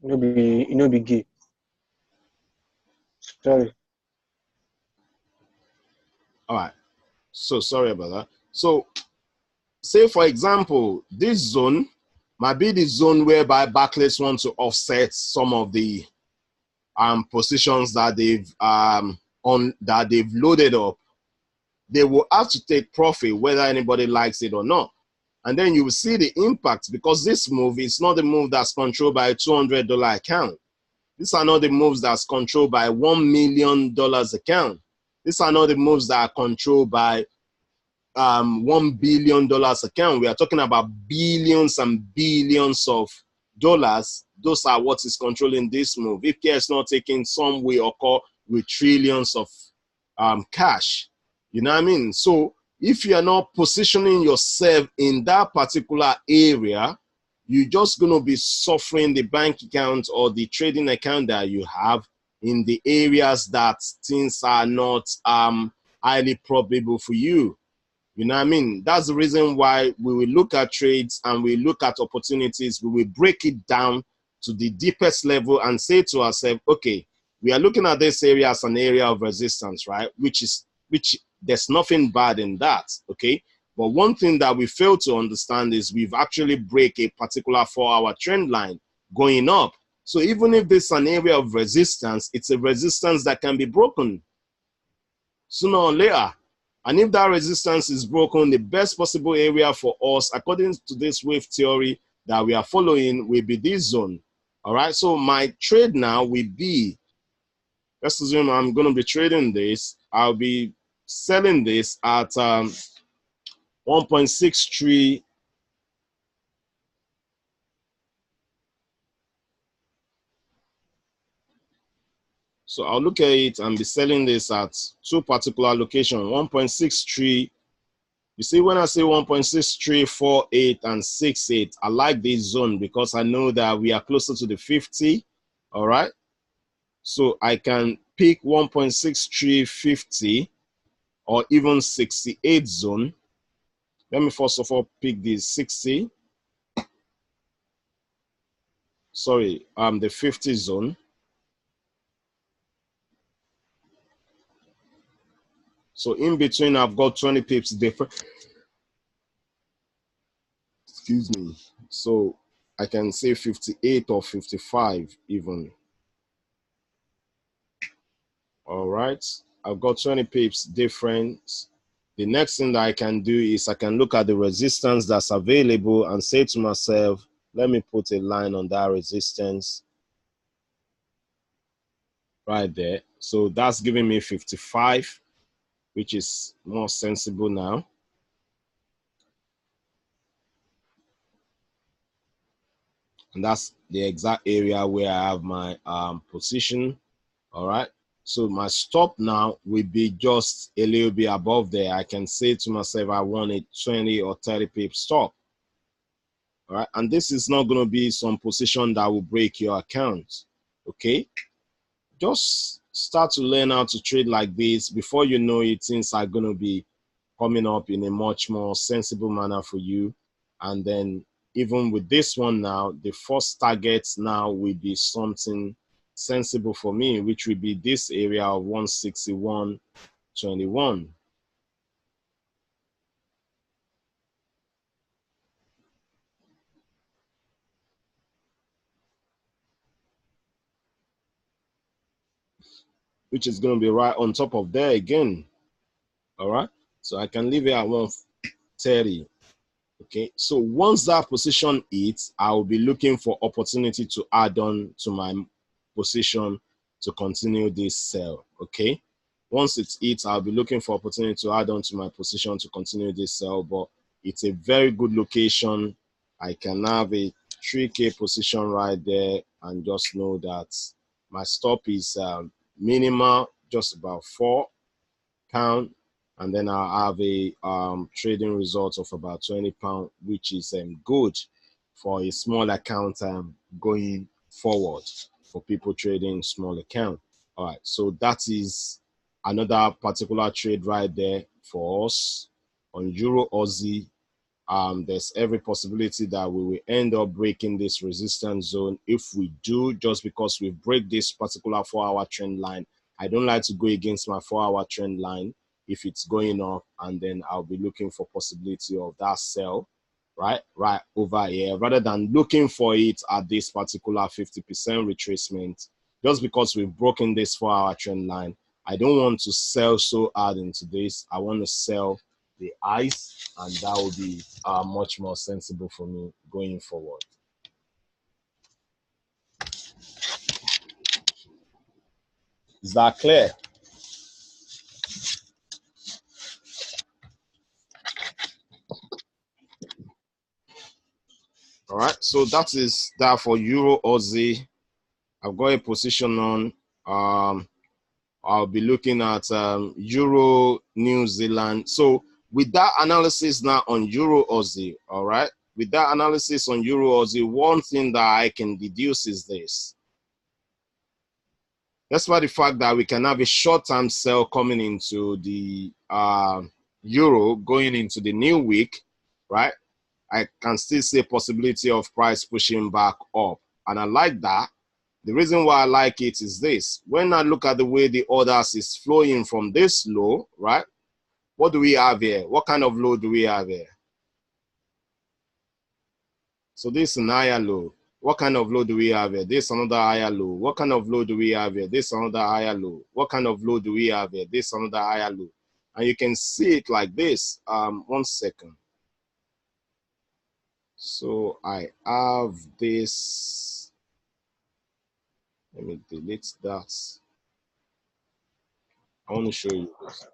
You know be gay. Sorry. All right. So sorry about that. So say, for example, this zone might be the zone whereby Barclays want to offset some of the positions that they've loaded up. They will have to take profit whether anybody likes it or not. And then you will see the impact, because this move is not the move that's controlled by a $200 account. These are not the moves that's controlled by $1 million account. These are not the moves that are controlled by $1 billion account. We are talking about billions and billions of dollars. Those are what is controlling this move. If care is not taken, some will occur with trillions of cash. You know what I mean? So if you are not positioning yourself in that particular area, you're just going to be suffering the bank account or the trading account that you have in the areas that things are not highly probable for you. You know what I mean? That's the reason why we will look at trades and we look at opportunities. We will break it down to the deepest level and say to ourselves, okay, we are looking at this area as an area of resistance, right? Which there's nothing bad in that, okay? But one thing that we fail to understand is we've actually break a particular 4-hour trend line going up. So even if this is an area of resistance, it's a resistance that can be broken sooner or later. And if that resistance is broken, the best possible area for us, according to this wave theory that we are following, will be this zone. All right, so my trade now will be, let's assume I'm going to be trading this. I'll be selling this at 1.63. So I'll look at it and be selling this at two particular locations, 1.63. You see, when I say 1.6348 and 68, I like this zone because I know that we are closer to the 50. All right. So I can pick 1.6350 or even 68 zone. Let me first of all pick the 60. Sorry, the 50 zone. So in between, I've got 20 pips different. Excuse me. So I can say 58 or 55 even. All right. I've got 20 pips difference. The next thing that I can do is I can look at the resistance that's available and say to myself, let me put a line on that resistance right there. So that's giving me 55, which is more sensible now. And that's the exact area where I have my position. All right. So my stop now will be just a little bit above there. I can say to myself, I want a 20 or 30 pip stop. All right. And this is not going to be some position that will break your account. Okay. Just start to learn how to trade like this, before you know it, things are going to be coming up in a much more sensible manner for you. And then even with this one now, the first target now will be something sensible for me, which will be this area of 161.21. Which is going to be right on top of there again. All right, so I can leave it at 130. Okay, so once that position hits, I will be looking for opportunity to add on to my position to continue this sell. Okay, once it hits, I'll be looking for opportunity to add on to my position to continue this sell. But it's a very good location. I can have a 3K position right there and just know that my stop is minimal, just about 4 pound, and then I'll have a trading result of about 20 pound, which is good for a small account going forward for people trading small account. All right, so that is another particular trade right there for us on Euro Aussie. There's every possibility that we will end up breaking this resistance zone. If we do, just because we break this particular 4-hour trend line, I don't like to go against my 4-hour trend line if it's going up, and then I'll be looking for possibility of that sell right over here, rather than looking for it at this particular 50% retracement. Just because we've broken this 4-hour trend line, I don't want to sell so hard into this. I want to sell the ice, and that will be much more sensible for me going forward. Is that clear? All right, so that is that for Euro Aussie. I've got a position on. I'll be looking at Euro New Zealand. So with that analysis now on Euro Aussie, all right, with that analysis on Euro Aussie, one thing that I can deduce is this. Despite the fact that we can have a short-term sell coming into the Euro going into the new week, right? I can still see a possibility of price pushing back up. And I like that. The reason why I like it is this. When I look at the way the orders is flowing from this low, right? What do we have here? What kind of low do we have here? So this is an higher low. What kind of low do we have here? This is another higher low. What kind of low do we have here? This is another higher low. What kind of low do we have here? This is another higher low. And you can see it like this. 1 second. So I have this. Let me delete that. I want to show you this.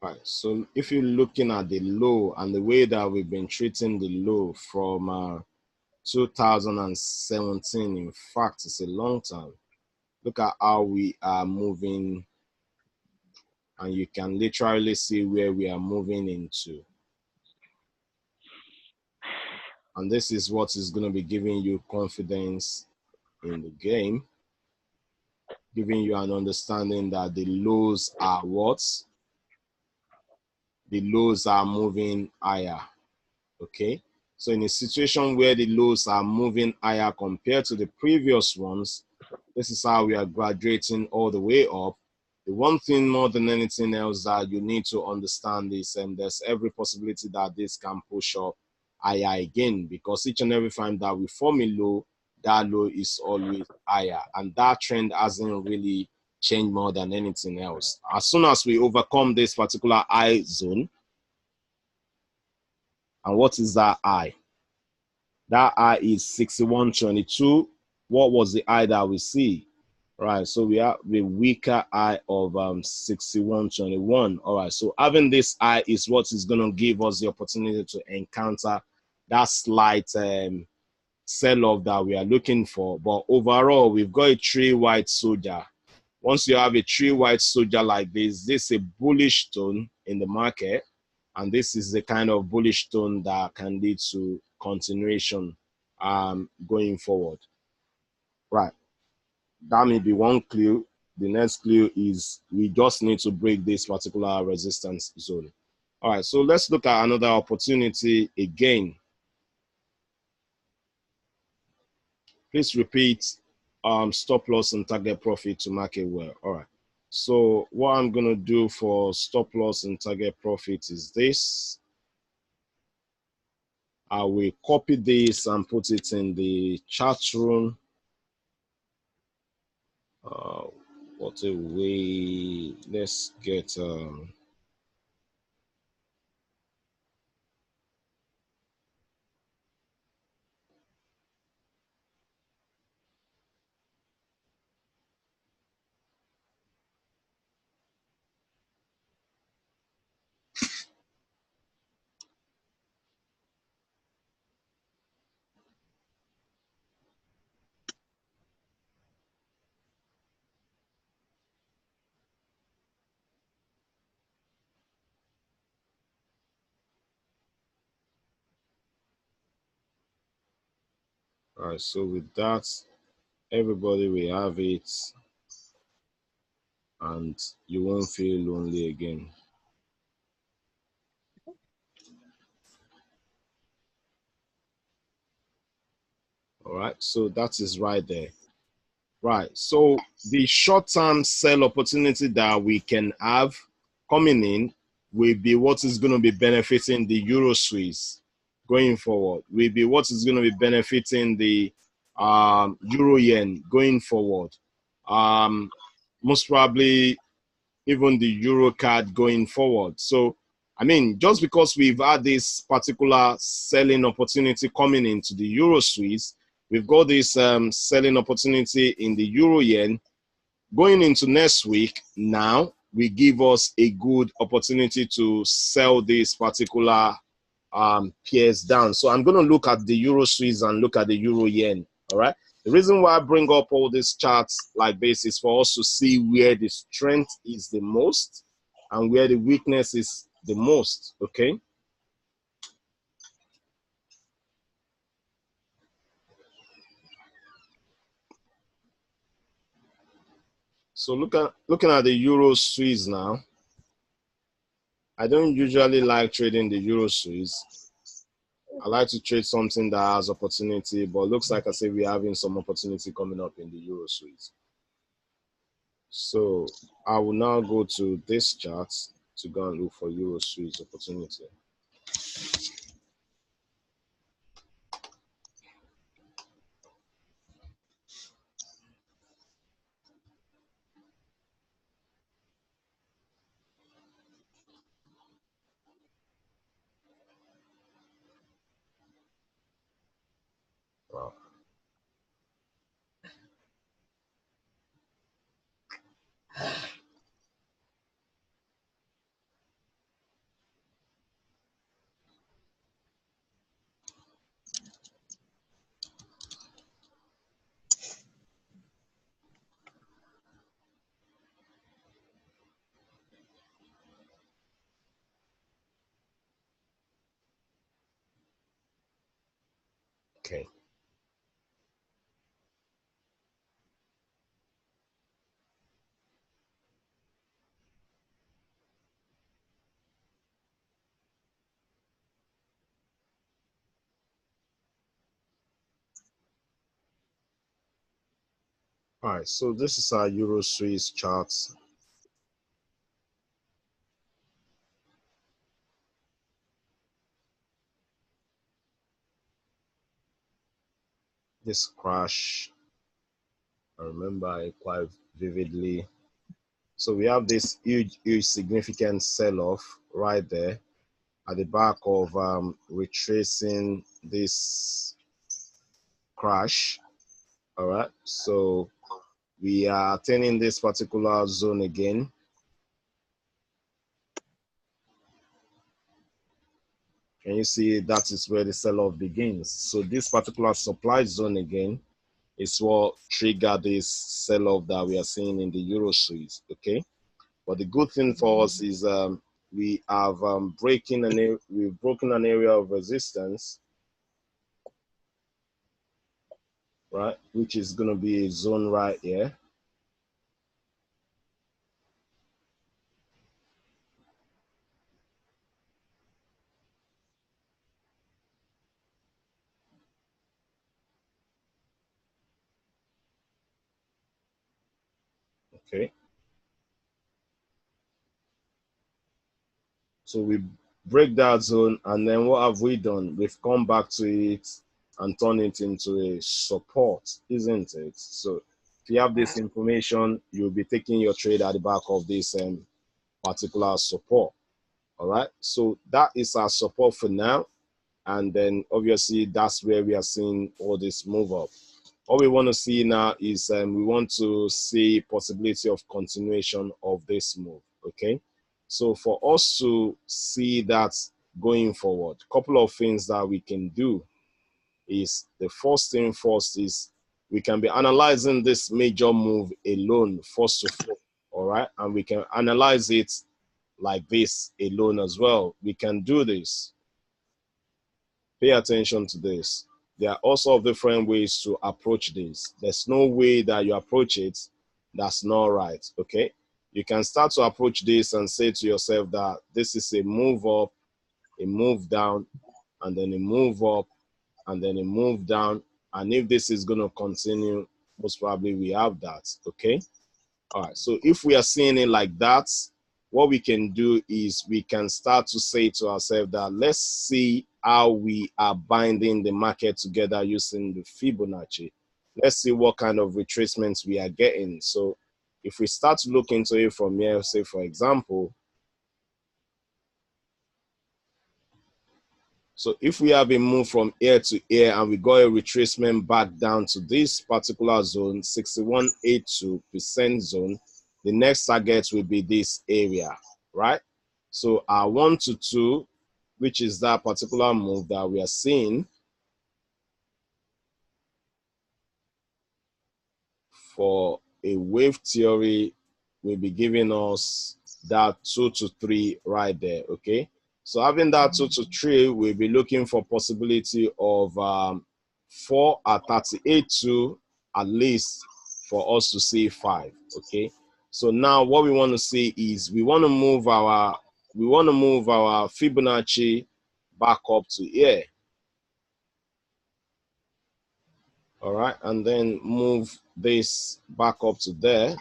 All right, so if you're looking at the low and the way that we've been treating the low from 2017, in fact, it's a long time. Look at how we are moving, and you can literally see where we are moving into. And this is what is going to be giving you confidence in the game, giving you an understanding that the lows are what? The lows are moving higher, okay? So in a situation where the lows are moving higher compared to the previous ones, this is how we are graduating all the way up. The one thing more than anything else that you need to understand is there's every possibility that this can push up higher again, because each and every time that we form a low, that low is always higher, and that trend hasn't really changed more than anything else. As soon as we overcome this particular high zone, and what is that high? That high is 61.22. What was the high that we see? Right, so we have the weaker high of 61.21. All right, so having this high is what is going to give us the opportunity to encounter that slight sell-off that we are looking for. But overall, we've got a 3 white soldier. Once you have a 3 white soldier like this is a bullish tone in the market, and this is the kind of bullish tone that can lead to continuation going forward. Right. That may be one clue. The next clue is we just need to break this particular resistance zone. All right, so let's look at another opportunity again. Please repeat stop loss and target profit to market well. All right. So what I'm going to do for stop loss and target profit is this. I will copy this and put it in the chat room. What a way. Let's get all right, so with that, everybody will have it and you won't feel lonely again. All right, so that is right there. Right, so the short-term sell opportunity that we can have coming in will be what is going to be benefiting the Euro Swiss going forward, will be what is going to be benefiting the Euro Yen going forward. Most probably even the Euro card going forward. So, I mean, just because we've had this particular selling opportunity coming into the Euro Swiss, we've got this selling opportunity in the Euro Yen going into next week. Now will give us a good opportunity to sell this particular pairs down. So I'm going to look at the Euro Swiss and look at the Euro Yen. All right. The reason why I bring up all these charts like this is for us to see where the strength is the most and where the weakness is the most. Okay. So looking at the Euro Swiss now. I don't usually like trading the Euro Swiss. I like to trade something that has opportunity, but looks like I say we're having some opportunity coming up in the Euro Swiss. So I will now go to this chart to go and look for Euro Swiss opportunity. Wow. Okay. All right, so this is our Euro Swiss chart. This crash, I remember it quite vividly. So we have this huge significant sell-off right there at the back of retracing this crash. All right, so we are attaining this particular zone again. Can you see that is where the sell-off begins? So this particular supply zone again is what triggered this sell-off that we are seeing in the Euro Swiss, okay? But the good thing for us is we have we've broken an area of resistance. right? Which is going to be a zone right here. Okay. So we break that zone, and then what have we done? We've come back to it and turn it into a support, isn't it? So if you have this information, you'll be taking your trade at the back of this particular support. All right. So that is our support for now. And then obviously that's where we are seeing all this move up. What we want to see now is we want to see possibility of continuation of this move. Okay. So for us to see that going forward, a couple of things that we can do is the first thing first is we can be analyzing this major move alone first of all. All right. And we can analyze it like this alone as well. We can do this. Pay attention to this. There are also different ways to approach this. There's no way that you approach it that's not right, okay? You can start to approach this and say to yourself that this is a move up, a move down, and then a move up, and then a move down. And if this is going to continue, most probably we have that, okay? All right, so if we are seeing it like that, what we can do is we can start to say to ourselves that let's see how we are binding the market together using the Fibonacci. Let's see what kind of retracements we are getting. So if we start to look into it from here, say for example, so if we have a move from here to here and we got a retracement back down to this particular zone, 6182% zone, the next target will be this area, right? So our 1 to 2, which is that particular move that we are seeing for a wave theory, will be giving us that 2 to 3 right there, okay? So having that 2 to 3, we'll be looking for possibility of 4 at 38.2 at least for us to see 5, okay? So now what we want to see is we want to move our Fibonacci back up to here. All right, and then move this back up to there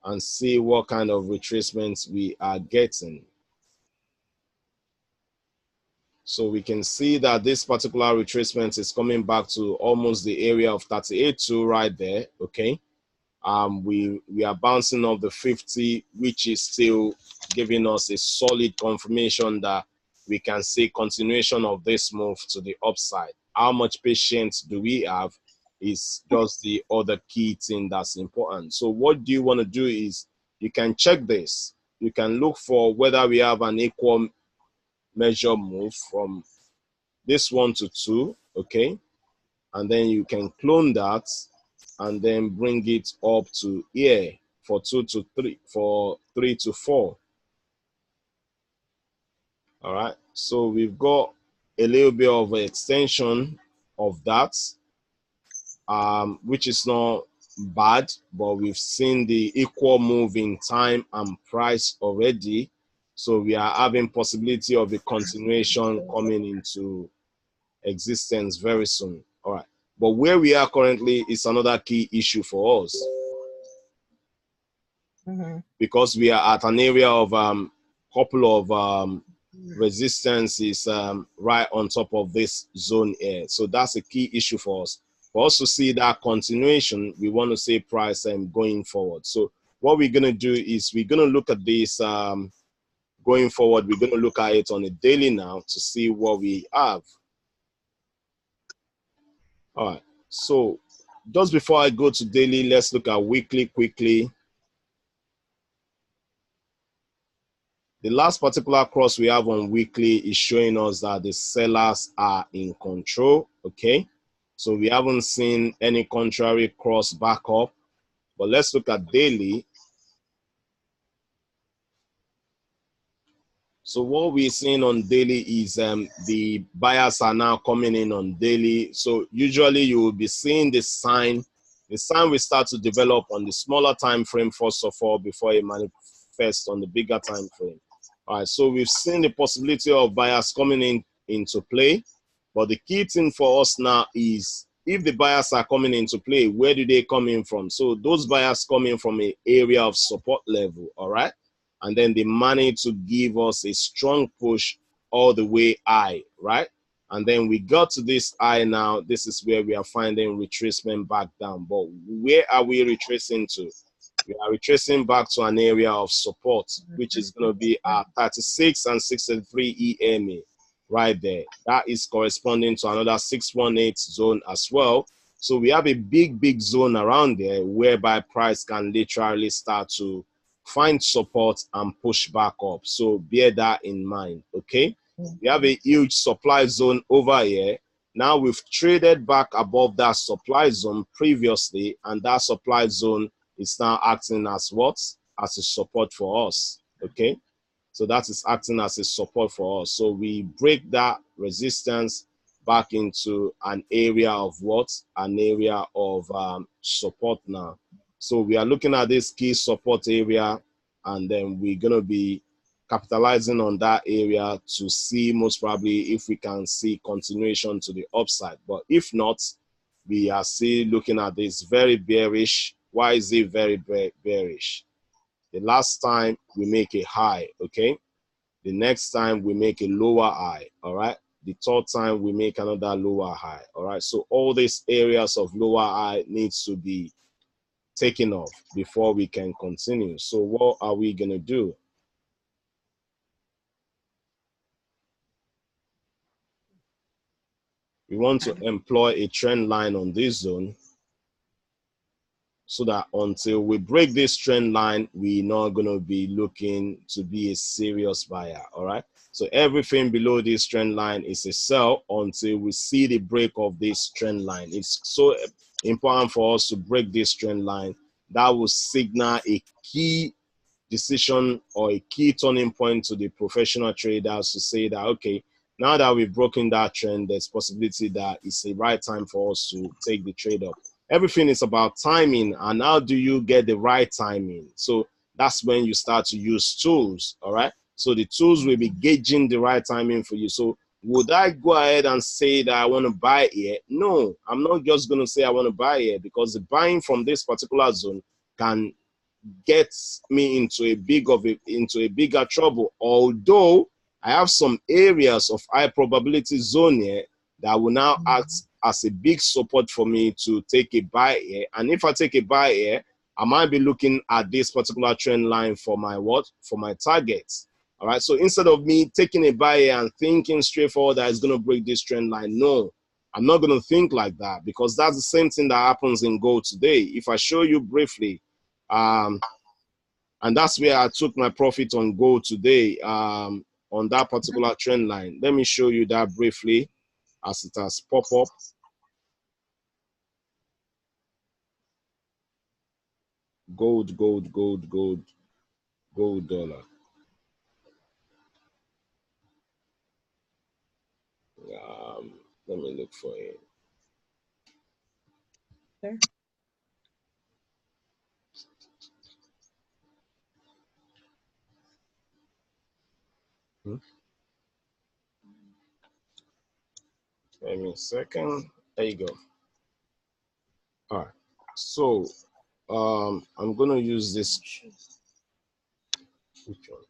and see what kind of retracements we are getting. So we can see that this particular retracement is coming back to almost the area of 38.2 right there, okay? We are bouncing off the 50, which is still giving us a solid confirmation that we can see continuation of this move to the upside. How much patience do we have is just the other key thing that's important. So what do you want to do is you can check this. You can look for whether we have an equal measure move from this 1 to 2, okay? And then you can clone that and then bring it up to here for 2 to 3, for 3 to 4. All right, so we've got a little bit of an extension of that, which is not bad, but we've seen the equal move in time and price already. So we are having possibility of a continuation coming into existence very soon. All right, but where we are currently is another key issue for us. Because we are at an area of couple of resistances right on top of this zone here. So that's a key issue for us. For us to see that continuation, we want to see price going forward. So what we're going to do is we're going to look at this going forward. We're going to look at it on a daily now to see what we have. All right. So just before I go to daily, let's look at weekly quickly. The last particular cross we have on weekly is showing us that the sellers are in control, okay? So we haven't seen any contrary cross back up, but let's look at daily. So what we're seeing on daily is the buyers are now coming in on daily. So usually you will be seeing the sign. The sign will start to develop on the smaller time frame first of all before it manifests on the bigger time frame. All right, so we've seen the possibility of buyers coming in into play, but the key thing for us now is if the buyers are coming into play, where do they come in from? So those buyers come in from an area of support level, all right? And then they manage to give us a strong push all the way high, right? And then we got to this high now. This is where we are finding retracement back down. But where are we retracing to? We are retracing back to an area of support, which is going to be at 36 and 63 EMA right there. That is corresponding to another 618 zone as well. So we have a big zone around there whereby price can literally start to find support and push back up. So bear that in mind, okay? We have a huge supply zone over here. Now we've traded back above that supply zone previously, and that supply zone is now acting as what? As a support for us, okay? So that is acting as a support for us. So we break that resistance back into an area of what? An area of support now. So we are looking at this key support area, and then we're going to be capitalizing on that area to see most probably if we can see continuation to the upside. But if not, we are still looking at this very bearish. Why is it very bearish? The last time we make a high, okay? The next time we make a lower high, all right? The third time we make another lower high, all right? So all these areas of lower high needs to be taken off before we can continue. So what are we going to do? We want to employ a trend line on this zone so that until we break this trend line, we're not going to be looking to be a serious buyer, all right? So everything below this trend line is a sell until we see the break of this trend line. It's so important for us to break this trend line. That will signal a key decision or a key turning point to the professional traders to say that, okay, now that we've broken that trend, there's possibility that it's the right time for us to take the trade up. Everything is about timing, and how do you get the right timing? So that's when you start to use tools, all right? So the tools will be gauging the right timing for you. So would I go ahead and say that I want to buy here? No, I'm not just going to say I want to buy here, because the buying from this particular zone can get me into a bigger trouble. Although I have some areas of high probability zone here that will now act as a big support for me to take a buy here. And if I take a buy here, I might be looking at this particular trend line for my what? For my targets. All right. So instead of me taking a buy here and thinking straightforward that it's going to break this trend line, no, I'm not going to think like that, because that's the same thing that happens in gold today. If I show you briefly, and that's where I took my profit on gold today, on that particular trend line. Let me show you that briefly as it has popped up. Gold dollar. Let me look for it. There. Give me a second. There you go. All right. So I'm gonna use this. Which one?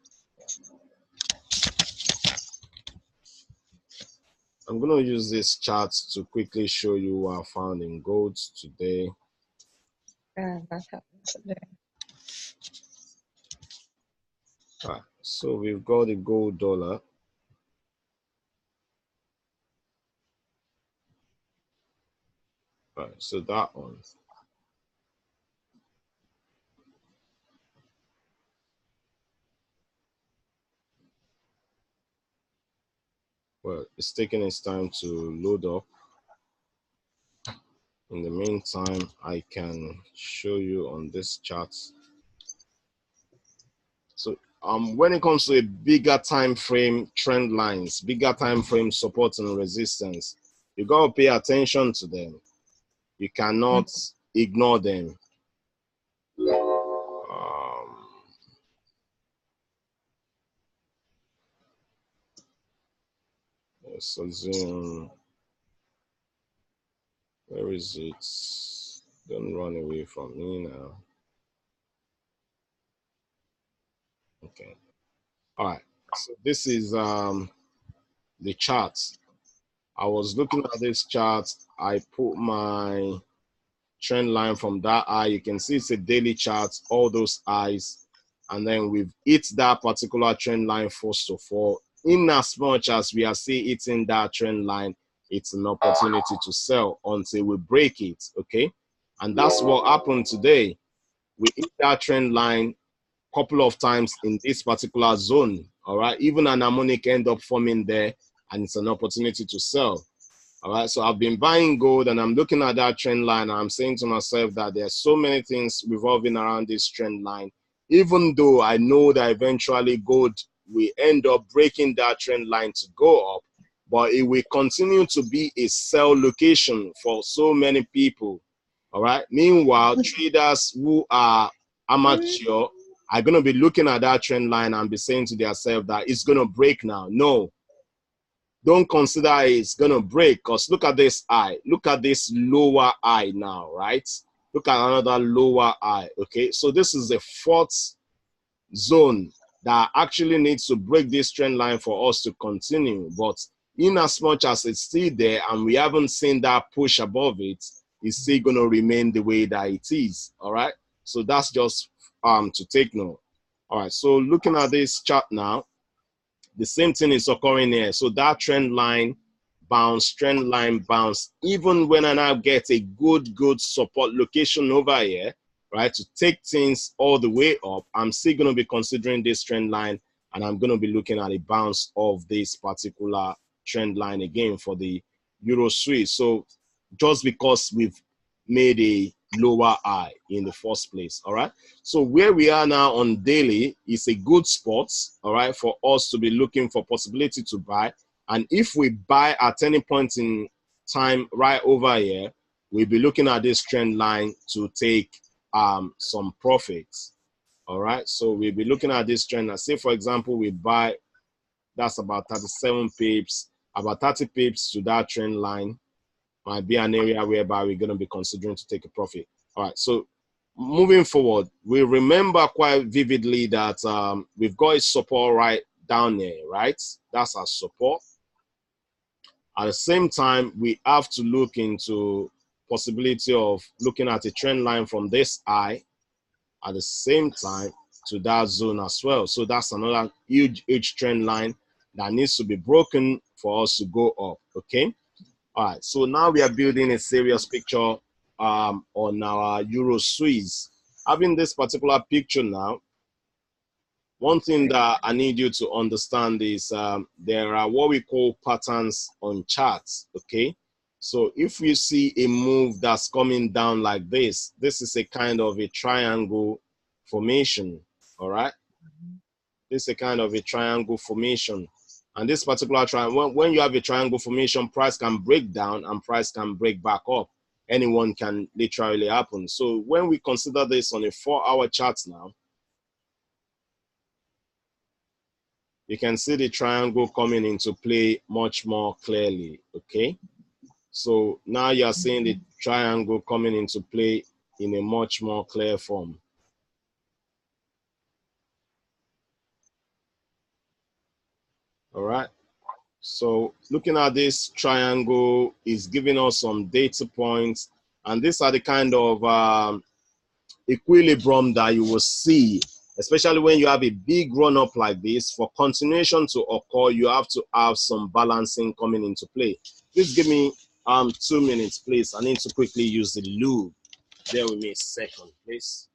I'm gonna use this chart to quickly show you what I found in gold today. That happened today. All right. So we've got the gold dollar. All right. So that one. Well, it's taking its time to load up. In the meantime, I can show you on this chart. So when it comes to a bigger time frame trend lines, bigger time frame support and resistance, you gotta pay attention to them. You cannot ignore them. Let's assume, where is it? Don't run away from me now. Okay. All right. So this is the charts. I was looking at this chart. I put my trend line from that eye. You can see it's a daily chart, all those eyes. And then we've hit that particular trend line first of all. In as much as we are still hitting that trend line, it's an opportunity to sell until we break it, okay? And that's what happened today. We hit that trend line a couple of times in this particular zone, all right? Even an harmonic end up forming there, and it's an opportunity to sell. All right, so I've been buying gold and I'm looking at that trend line and I'm saying to myself that there's so many things revolving around this trend line. Even though I know that eventually gold will end up breaking that trend line to go up, but it will continue to be a sell location for so many people. All right. Meanwhile, traders who are amateur are going to be looking at that trend line and be saying to themselves that it's going to break now. No, don't consider it's going to break, because look at this eye. Look at this lower eye now, right? Look at another lower eye, okay? So this is the fourth zone that actually needs to break this trend line for us to continue. But in as much as it's still there and we haven't seen that push above it, it's still going to remain the way that it is, all right? So that's just to take note. All right, so looking at this chart now, the same thing is occurring here. So that trend line bounce, even when I now get a good support location over here, right, to take things all the way up, I'm still going to be considering this trend line, and I'm going to be looking at a bounce of this particular trend line again for the Euro Swiss. So just because we've made a lower high in the first place, all right? So where we are now on daily is a good spot, all right, for us to be looking for possibility to buy. And if we buy at any point in time right over here, we'll be looking at this trend line to take some profits, all right? So we'll be looking at this trend. Say, for example, we buy, that's about 37 pips, about 30 pips to that trend line might be an area whereby we're going to be considering to take a profit. All right, so moving forward, we remember quite vividly that we've got a support right down there, right? That's our support. At the same time, we have to look into possibility of looking at a trend line from this eye at the same time to that zone as well. So that's another huge trend line that needs to be broken for us to go up, okay? All right, so now we are building a serious picture on our Euro Swiss. Having this particular picture now, one thing that I need you to understand is there are what we call patterns on charts, okay? So if you see a move that's coming down like this, this is a kind of a triangle formation, all right? This is a kind of a triangle formation. And this particular triangle, when you have a triangle formation, price can break down and price can break back up. Anyone can literally happen. So when we consider this on a 4-hour chart now, you can see the triangle coming into play much more clearly, okay? So now you're seeing the triangle coming into play in a much more clear form. All right. So looking at this triangle is giving us some data points, and these are the kind of equilibrium that you will see, especially when you have a big run up like this. For continuation to occur, you have to have some balancing coming into play. Please give me 2 minutes, please. I need to quickly use the lube. Bear with me a second, please.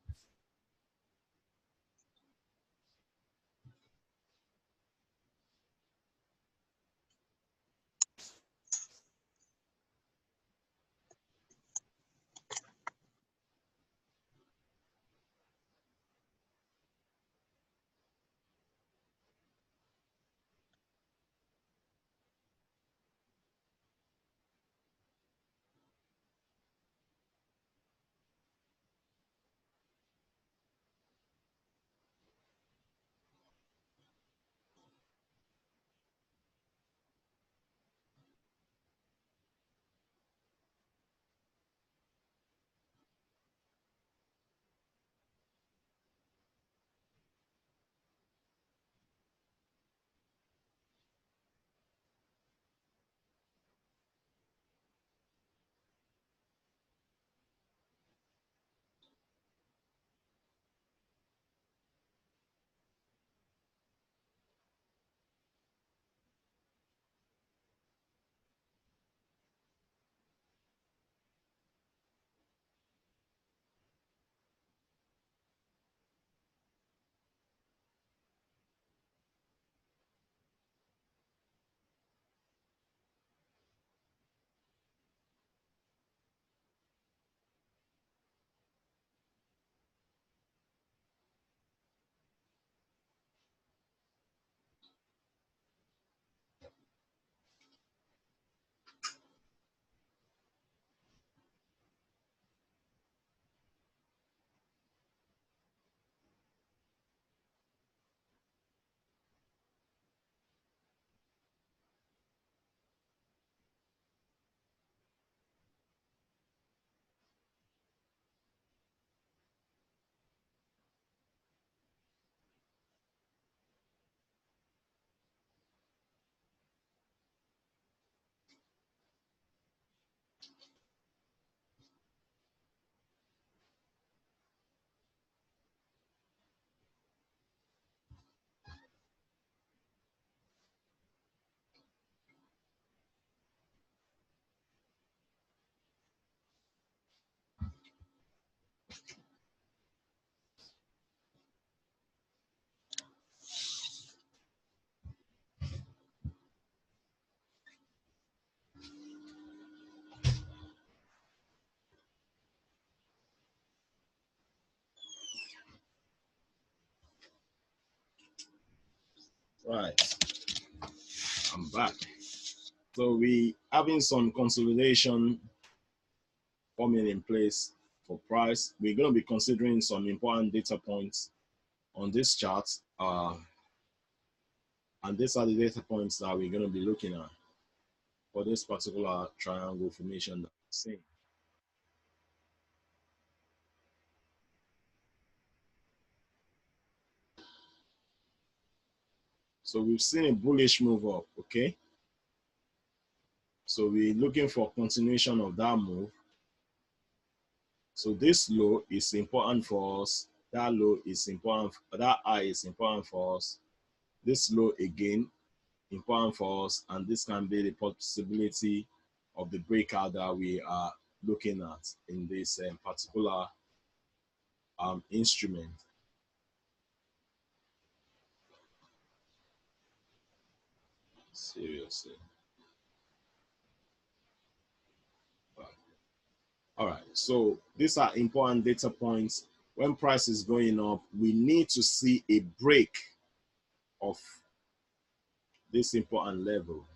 Right, I'm back. So we having some consolidation forming in place for price. We're going to be considering some important data points on this chart. And these are the data points that we're going to be looking at for this particular triangle formation that we're seeing. So we've seen a bullish move up, okay? So we're looking for continuation of that move. So this low is important for us. That low is important. That high is important for us. This low again, important for us. And this can be the possibility of the breakout that we are looking at in this particular instrument. Seriously. All right, so these are important data points. When price is going up, we need to see a break of this important level.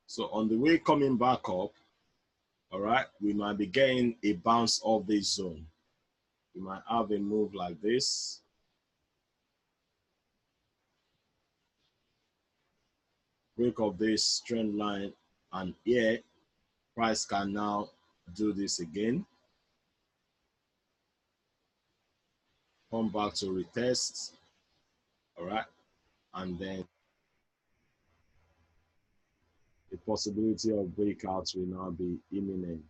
So on the way coming back up, all right, we might be getting a bounce off this zone. We might have a move like this. Break of this trend line, and here, price can now do this again. Come back to retest, all right, and then the possibility of breakouts will now be imminent.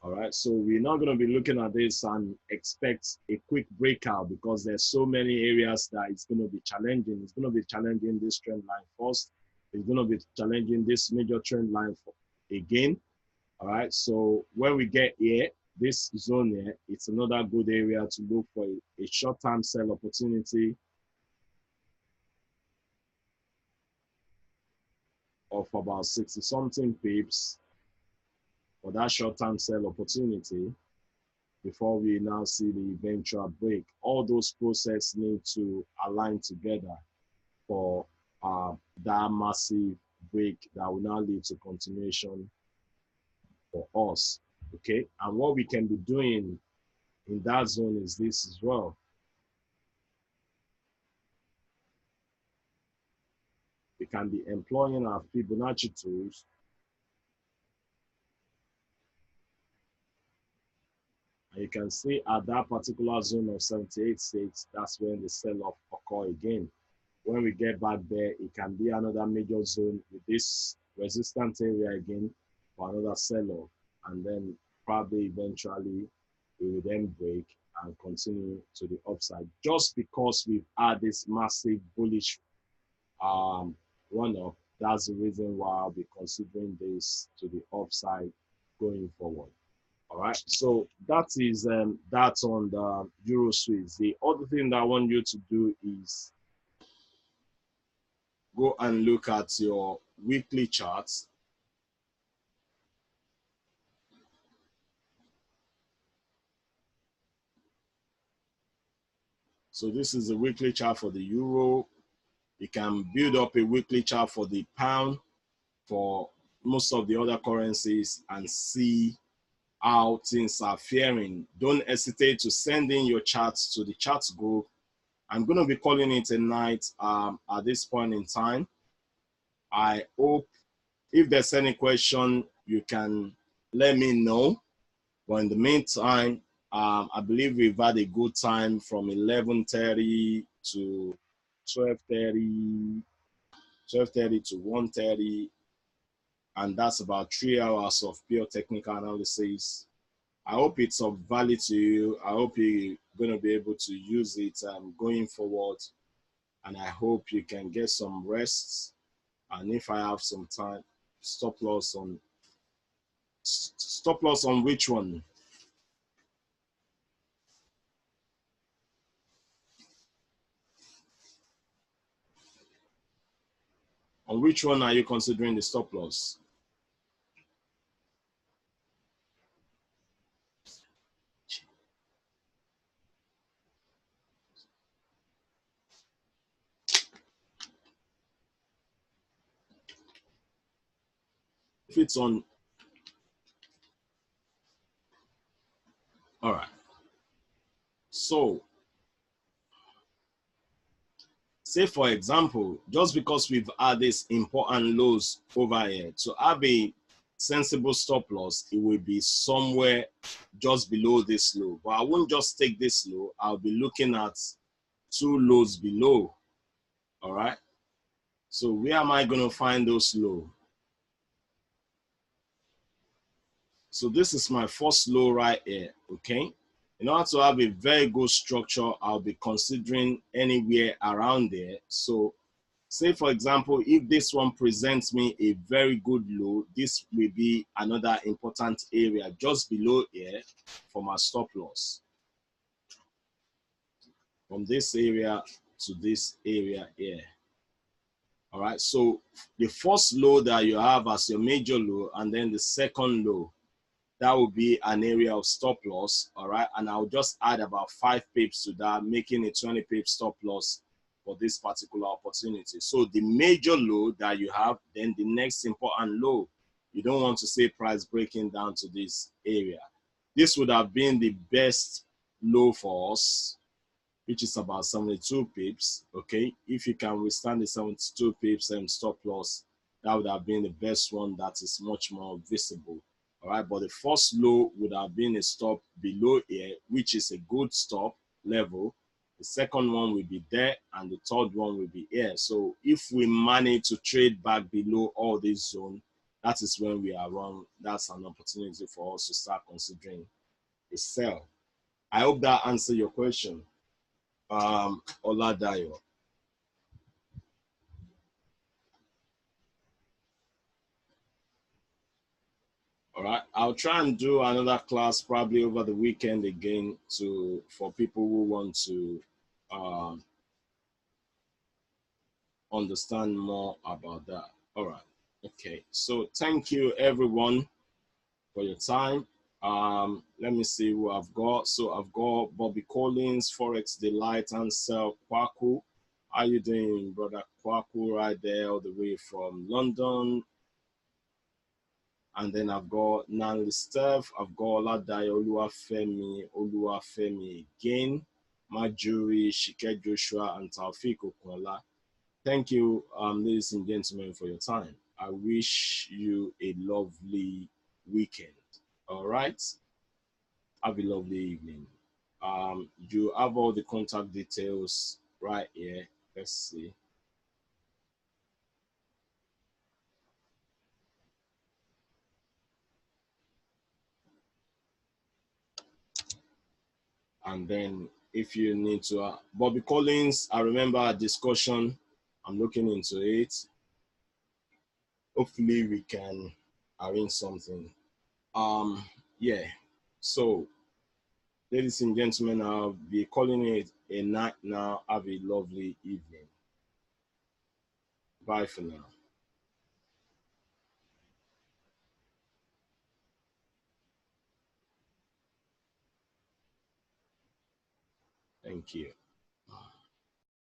All right, so we're not going to be looking at this and expect a quick breakout because there's so many areas that it's going to be challenging. It's going to be challenging this trend line first. It's going to be challenging this major trend line again. All right, so when we get here, this zone here, it's another good area to look for a short-term sell opportunity of about 60-something pips for that short-term sell opportunity before we now see the eventual break. All those processes need to align together for that massive break that will now lead to continuation for us, okay? And what we can be doing in that zone is this as well. We can be employing our Fibonacci tools and you can see at that particular zone of 78.6, that's when the sell-off occur again. When we get back there, it can be another major zone with this resistance area again for another sell-off. And then probably eventually we will then break and continue to the upside. Just because we've had this massive bullish run-up, that's the reason why I'll be considering this to the upside going forward. All right, so that is that's on the Euro Swiss. The other thing that I want you to do is go and look at your weekly charts. So this is a weekly chart for the euro. You can build up a weekly chart for the pound, for most of the other currencies, and see how things are faring. Don't hesitate to send in your charts to the charts group. I'm going to be calling it a night at this point in time. I hope if there's any question, you can let me know. But in the meantime, I believe we've had a good time from 11:30 to 12:30, 12:30 to 1:30, and that's about 3 hours of pure technical analysis. I hope it's of value to you. I hope you're going to be able to use it going forward, and I hope you can get some rest. And if I have some time, stop loss on which one? On which one are you considering the stop loss? If it's on, all right. So, say for example, just because we've had these important lows over here, to have a sensible stop loss, it will be somewhere just below this low. But I won't just take this low. I'll be looking at two lows below. All right. So where am I going to find those low? So this is my first low right here, okay? In order to have a very good structure, I'll be considering anywhere around there. So say for example, if this one presents me a very good low, this will be another important area just below here for my stop loss. From this area to this area here. All right, so the first low that you have as your major low, and then the second low, that will be an area of stop loss. All right, and I'll just add about 5 pips to that, making a 20 pip stop loss for this particular opportunity. So the major low that you have, then the next important low, you don't want to say price breaking down to this area. This would have been the best low for us, which is about 72 pips, okay? If you can withstand the 72 pips and stop loss, that would have been the best one that is much more visible, all right? But the first low would have been a stop below here, which is a good stop level. The second one will be there, and the third one will be here. So if we manage to trade back below all this zone, that is when we are wrong. That's an opportunity for us to start considering a sell. I hope that answers your question. Oladayo. All right, I'll try and do another class probably over the weekend again for people who want to understand more about that. All right, okay. So thank you everyone for your time. Let me see who I've got. So I've got Bobby Collins, Forex Delight, and Sel Kwaku. How you doing, brother Kwaku, right there, all the way from London? And then I've got Nanli Steph, I've got Oladayo Oluwafemi again, Marjorie, Shike Joshua, and Taufik Okola. Thank you, ladies and gentlemen, for your time. I wish you a lovely weekend. All right? Have a lovely evening. You have all the contact details right here. Let's see. And then if you need to, Bobby Collins, I remember a discussion. I'm looking into it. Hopefully we can arrange something. Yeah. So, ladies and gentlemen, I'll be calling it a night now. Have a lovely evening. Bye for now. Thank you.